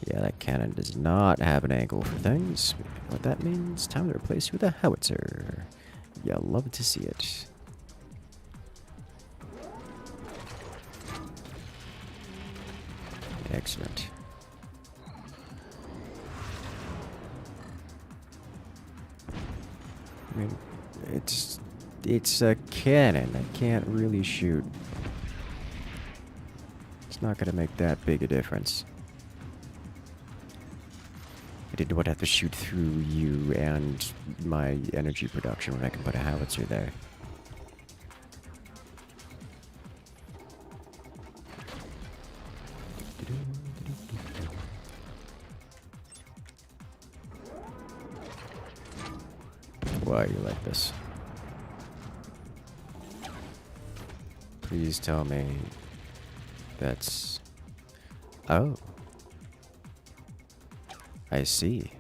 Yeah, that cannon does not have an angle for things. What that means, time to replace you with a howitzer. Yeah, love to see it. Excellent. I mean, it's a cannon. I can't really shoot. It's not gonna make that big a difference. I didn't want to have to shoot through you and my energy production when I can put a howitzer there. Why are you like this? Please tell me that's... Oh. I see.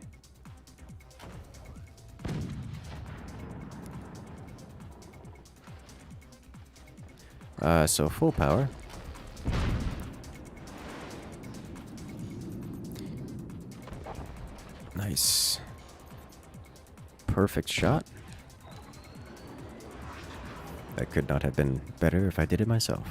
So full power. Nice. Perfect shot. That could not have been better if I did it myself.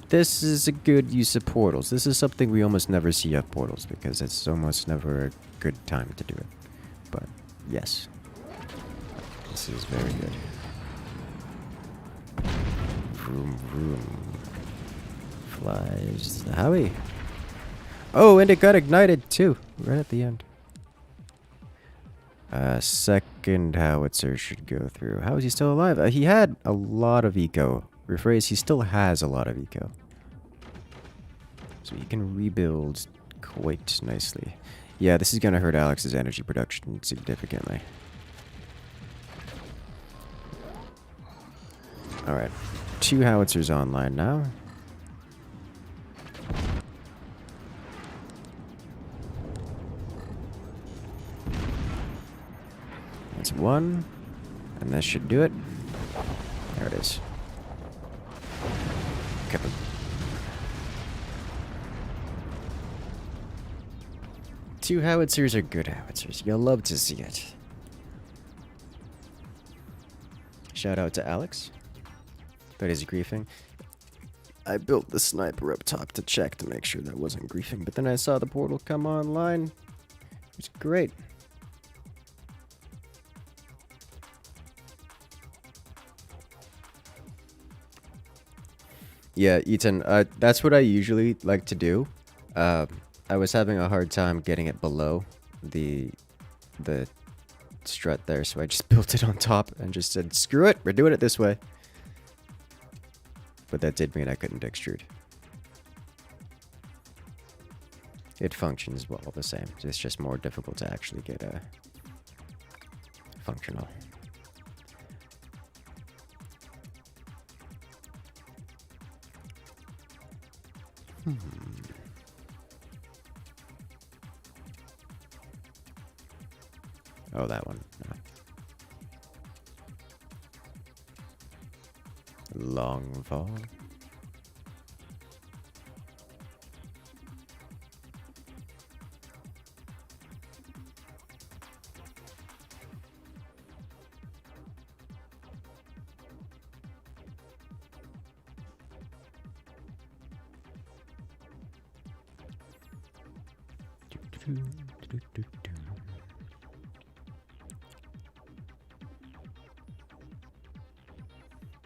This is a good use of portals. This is something we almost never see of portals because it's almost never a good time to do it. But yes, this is very good. Vroom vroom. Flies the Howie. Oh, and it got ignited too, right at the end. Second howitzer should go through. How is he still alive? He had a lot of eco. Rephrase, he still has a lot of eco. So he can rebuild quite nicely. Yeah, this is going to hurt Alex's energy production significantly. Alright. 2 howitzers online now. That's 1. And this should do it. There it is. Couple. Two howitzers are good howitzers. You'll love to see it. Shout out to Alex. But is griefing. I built the sniper up top to check to make sure that wasn't griefing, but then I saw the portal come online. It was great. Yeah, Ethan, that's what I usually like to do. I was having a hard time getting it below the strut there, so I just built it on top and just said, screw it, we're doing it this way. But that did mean I couldn't extrude. It functions well the same. It's just more difficult to actually get functional. Oh, that one. No. Long fall.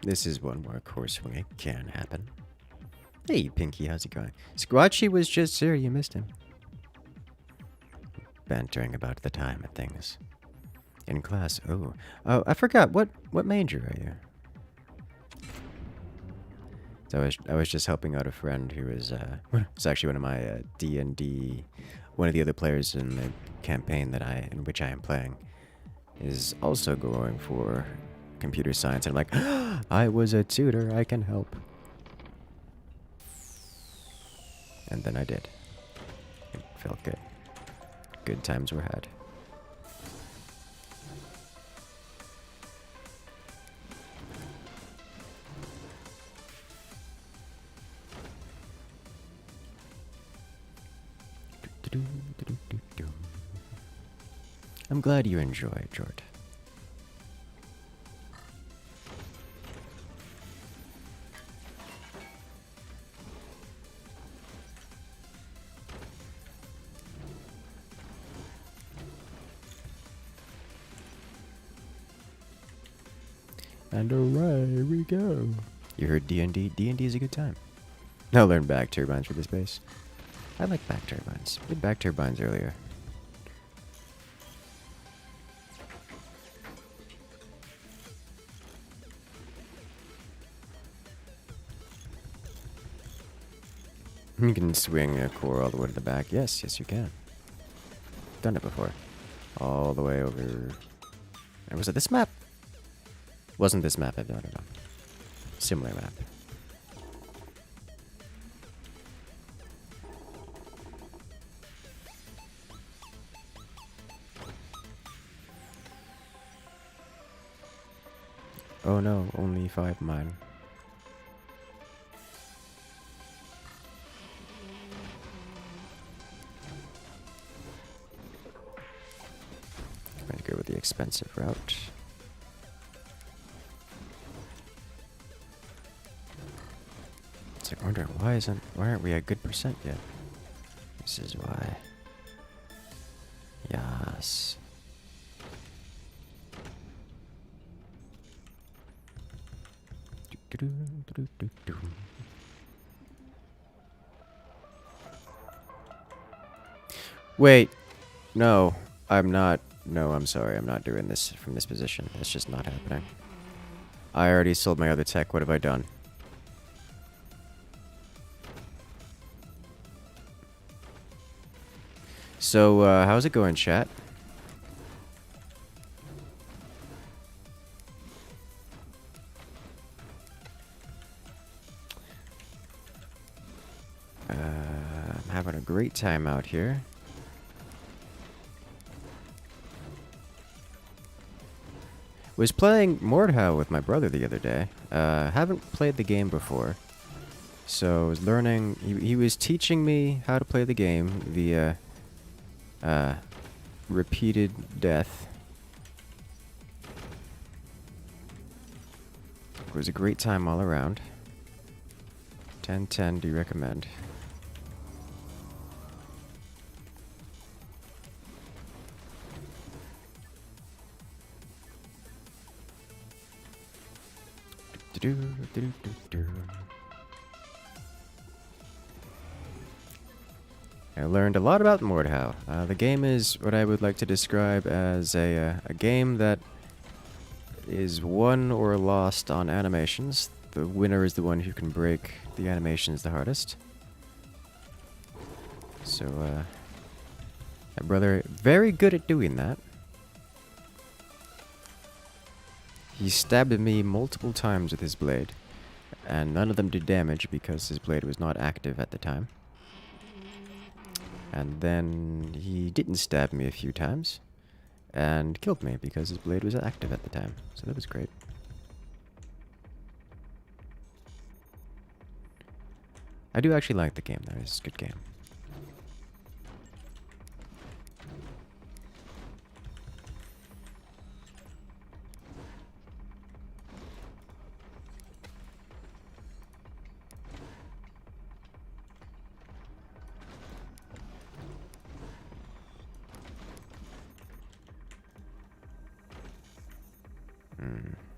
This is one more course when it can happen. Hey, Pinky, how's it going? Squatchy was just here, you missed him. Bantering about the time and things. In class, oh, I forgot, what major are you? So I was just helping out a friend who was, it's actually one of my D&D, one of the other players in the campaign that in which I am playing, is also going for computer science, and I'm like, I was a tutor, I can help. And then I did. It felt good. Good times were had. I'm glad you enjoyed, Jord. And away we go. You heard D&D? D&D is a good time. I'll learn back turbines for this base. I like back turbines. I did back turbines earlier. You can swing a core all the way to the back. Yes, yes you can. Done it before. All the way over. And was it this map? Wasn't this map, I don't know. Similar map. Oh no, only 5 mine. the expensive route. It's like wondering why aren't we at good percent yet? This is why. Yes. Wait, no, I'm not. No, I'm sorry, I'm not doing this from this position. It's just not happening. I already sold my other tech. What have I done? So, how's it going, chat? I'm having a great time out here. Was playing Mordhau with my brother the other day. Haven't played the game before. So I was learning, he was teaching me how to play the game via repeated death. It was a great time all around. 10/10, do you recommend? I learned a lot about Mordhau. The game is what I would like to describe as a game that is won or lost on animations. The winner is the one who can break the animations the hardest. So, my brother, very good at doing that. He stabbed me multiple times with his blade, and none of them did damage because his blade was not active at the time. And then he didn't stab me a few times, and killed me because his blade was active at the time. So that was great. I do actually like the game though, it's a good game.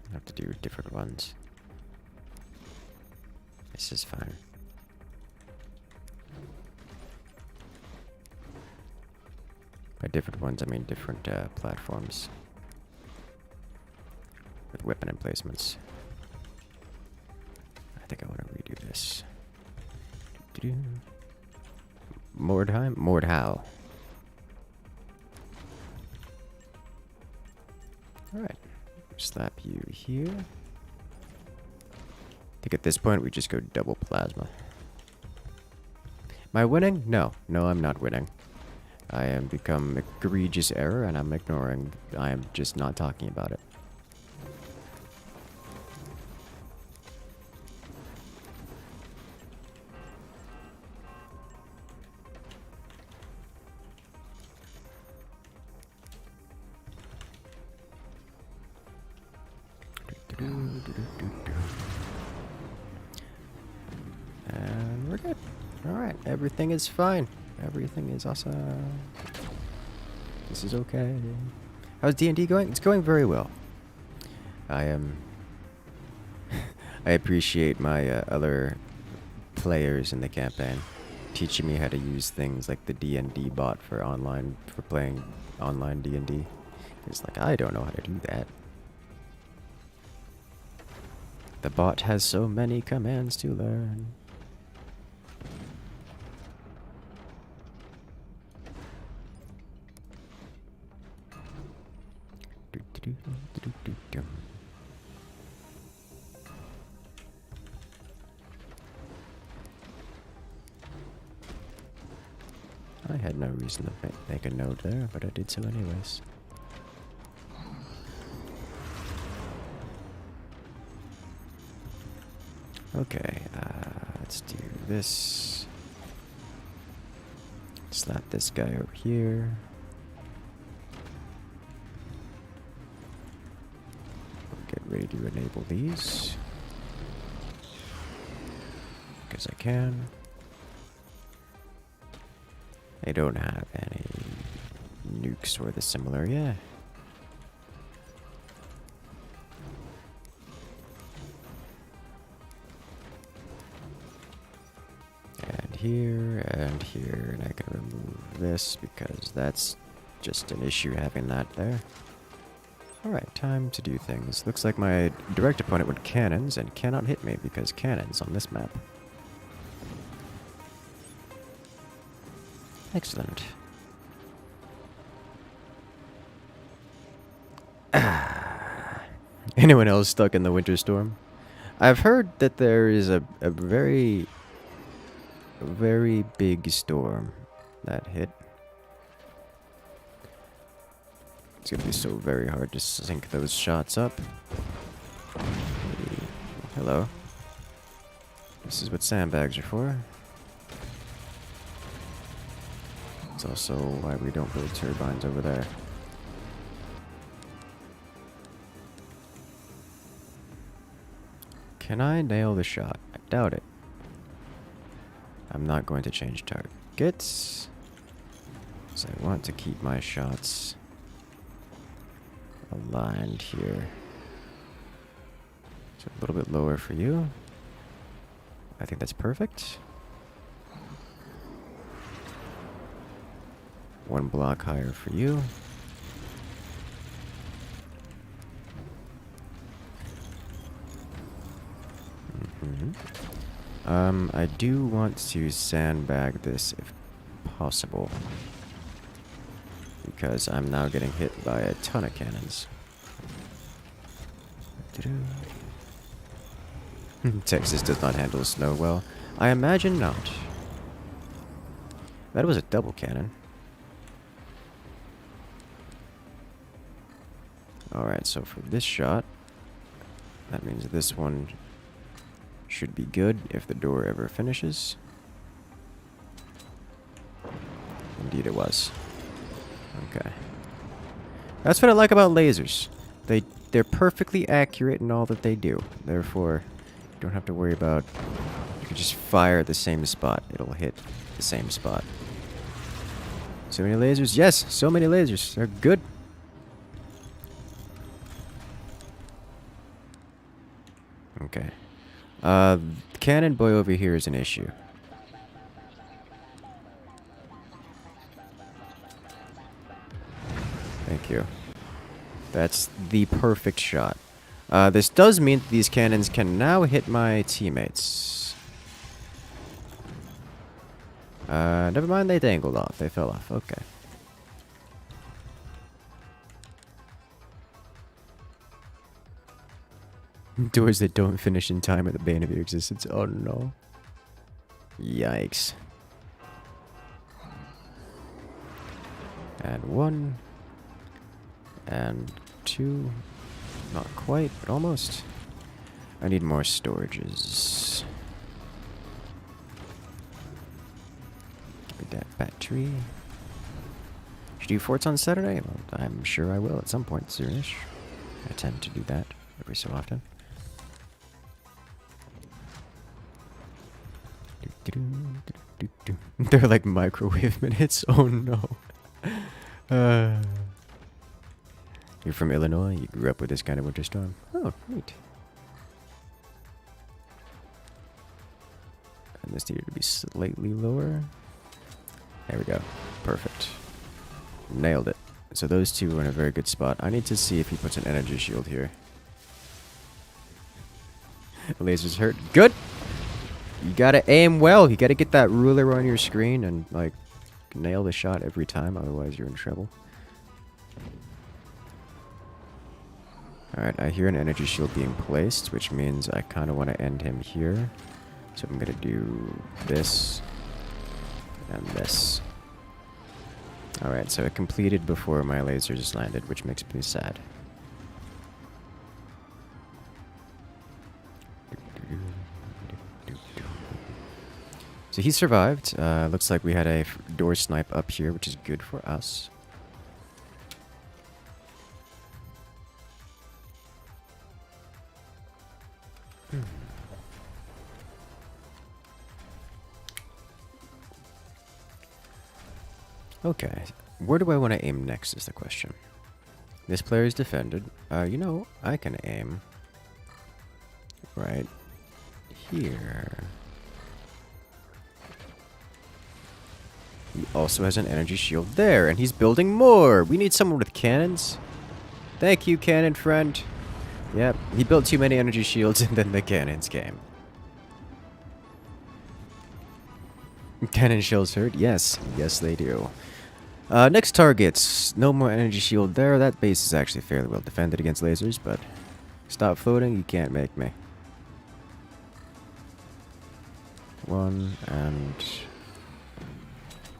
I have to do different ones. This is fine. By different ones, I mean different platforms. With weapon emplacements. I think I want to redo this. Mordhau. Alright. Slap you here. I think at this point we just go double plasma. Am I winning? No. No, I'm not winning. I am become egregious error and I'm ignoring. I am just not talking about it. And we're good. Alright, everything is fine. Everything is awesome. This is okay. How's D&D going? It's going very well. I am... I appreciate my other players in the campaign teaching me how to use things like the D&D bot for playing online D&D. It's like, I don't know how to do that. The bot has so many commands to learn. I had no reason to make a note there, but I did so anyways. Okay, let's do this. Slap this guy over here. way to enable these. Because I can. I don't have any nukes or the similar, yeah. And here, and I can remove this because that's just an issue having that there. Alright, time to do things. Looks like my direct opponent with cannons and cannot hit me because cannons on this map. Excellent. Anyone else stuck in the winter storm? I've heard that there is a very big storm that hit. It's gonna be so very hard to sync those shots up. Hello. This is what sandbags are for. It's also why we don't build turbines over there. Can I nail the shot? I doubt it. I'm not going to change targets, so I want to keep my shots aligned here. So a little bit lower for you. I think that's perfect. One block higher for you. I do want to sandbag this if possible, because I'm now getting hit by a ton of cannons. Texas does not handle snow well. I imagine not. That was a double cannon. Alright, so for this shot, that means this one should be good if the door ever finishes. Indeed it was. Okay. That's what I like about lasers. They're perfectly accurate in all that they do. Therefore, you don't have to worry about... You can just fire at the same spot. It'll hit the same spot. So many lasers? Yes, so many lasers. They're good. Okay. Cannon boy over here is an issue. Thank you. That's the perfect shot. This does mean that these cannons can now hit my teammates. Never mind, they dangled off. They fell off. Okay. Doors that don't finish in time at the bane of your existence. Oh no. Yikes. And one. And two. Not quite, but almost. I need more storages. Give me that battery. Should you do forts on Saturday? Well, I'm sure I will at some point soonish. I tend to do that every so often. They're like microwave minutes. Oh no. You're from Illinois? You grew up with this kind of winter storm? Oh, neat. And this needed to be slightly lower. There we go. Perfect. Nailed it. So those two are in a very good spot. I need to see if he puts an energy shield here. Lasers hurt. Good! You gotta aim well. You gotta get that ruler on your screen and, like, nail the shot every time. Otherwise, you're in trouble. Alright, I hear an energy shield being placed, which means I kind of want to end him here. So I'm going to do this and this. Alright, so it completed before my lasers landed, which makes me sad. So he survived. Looks like we had a door snipe up here, which is good for us. Okay, where do I want to aim next is the question. This player is defended. You know, I can aim right here. He also has an energy shield there, and he's building more. We need someone with cannons. Thank you, cannon friend. Yep, he built too many energy shields, and then the cannons came. Cannon shells hurt? Yes. Yes, they do. Next targets. No more energy shield there. That base is actually fairly well defended against lasers, but stop floating, you can't make me. 1 and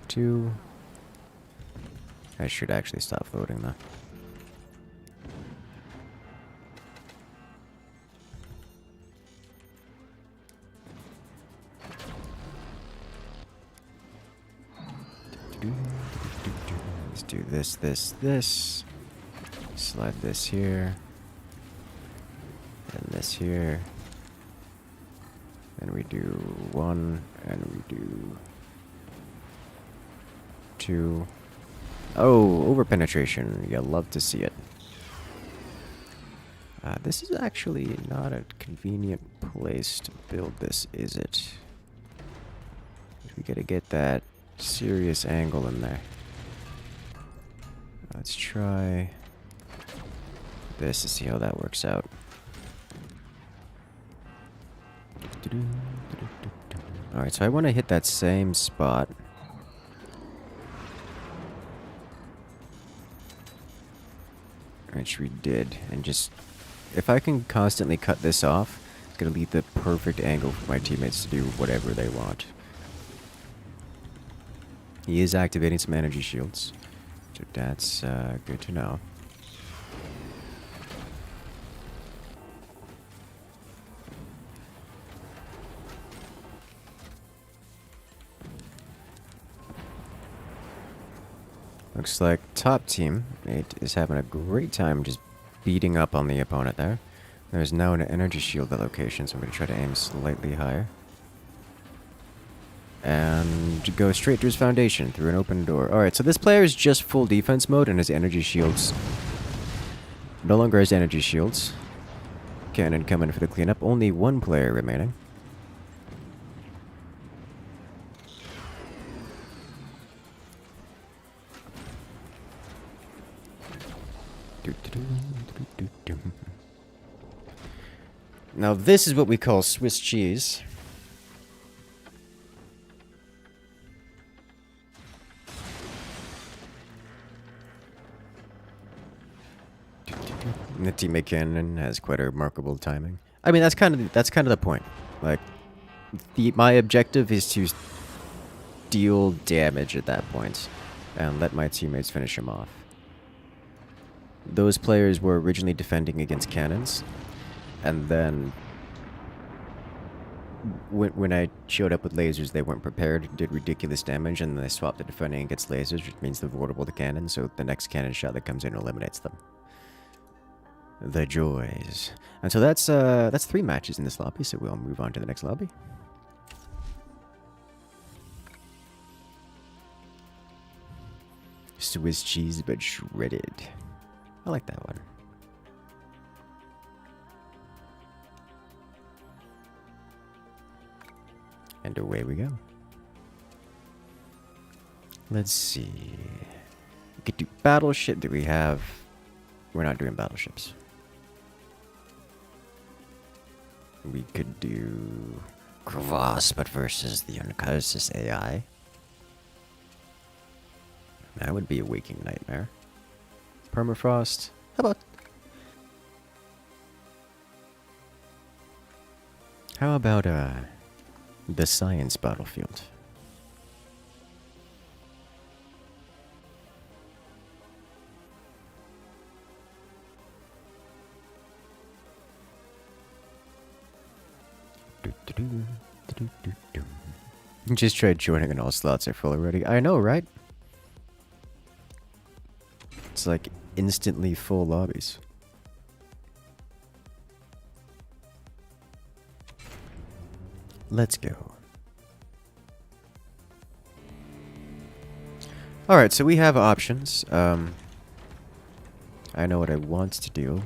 2. I should actually stop floating though. Let's do this. Slide this here. And this here. And we do 1, and we do 2. Oh, over penetration. You'll love to see it. This is actually not a convenient place to build this, is it? We gotta get that serious angle in there. Let's try this to see how that works out. Alright, so I want to hit that same spot. Which we did. And just, if I can constantly cut this off, it's going to leave the perfect angle for my teammates to do whatever they want. He is activating some energy shields. So that's good to know. Looks like top team mate is having a great time just beating up on the opponent there. There's now an energy shield at location, so I'm going to try to aim slightly higher. And go straight to his foundation through an open door. Alright, so this player is just full defense mode and his energy shields. No longer has energy shields. Cannon coming for the cleanup. Only one player remaining. Now this is what we call Swiss cheese. The teammate cannon has quite a remarkable timing. I mean, that's kind of the point. Like, my objective is to deal damage at that point and let my teammates finish him off. Those players were originally defending against cannons, and then when I showed up with lasers, they weren't prepared, did ridiculous damage, and then they swapped to defending against lasers, which means they're vulnerable to cannon, so the next cannon shot that comes in eliminates them. The joys. And so that's 3 matches in this lobby, so we'll move on to the next lobby. Swiss cheese but shredded. I like that one. And away we go. Let's see. We could do battleship. Do we have... We're not doing battleships. We could do Crevasse, but versus the Incursus AI. That would be a waking nightmare. Permafrost. How about the science battlefield? Just tried joining and all slots are full already. I know, right? It's like instantly full lobbies. Let's go. Alright, so we have options. I know what I want to do.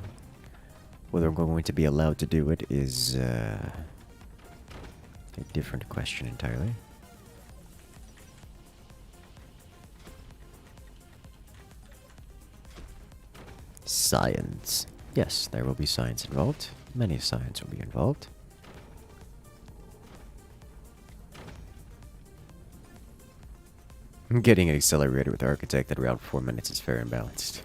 Whether I'm going to be allowed to do it is a different question entirely. Science. Yes, there will be science involved. Many science will be involved. Getting an accelerator with Architect at around 4 minutes is fair and balanced.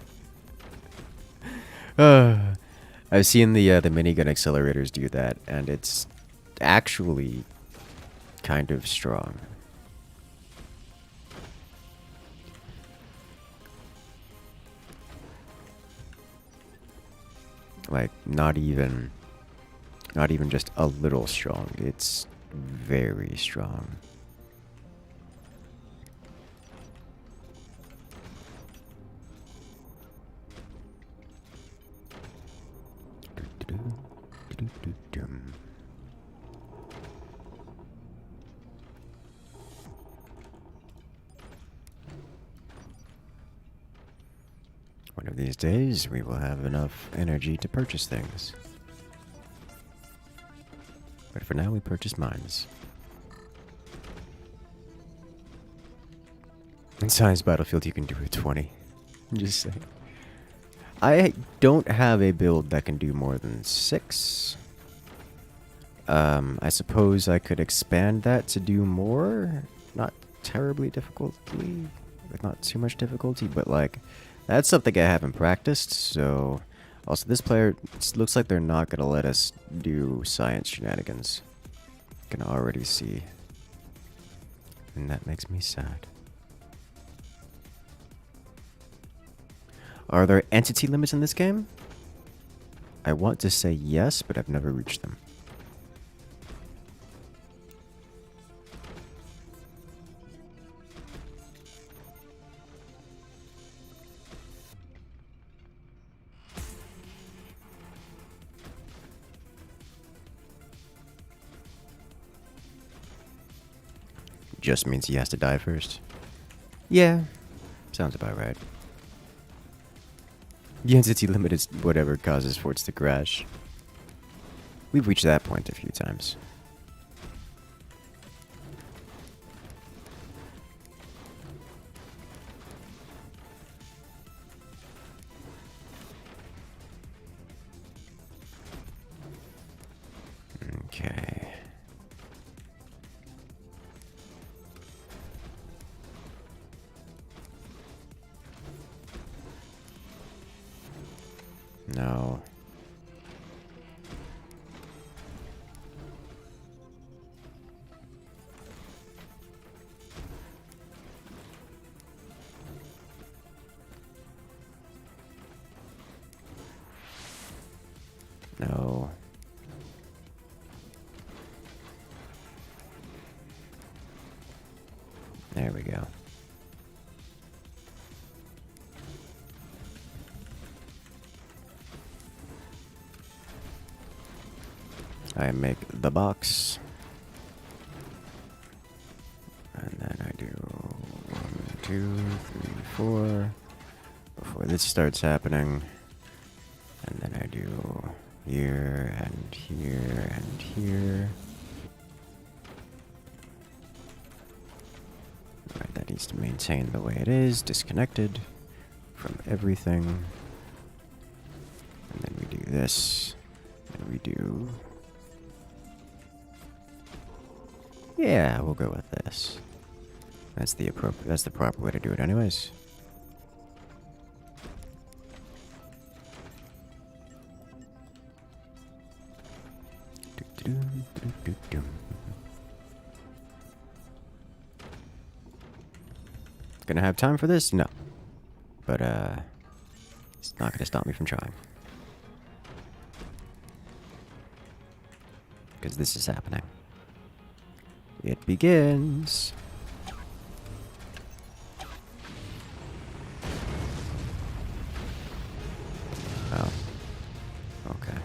I've seen the minigun accelerators do that, and it's actually kind of strong. Like, not even just a little strong. It's very strong. One of these days, we will have enough energy to purchase things. But for now, we purchase mines. In Science Battlefield, you can do a 20. I'm just saying. I don't have a build that can do more than 6. I suppose I could expand that to do more. Not terribly difficultly, with not too much difficulty, but like, that's something I haven't practiced, so... Also, this player, it looks like they're not going to let us do science shenanigans. Can already see. And that makes me sad. Are there entity limits in this game? I want to say yes, but I've never reached them. Just means he has to die first. Yeah, sounds about right. The entity limit is whatever causes forts to crash. We've reached that point a few times. Okay. No. No. There we go. I make the box. And then I do 1, 2, 3, 4. Before this starts happening. And then I do here and here and here. Alright, that needs to maintain the way it is, disconnected from everything. And then we do this. And we do... Yeah, we'll go with this. That's the proper way to do it anyways. Gonna have time for this? No. But it's not gonna stop me from trying. Because this is happening. It begins. Oh. Okay.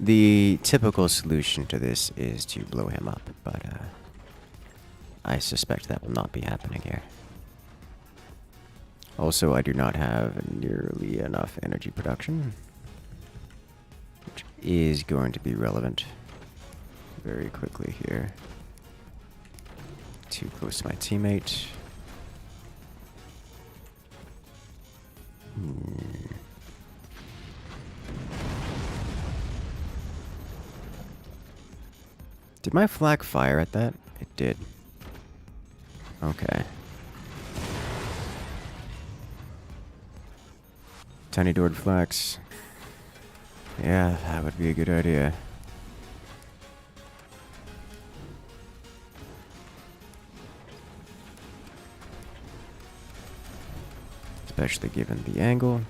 The typical solution to this is to blow him up, but I suspect that will not be happening here. Also, I do not have nearly enough energy production, which is going to be relevant very quickly here. Too close to my teammate. Did my flak fire at that? It did. Okay. Tiny doored flax. Yeah, that would be a good idea. Especially given the angle.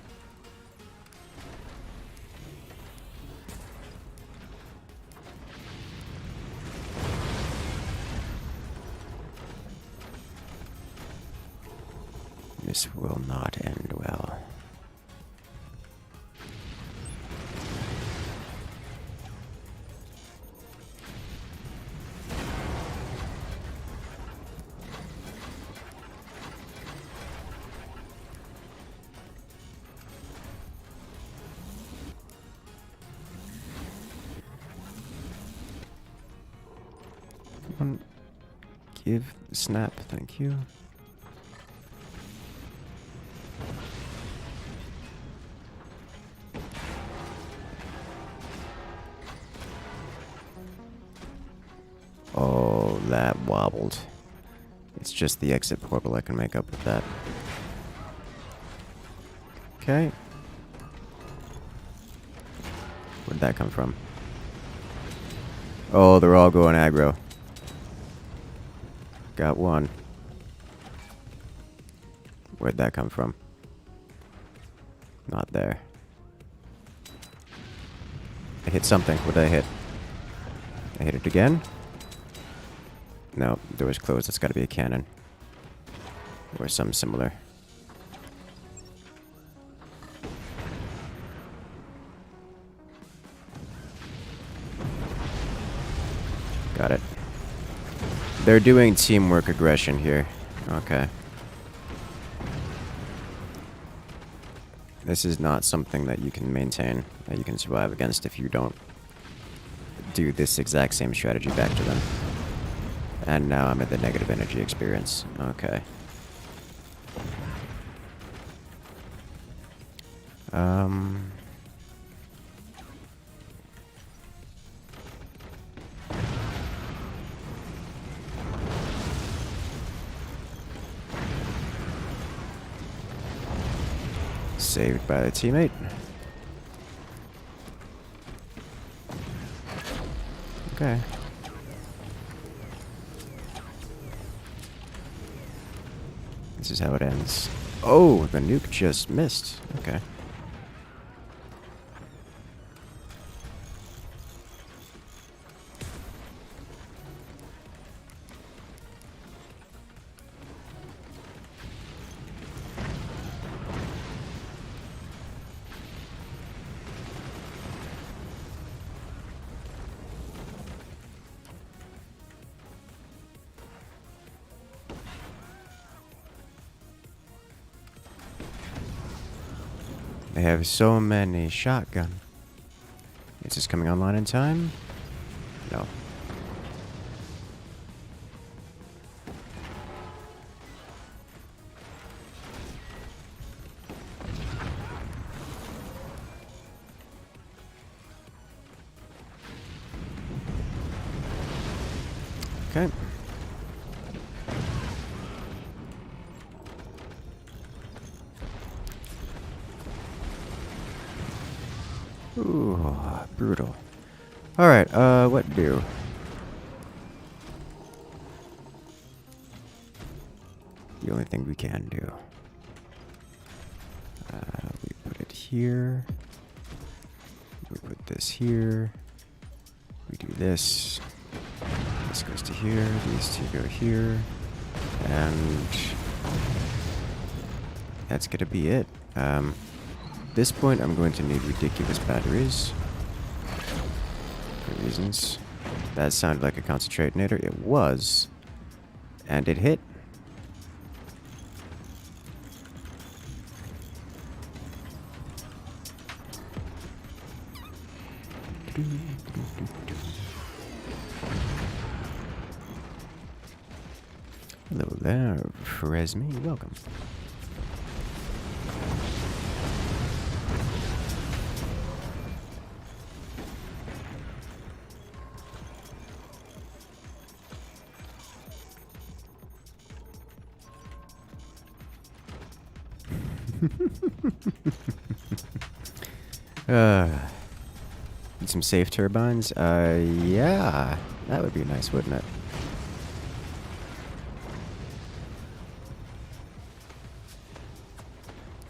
This will not end well. Come on. Give snap, thank you. Oh, that wobbled. It's just the exit portal I can make up with that. Okay. Where'd that come from? Oh, they're all going aggro. Got one. Where'd that come from? Not there. I hit something. What did I hit? I hit it again? No, door was closed. That's got to be a cannon. Or something similar. Got it. They're doing teamwork aggression here. Okay. This is not something that you can maintain, that you can survive against if you don't do this exact same strategy back to them. And now I'm at the negative energy experience. Okay. Saved by the teammate. Okay. This is how it ends. Oh, the nuke just missed. Okay. They have so many shotgun. Is this coming online in time? No. Okay. Ooh, brutal. Alright, what do? The only thing we can do. We put it here. We put this here. We do this. This goes to here. These two go here. And that's gonna be it. At this point, I'm going to need ridiculous batteries. reasons. That sounded like a concentrator. It was. And it hit. Hello there, Fresme. Welcome. Need some safe turbines? Yeah. That would be nice, wouldn't it?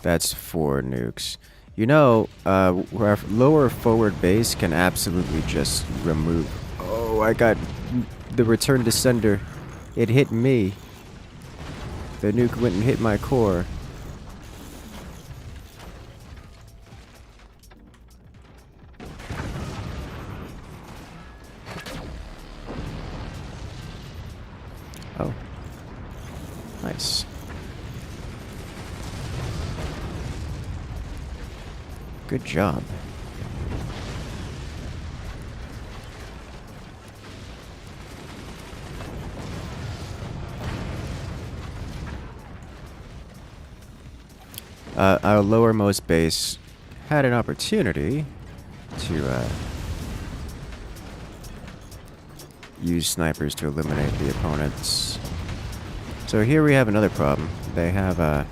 That's 4 nukes. You know, our lower forward base can absolutely just remove... Oh, I got the return to sender. It hit me. The nuke went and hit my core. Oh. Nice. Good job. Our lowermost base had an opportunity to use snipers to eliminate the opponents. So here we have another problem. They have what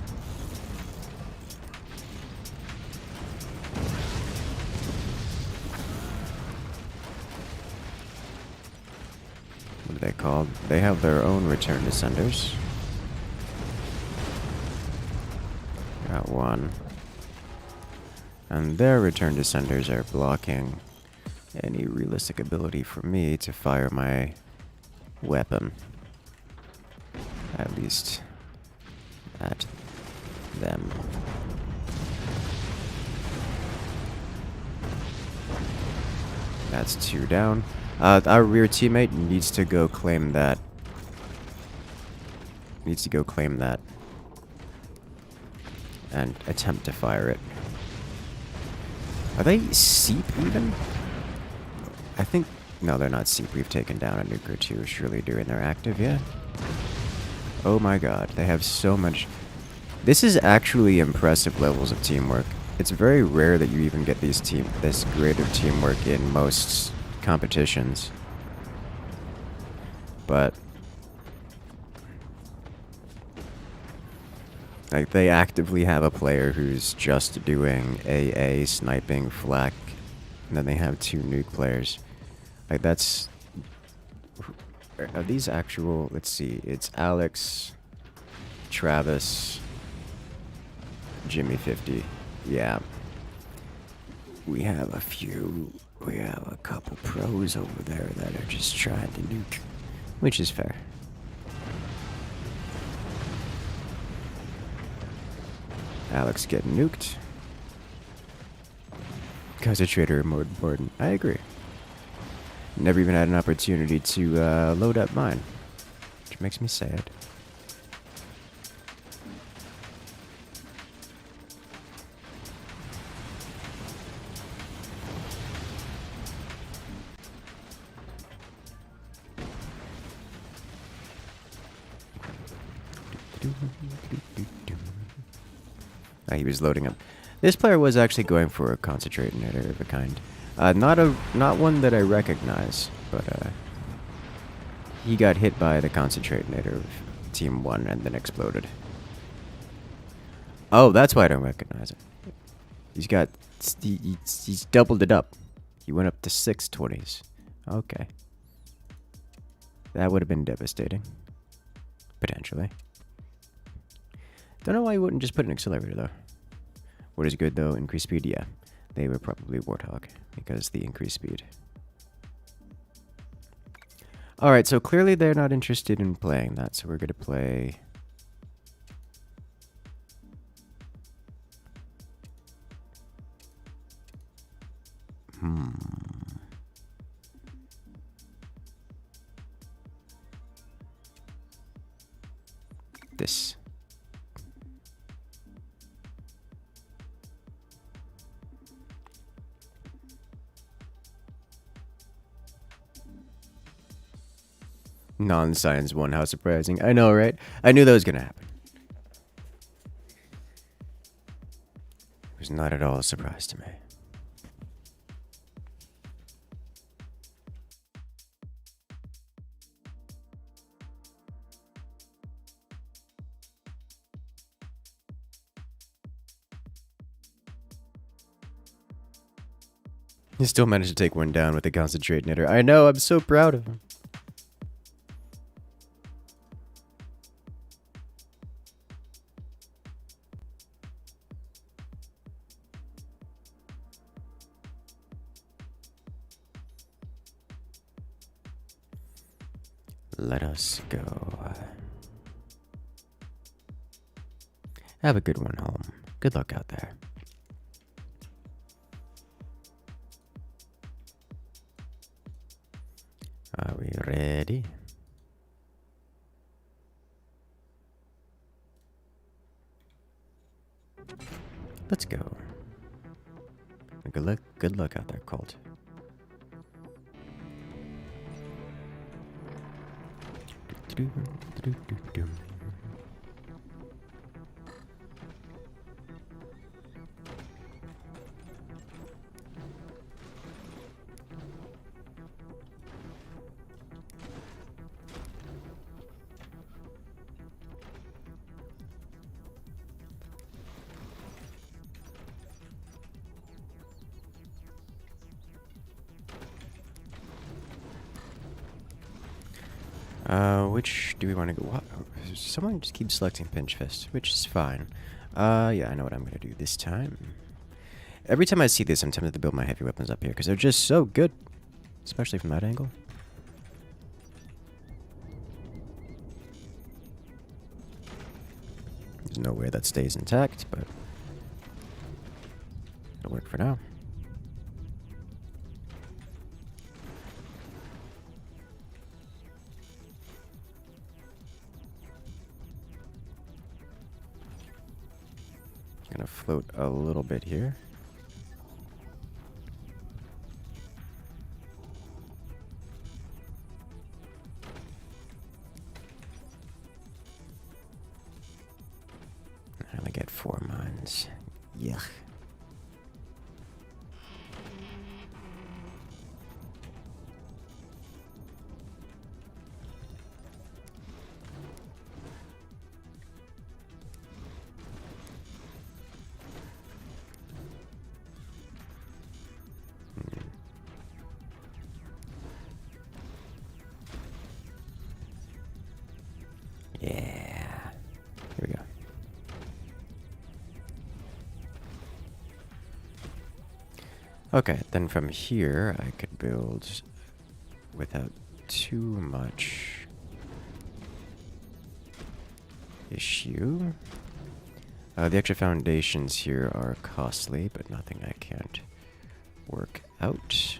are they called? They have their own return descenders. Got one. And their return descenders are blocking any realistic ability for me to fire my weapon. At least at them. That's 2 down. Our rear teammate needs to go claim that. And attempt to fire it. Are they seep even? I think... No, they're not seep. We've taken down a nuke or 2 surely during their active, yeah? Oh my god, they have so much... This is actually impressive levels of teamwork. It's very rare that you even get this great of teamwork in most competitions. But... like, they actively have a player who's just doing AA, sniping, flak, and then they have 2 nuke players. Like, that's... Are these actual... Let's see. It's Alex, Travis, Jimmy 50. Yeah. We have a few... We have a couple pros over there that are just trying to nuke. Which is fair. Alex getting nuked. Concentrator more important. I agree. Never even had an opportunity to load up mine. Which makes me sad. He was loading up. This player was actually going for a concentrator of a kind. Not one that I recognize, but he got hit by the concentrator of Team 1 and then exploded. Oh, that's why I don't recognize it. He's doubled it up. He went up to 620s. Okay. That would have been devastating. Potentially. Don't know why you wouldn't just put an accelerator though. What is good though? Increased speed? Yeah. They were probably Warthog because the increased speed. Alright, so clearly they're not interested in playing that, so we're gonna play... Non-science one, how surprising. I know, right? I knew that was gonna happen. It was not at all a surprise to me. He still managed to take one down with a concentrate knitter. I know, I'm so proud of him. Let us go. Have a good one home. Good luck out there. Are we ready? Let's go. Good luck out there, Colt. Which do we want to go? What? Someone just keeps selecting pinch fist, which is fine. Yeah, I know what I'm gonna do this time. Every time I see this, I'm tempted to build my heavy weapons up here because they're just so good, especially from that angle. There's no way that stays intact, but it'll work for now. Gonna float a little bit here. I only get 4 mines. Yuck. Yeah. Here we go. Okay, then from here I could build without too much issue. The extra foundations here are costly, but nothing I can't work out.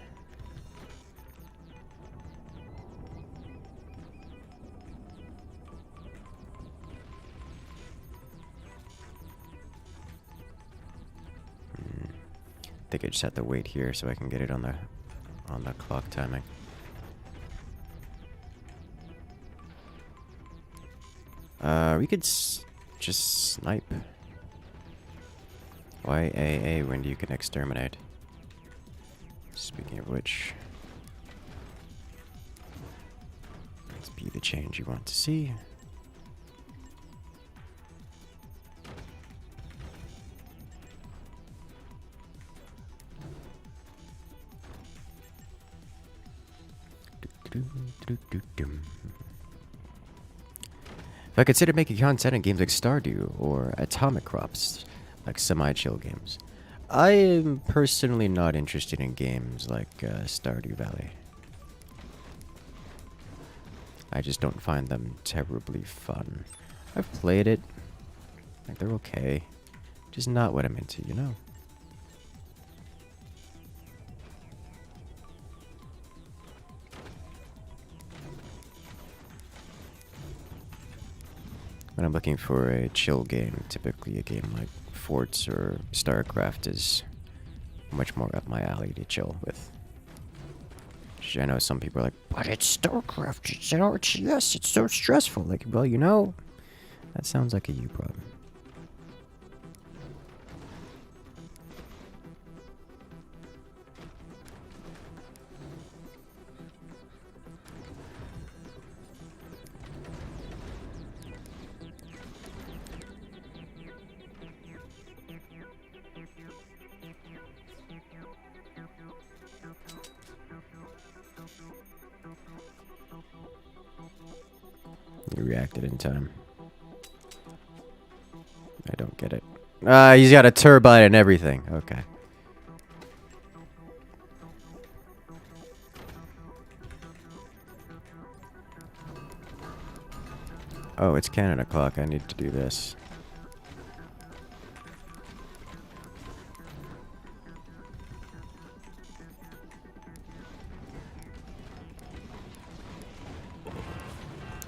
I think I just have to wait here so I can get it on the clock timing. We could just snipe. YAA, when you can exterminate. Speaking of which, let's be the change you want to see. If I consider making content in games like Stardew or Atomic Crops, like semi-chill games, I am personally not interested in games like Stardew Valley. I just don't find them terribly fun. I've played it, like they're okay, just not what I'm into, you know? When I'm looking for a chill game, typically a game like Forts or StarCraft is much more up my alley to chill with. I know some people are like, but it's StarCraft, it's an RTS, it's so stressful. Like, well, you know, that sounds like a you problem. You reacted in time. I don't get it. He's got a turbine and everything. Okay. Oh, it's Canada clock. I need to do this.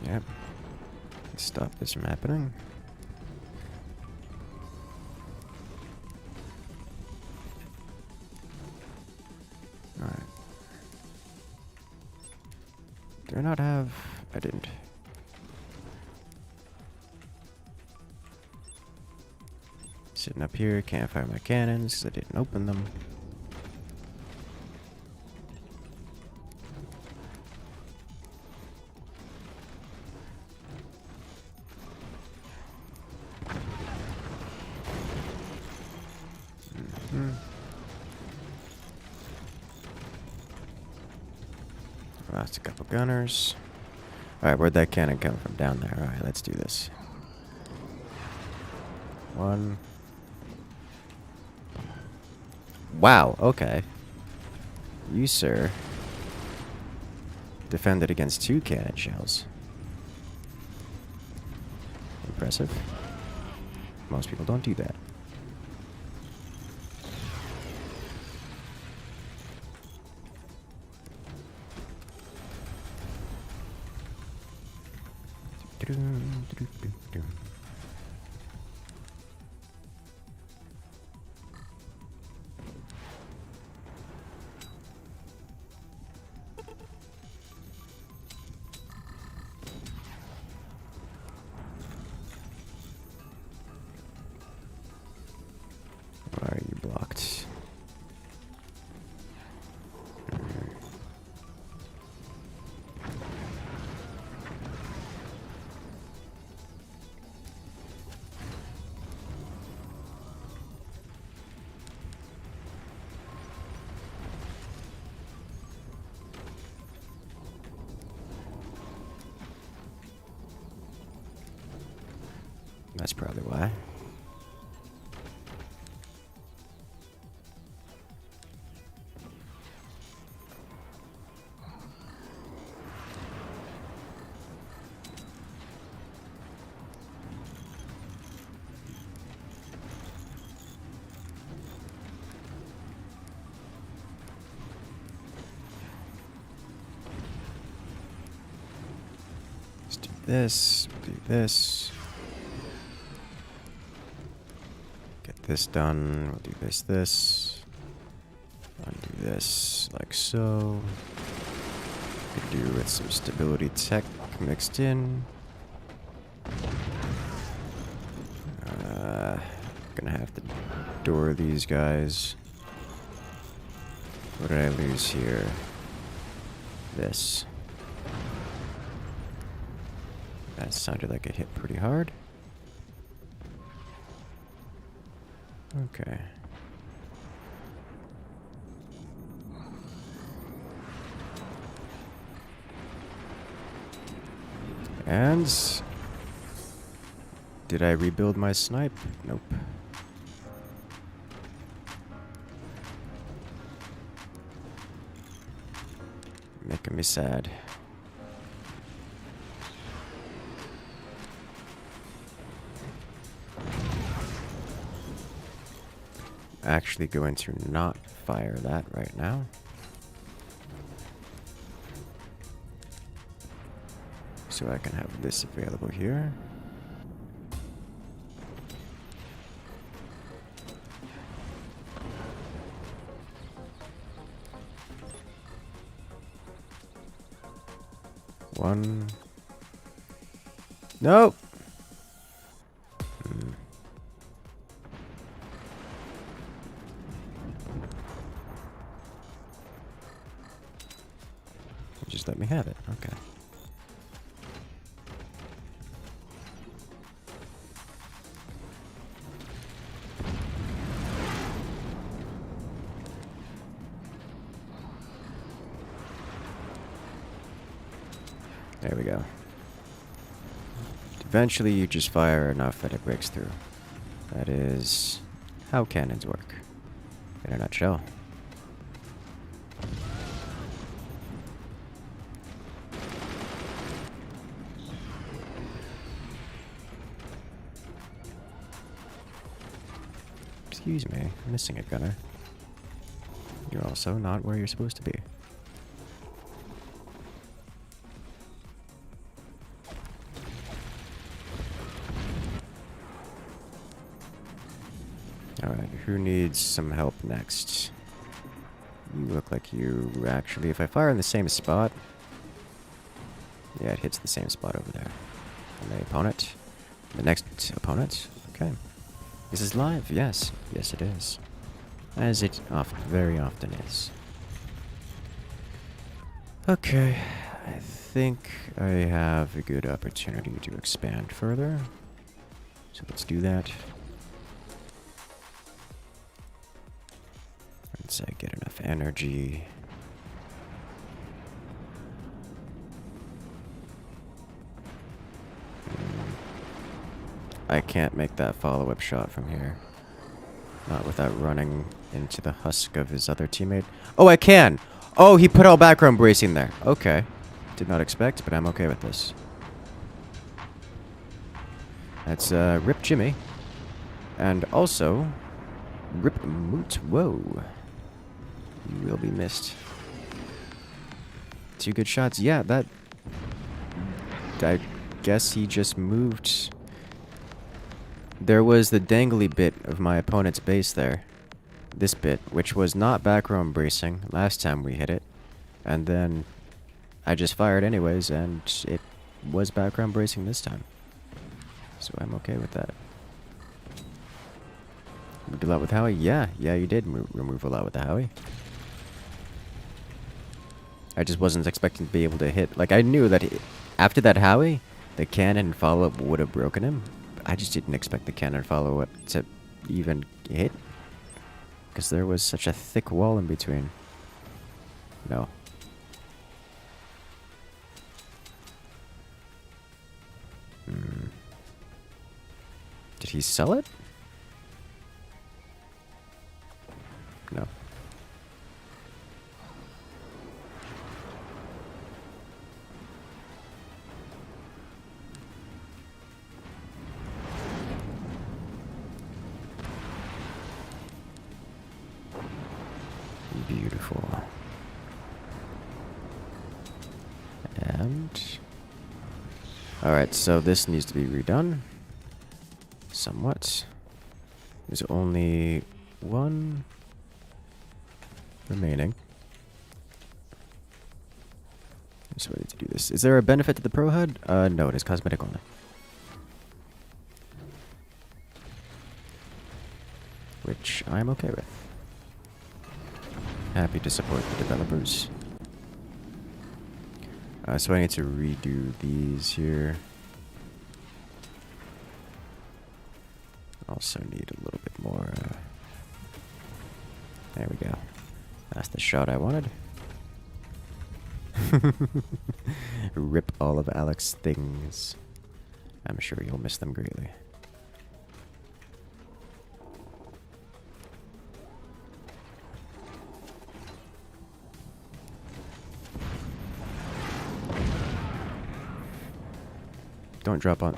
Yep. Stop this from happening. Alright. Do I not have... I didn't. Sitting up here, can't fire my cannons because I didn't open them. Lost a couple gunners. Alright, where'd that cannon come from? Down there. Alright, let's do this. One. Wow, okay. You, sir, defended against 2 cannon shells. Impressive. Most people don't do that. Why are you blocked? That's probably why. Let's do this, do this. Get this done. We'll do this. Undo this, like so. Could do with some stability tech mixed in. Gonna have to door these guys. What did I lose here? This. That sounded like it hit pretty hard. Okay. And did I rebuild my snipe? Nope. Making me sad. Actually going to not fire that right now. So I can have this available here. One. Nope. Hmm. Just let me have it. Okay. There we go. Eventually you just fire enough that it breaks through. That is how cannons work. In a nutshell. Excuse me, I'm missing a gunner. You're also not where you're supposed to be. Alright, who needs some help next? You look like you actually, if I fire in the same spot... Yeah, it hits the same spot over there. And the opponent? The next opponent? Okay. This is live, yes. Yes, it is. As it very often is. Okay, I think I have a good opportunity to expand further. So let's do that. Once I get enough energy. I can't make that follow-up shot from here. Not without running into the husk of his other teammate. Oh, I can! Oh, he put all background bracing there. Okay. Did not expect, but I'm okay with this. That's, Rip Jimmy. And also, Rip Moot. Whoa. You will be missed. 2 good shots. Yeah, that... I guess he just moved... There was the dangly bit of my opponent's base there. This bit, which was not background bracing last time we hit it. And then I just fired anyways, and it was background bracing this time. So I'm okay with that. Moved a lot with Howie? Yeah, you did remove a lot with the Howie. I just wasn't expecting to be able to hit. Like, I knew that after that Howie, the cannon follow-up would have broken him. I just didn't expect the cannon follow-up to even hit. Because there was such a thick wall in between. No. Did he sell it? No. Beautiful. And... Alright, so this needs to be redone. Somewhat. There's only one remaining. Just ready to do this. Is there a benefit to the Pro HUD? No, it is cosmetic only. Which I'm okay with. Happy to support the developers. So I need to redo these here. Also need a little bit more. There we go. That's the shot I wanted. Rip all of Alex's things. I'm sure you'll miss them greatly. Don't drop on.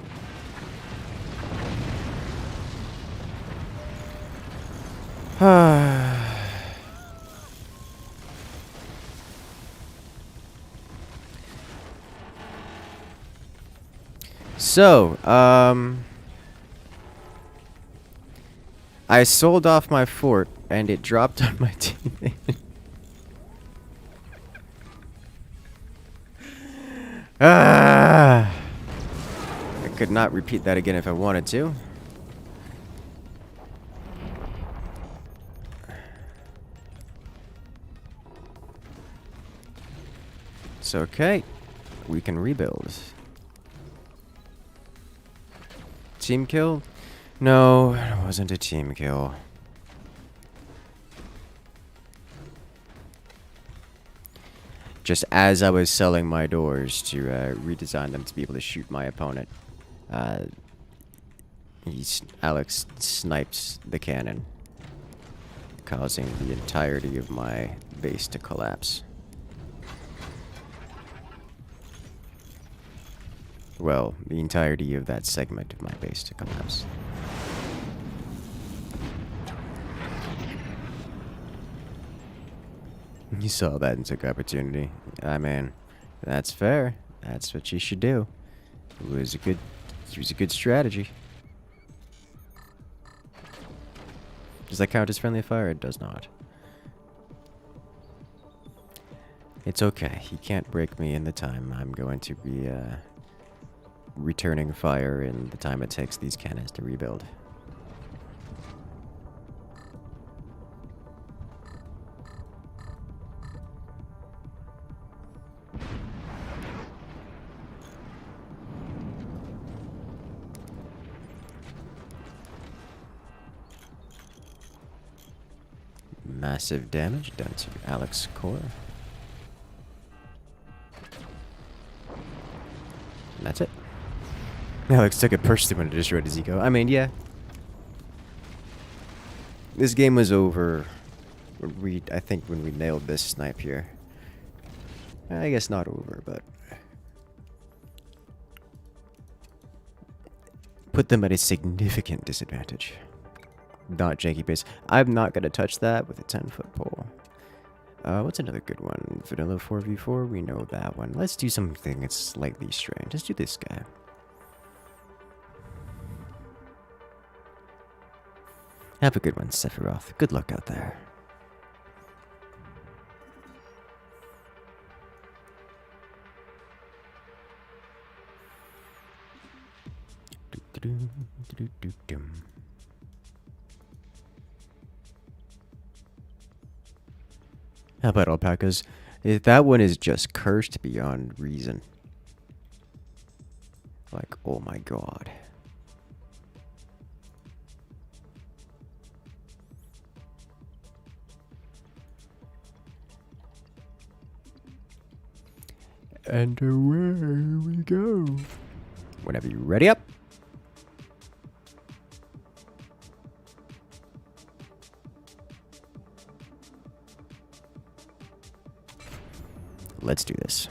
So, I sold off my fort and it dropped on my teammate. Ah! I could not repeat that again if I wanted to. It's okay. We can rebuild. Team kill? No, it wasn't a team kill. Just as I was selling my doors to redesign them to be able to shoot my opponent, Alex snipes the cannon, causing the entirety of my base to collapse. Well, the entirety of that segment of my base to collapse. You saw that and took opportunity. I mean, that's fair. That's what you should do. It was a good strategy. Does that count as friendly fire? It does not. It's okay. He can't break me in the time. I'm going to be returning fire in the time it takes these cannons to rebuild. Massive damage done to Alex's core. And that's it. Alex took it personally when it destroyed his ego. I mean, yeah. This game was over when I think when we nailed this snipe here. I guess not over, but put them at a significant disadvantage. Not janky base. I'm not going to touch that with a 10-foot pole. What's another good one? Vanilla 4v4? We know that one. Let's do something that's slightly strange. Let's do this guy. Have a good one, Sephiroth. Good luck out there. How about alpacas? That one is just cursed beyond reason. Like, oh my god. And away we go. Whenever you're ready up. Let's do this.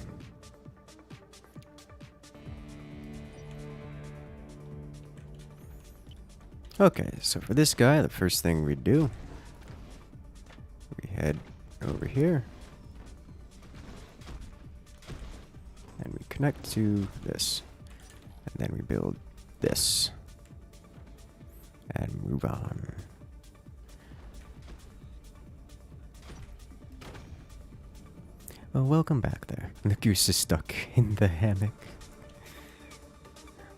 Okay, so for this guy, the first thing we do, we head over here. And we connect to this. And then we build this. And move on. Well, welcome back there. The goose is stuck in the hammock.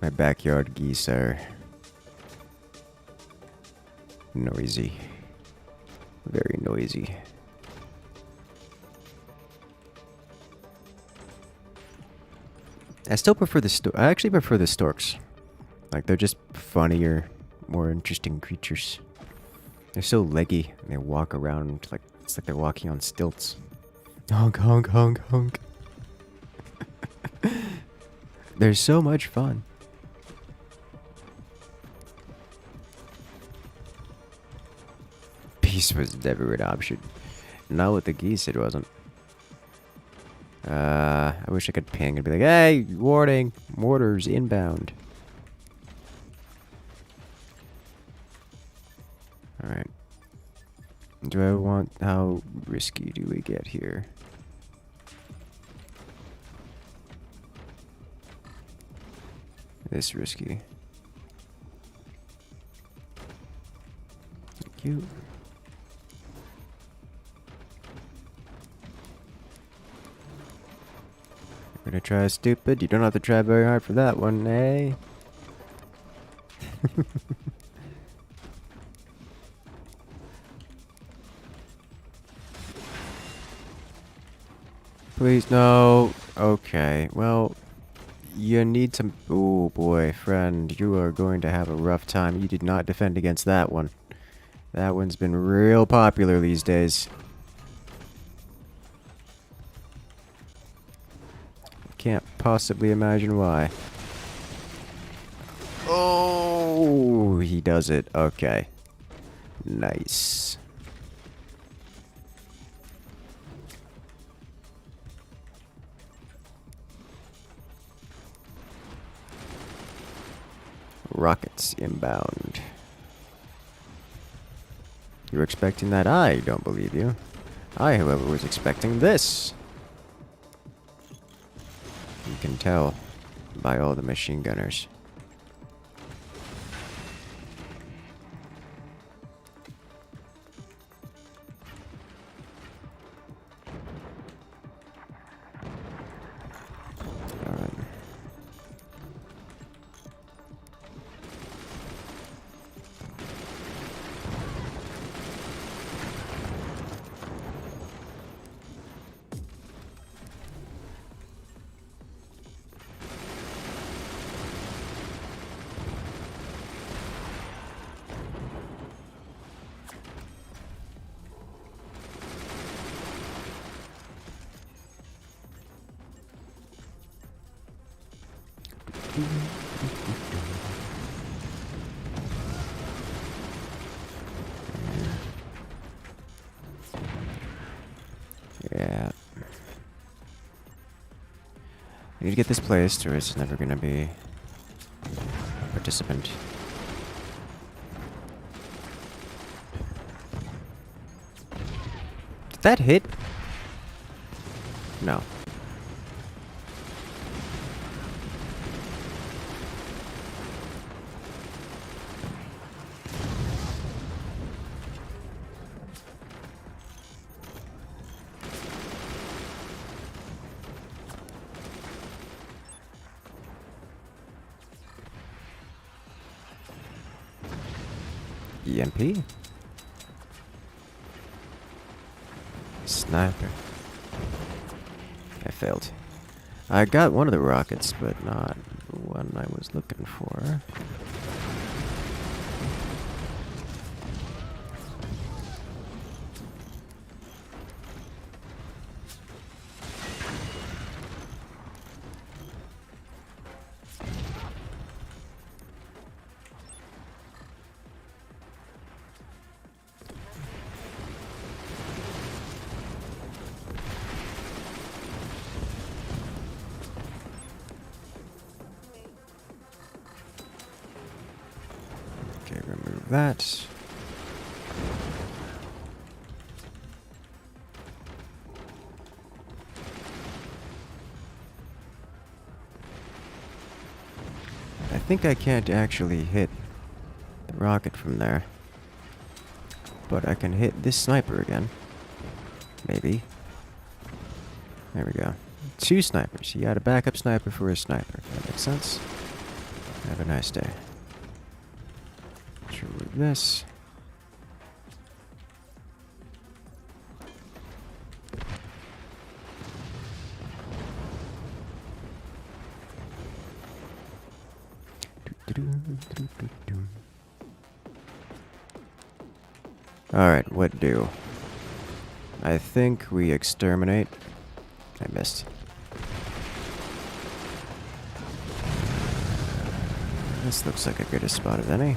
My backyard geese are noisy. Very noisy. I still prefer the I actually prefer the storks. Like, they're just funnier, more interesting creatures. They're so leggy, and they walk around like it's like they're walking on stilts. Honk, honk, honk, honk. They're so much fun. Peace was never an option. Not with the geese, it wasn't. I wish I could ping and be like, hey, warning, mortars inbound. Alright. Do I want... How risky do we get here? This risky. Thank you. Gonna try stupid? You don't have to try very hard for that one, eh? Please, no. Okay, well, you need some... Oh boy, friend, you are going to have a rough time. You did not defend against that one. That one's been real popular these days. Can't possibly imagine why. Oh, he does it. Okay. Nice. Rockets inbound. You were expecting that? I don't believe you. I, however, was expecting this. You can tell by all the machine gunners. Alright. Yeah. I need to get this placed, or it's never gonna be a participant. Did that hit? No. EMP? Sniper. I failed. I got one of the rockets, but not the one I was looking for. Okay, remove that. I think I can't actually hit the rocket from there. But I can hit this sniper again. Maybe. There we go. 2 snipers. You got a backup sniper for a sniper. That makes sense. Have a nice day. Remove this. Alright, what do? I think we exterminate. I missed. This looks like a good spot of any.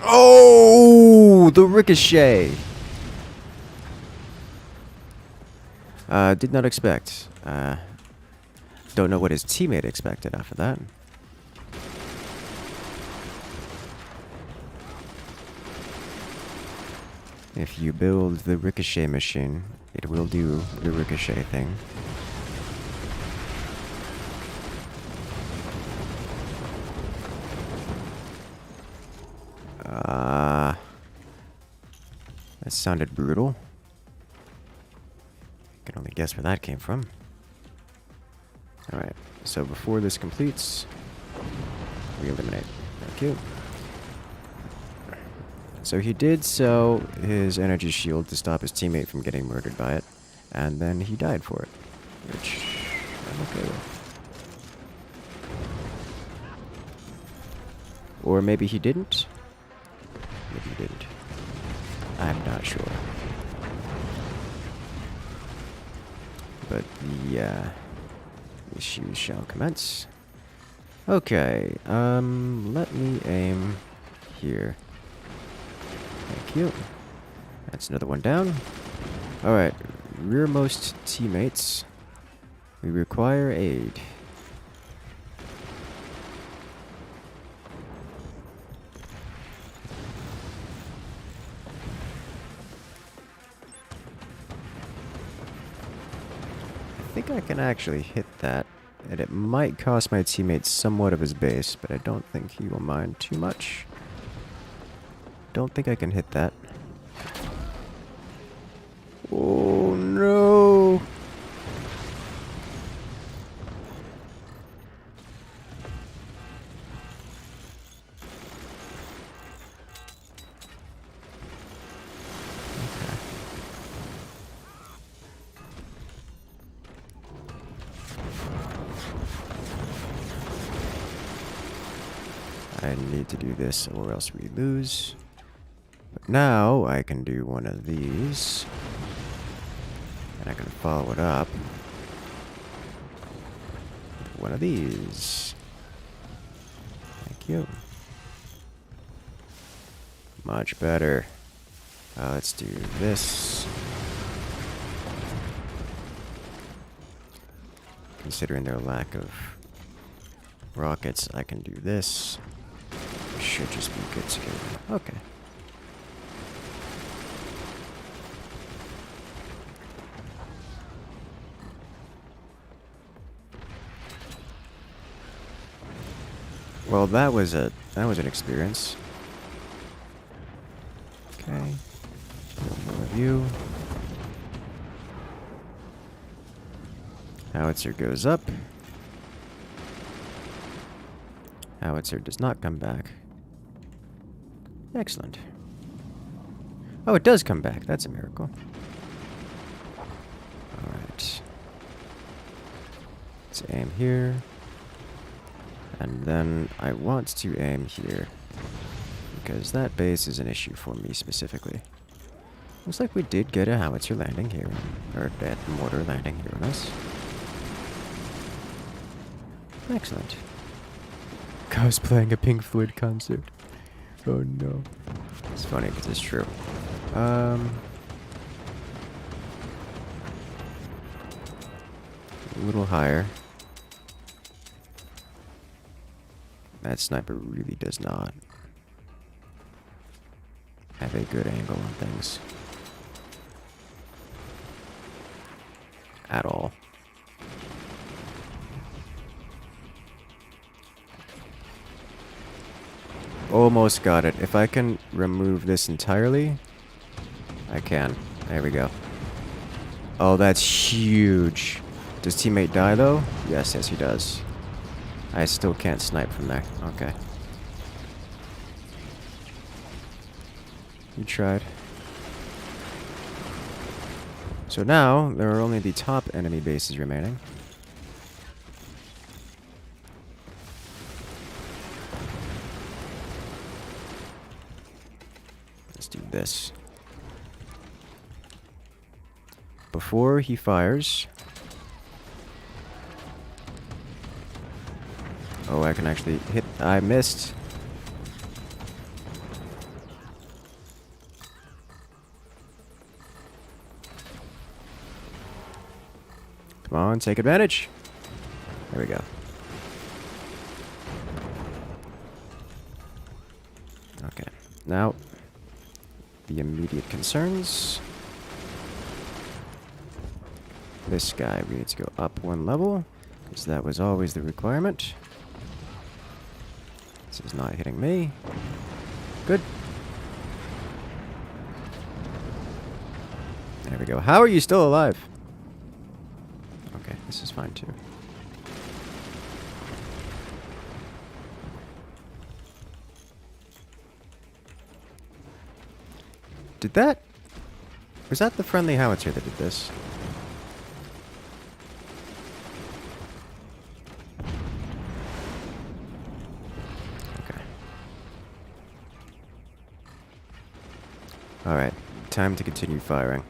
Oh, the ricochet. Did not expect. Don't know what his teammate expected after that. If you build the ricochet machine, it will do the ricochet thing. That sounded brutal. I can only guess where that came from. Alright, so before this completes, we eliminate. Thank you. So he did sell his energy shield to stop his teammate from getting murdered by it, and then he died for it, which I'm okay with. Or maybe he didn't? Maybe he didn't. I'm not sure. But the issues shall commence. Okay, let me aim here. Thank you. That's another one down. Alright, rearmost teammates. We require aid. I think I can actually hit that, and it might cost my teammate somewhat of his base, but I don't think he will mind too much. Don't think I can hit that. Oh no! I need to do this or else we lose. But now I can do one of these. And I can follow it up with one of these. Thank you. Much better. Let's do this. Considering their lack of rockets, I can do this. Should just be good to go. Okay. Well, that was an experience. Okay. More of you. Howitzer goes up. Howitzer does not come back. Excellent. Oh, it does come back. That's a miracle. Alright. Let's aim here. And then I want to aim here. Because that base is an issue for me specifically. Looks like we did get a howitzer landing here. Or a mortar landing here on us. Excellent. Cosplaying a Pink Floyd concert. Oh no. It's funny because it's true. A little higher. That sniper really does not have a good angle on things. At all. Almost got it. If I can remove this entirely, I can. There we go. Oh, that's huge. Does teammate die, though? Yes, yes, he does. I still can't snipe from there. Okay. You tried. So now, there are only the top enemy bases remaining. Let's do this. Before he fires... Oh, I can actually hit... I missed. Come on, take advantage. There we go. Okay, now the immediate concerns. This guy, we need to go up 1 level, because that was always the requirement. This is not hitting me. Good. There we go. How are you still alive? Okay, this is fine too. Did that... Was that the friendly howitzer that did this? Okay. Alright, time to continue firing.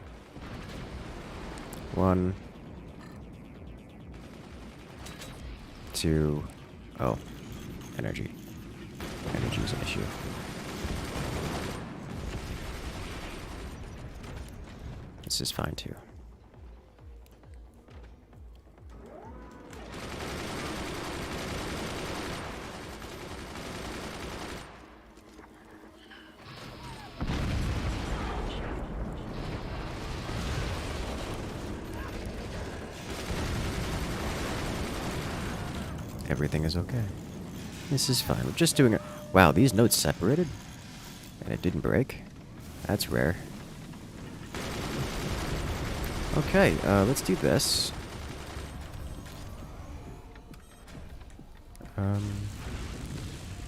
1, 2... Oh. Energy. Energy is an issue. This is fine too. Everything is okay. This is fine. We're just doing it. Wow, these notes separated? And it didn't break? That's rare. Okay, let's do this.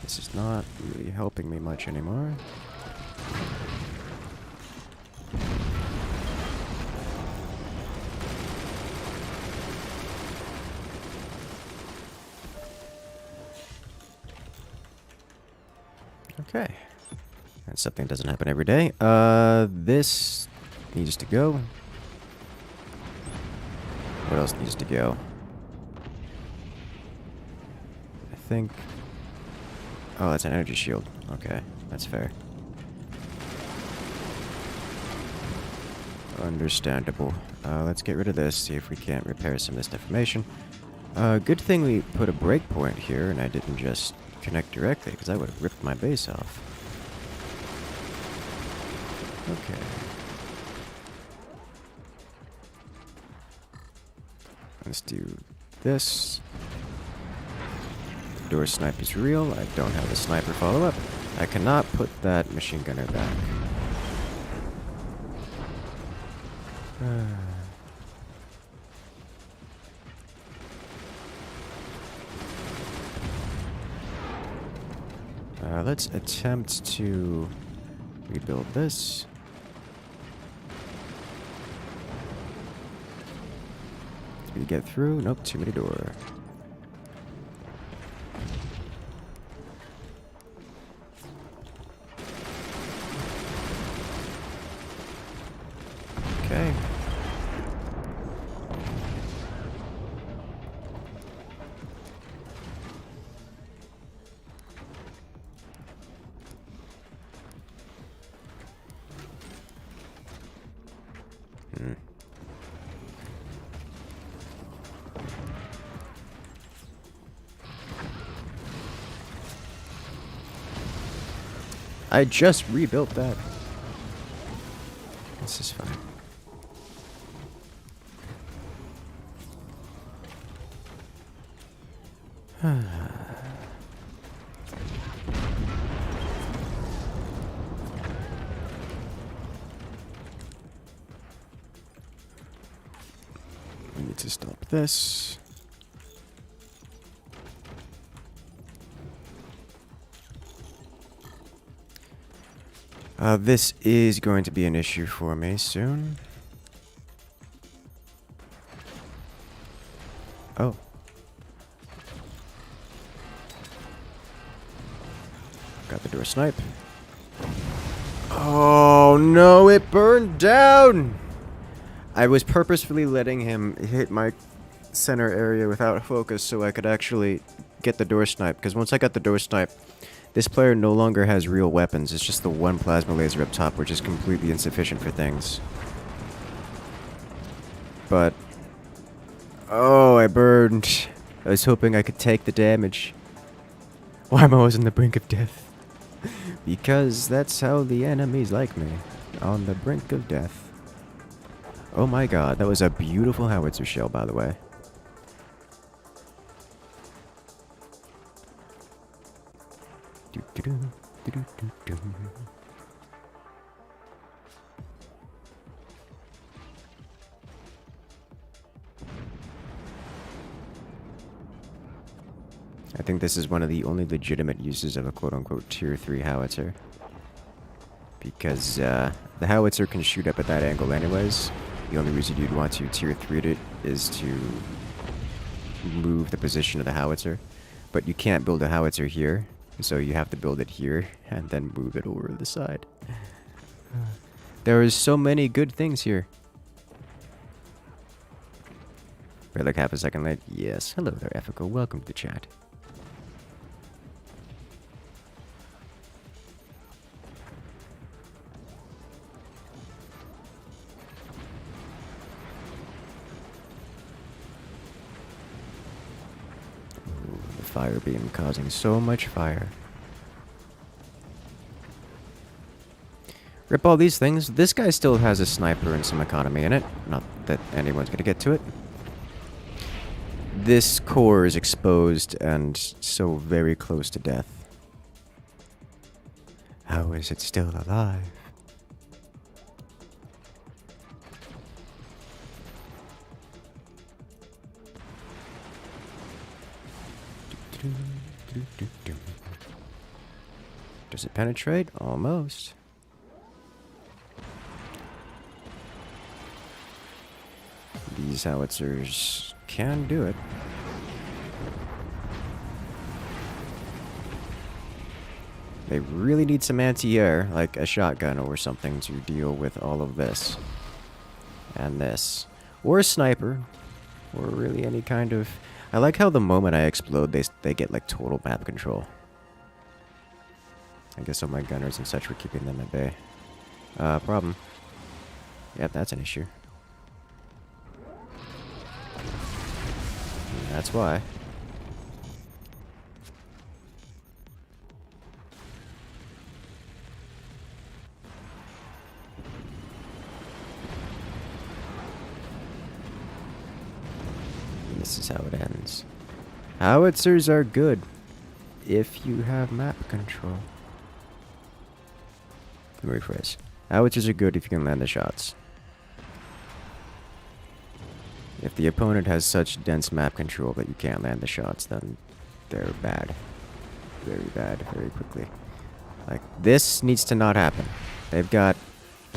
This is not really helping me much anymore. Okay. That's something that doesn't happen every day. This needs to go. What else needs to go? I think... Oh, that's an energy shield. Okay, that's fair. Understandable. Let's get rid of this, see if we can't repair some of this deformation. Good thing we put a breakpoint here and I didn't just connect directly, because I would have ripped my base off. Okay. Let's do this. Door snipe is real. I don't have a sniper follow-up. I cannot put that machine gunner back. Let's attempt to rebuild this. Did we get through? Nope, too many door. Okay. I just rebuilt that. This is fine. We need to stop this. This is going to be an issue for me soon. Oh. Got the door snipe. Oh no, it burned down! I was purposefully letting him hit my center area without focus so I could actually get the door snipe. Because once I got the door snipe, this player no longer has real weapons. It's just the one plasma laser up top, which is completely insufficient for things. But Oh, I burned. I was hoping I could take the damage. Why am I always on the brink of death? Because that's how the enemies like me. On the brink of death. Oh my god, that was a beautiful howitzer shell, by the way. Do-do-do, do-do-do-do. I think this is one of the only legitimate uses of a quote-unquote tier 3 howitzer. Because the howitzer can shoot up at that angle anyways. The only reason you'd want to tier 3 it is to move the position of the howitzer. But you can't build a howitzer here, so you have to build it here and then move it over to the side. There is so many good things here. Wait, like half a second late? Yes. Hello there, Ethical. Welcome to chat. Fire beam causing so much fire. Rip all these things. This guy still has a sniper and some economy in it. Not that anyone's gonna get to it. This core is exposed and so very close to death. How is it still alive? Does it penetrate? Almost. These howitzers can do it. They really need some anti-air, like a shotgun or something, to deal with all of this. And this. Or a sniper. Or really any kind of... I like how the moment I explode, they get like total map control. I guess all my gunners and such were keeping them at bay. Problem. Yep, that's an issue. And that's why. This is how it ends. Howitzers are good if you have map control. Let me rephrase. Howitzers are good if you can land the shots. If the opponent has such dense map control that you can't land the shots, then they're bad. Very bad, very quickly. Like, this needs to not happen. They've got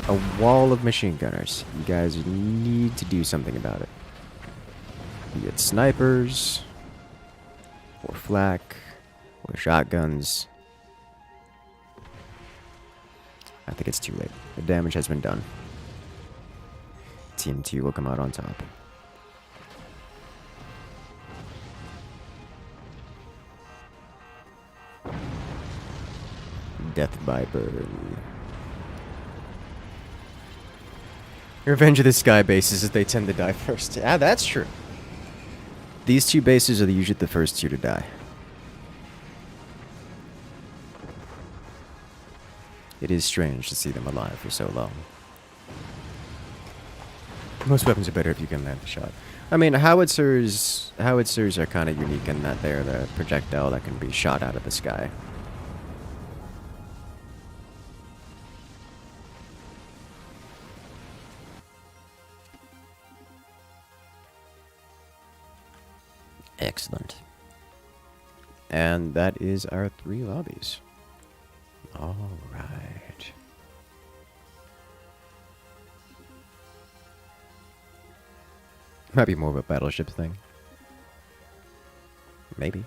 a wall of machine gunners. You guys need to do something about it. Be it snipers, or flak, or shotguns. I think it's too late. The damage has been done. Team 2 will come out on top. Death by burn. Revenge of the Sky bases is they tend to die first. Ah, that's true. These two bases are usually the first two to die. It is strange to see them alive for so long. Most weapons are better if you can land a shot. I mean, howitzers are kind of unique in that they're the projectile that can be shot out of the sky. Excellent. And that is our 3 lobbies. All right. Might be more of a battleship thing. Maybe.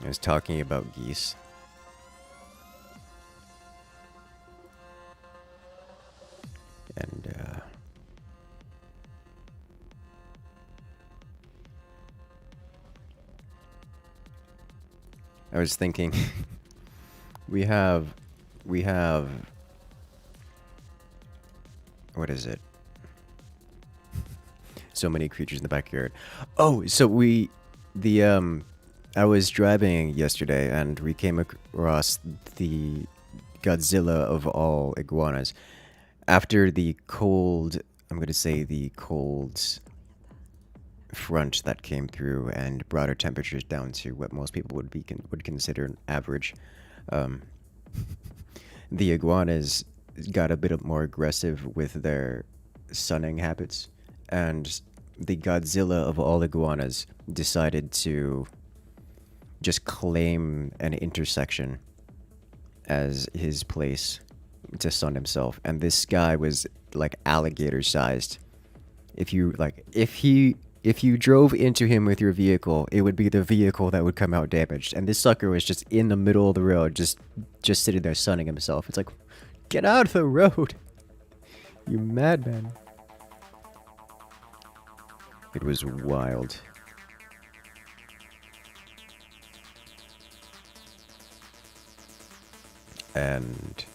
I was talking about geese. And, was thinking, we have, what is it? So many creatures in the backyard. Oh, so I was driving yesterday and we came across the Godzilla of all iguanas. After the cold, I'm going to say the cold front that came through and brought our temperatures down to what most people would consider an average. The iguanas got a bit more aggressive with their sunning habits, and the Godzilla of all iguanas decided to just claim an intersection as his place to sun himself. And this guy was like alligator sized. If you drove into him with your vehicle, it would be the vehicle that would come out damaged. And this sucker was just in the middle of the road, just sitting there sunning himself. It's like, get out of the road, you madman. It was wild. And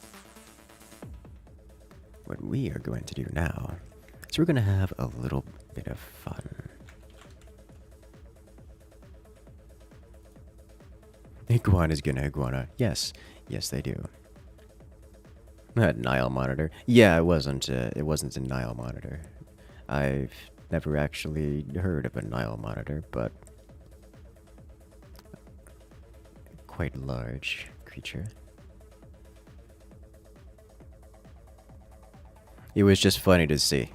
what we are going to do now is we're going to have a little bit of fun. Iguana's gonna iguana. Yes. Yes, they do. That Nile monitor. Yeah, it wasn't a Nile monitor. I've never actually heard of a Nile monitor, but quite large creature. It was just funny to see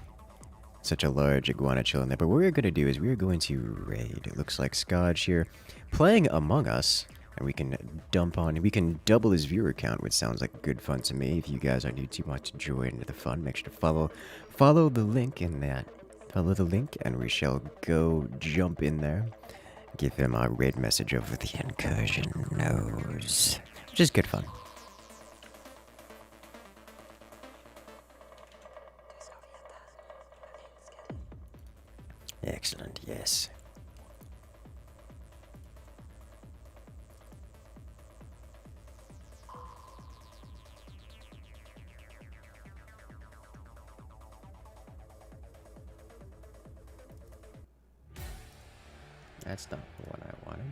such a large iguana chilling there. But what we're going to do is we're going to raid. It looks like Scotch here playing Among Us. And we can double his viewer count, which sounds like good fun to me. If you guys on YouTube want to join the fun, make sure to follow the link in that. Follow the link and we shall go jump in there. Give him our raid message over the incursion nose. Which is good fun. Excellent, yes. That's not the one I wanted.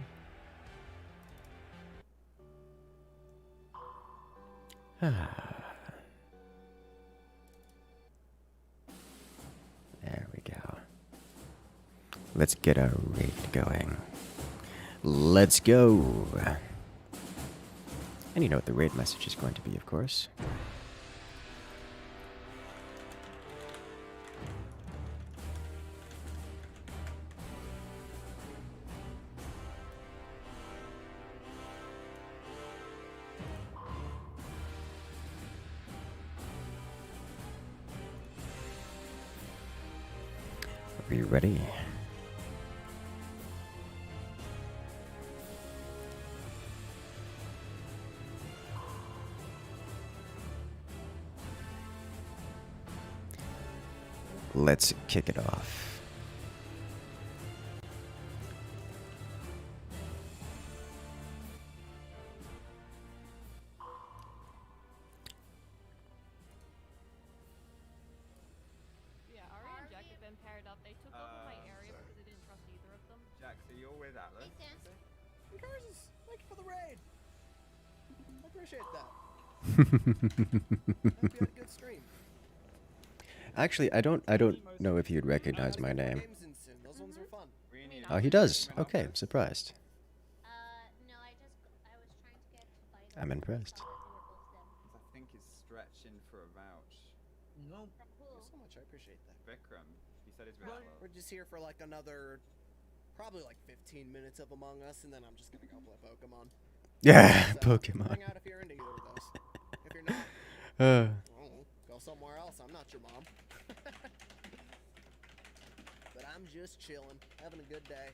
There we go. Let's get our raid going. Let's go. And you know what the raid message is going to be, of course. Are you ready? Let's kick it off. Yeah, Ari and Jack have been paired up. They took over my area because they didn't trust either of them. Jack, so you're with Atlas? Incursus, thank you for the raid. I appreciate that. Hope you had a good stream. Actually, I don't know if you'd recognize my name. Games in soon. Those ones were fun. Oh, he does. Okay, I'm surprised. No, I was trying to get to bite. I'm impressed. I think he's stretching for a vouch. No. Thank you so much. I appreciate that. Vikram, he said he's with Atlas. We're just here for like another, probably like 15 minutes of Among Us, and then I'm just gonna go play Pokemon. Yeah, So, Pokemon. Bring out if you're into either of those. If you're not, well, go somewhere else. I'm not your mom. But I'm just chilling, having a good day.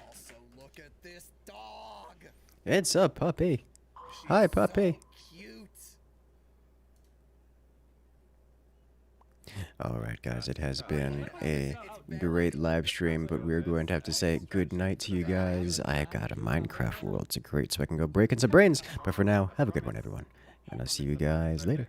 Also, look at this dog. It's a puppy. She's Hi, puppy. So cute. Alright, guys, it has been a great live stream, but we're going to have to say good night to you guys. I got a Minecraft world to create so I can go breaking some brains. But for now, have a good one, everyone. And I'll see you guys later.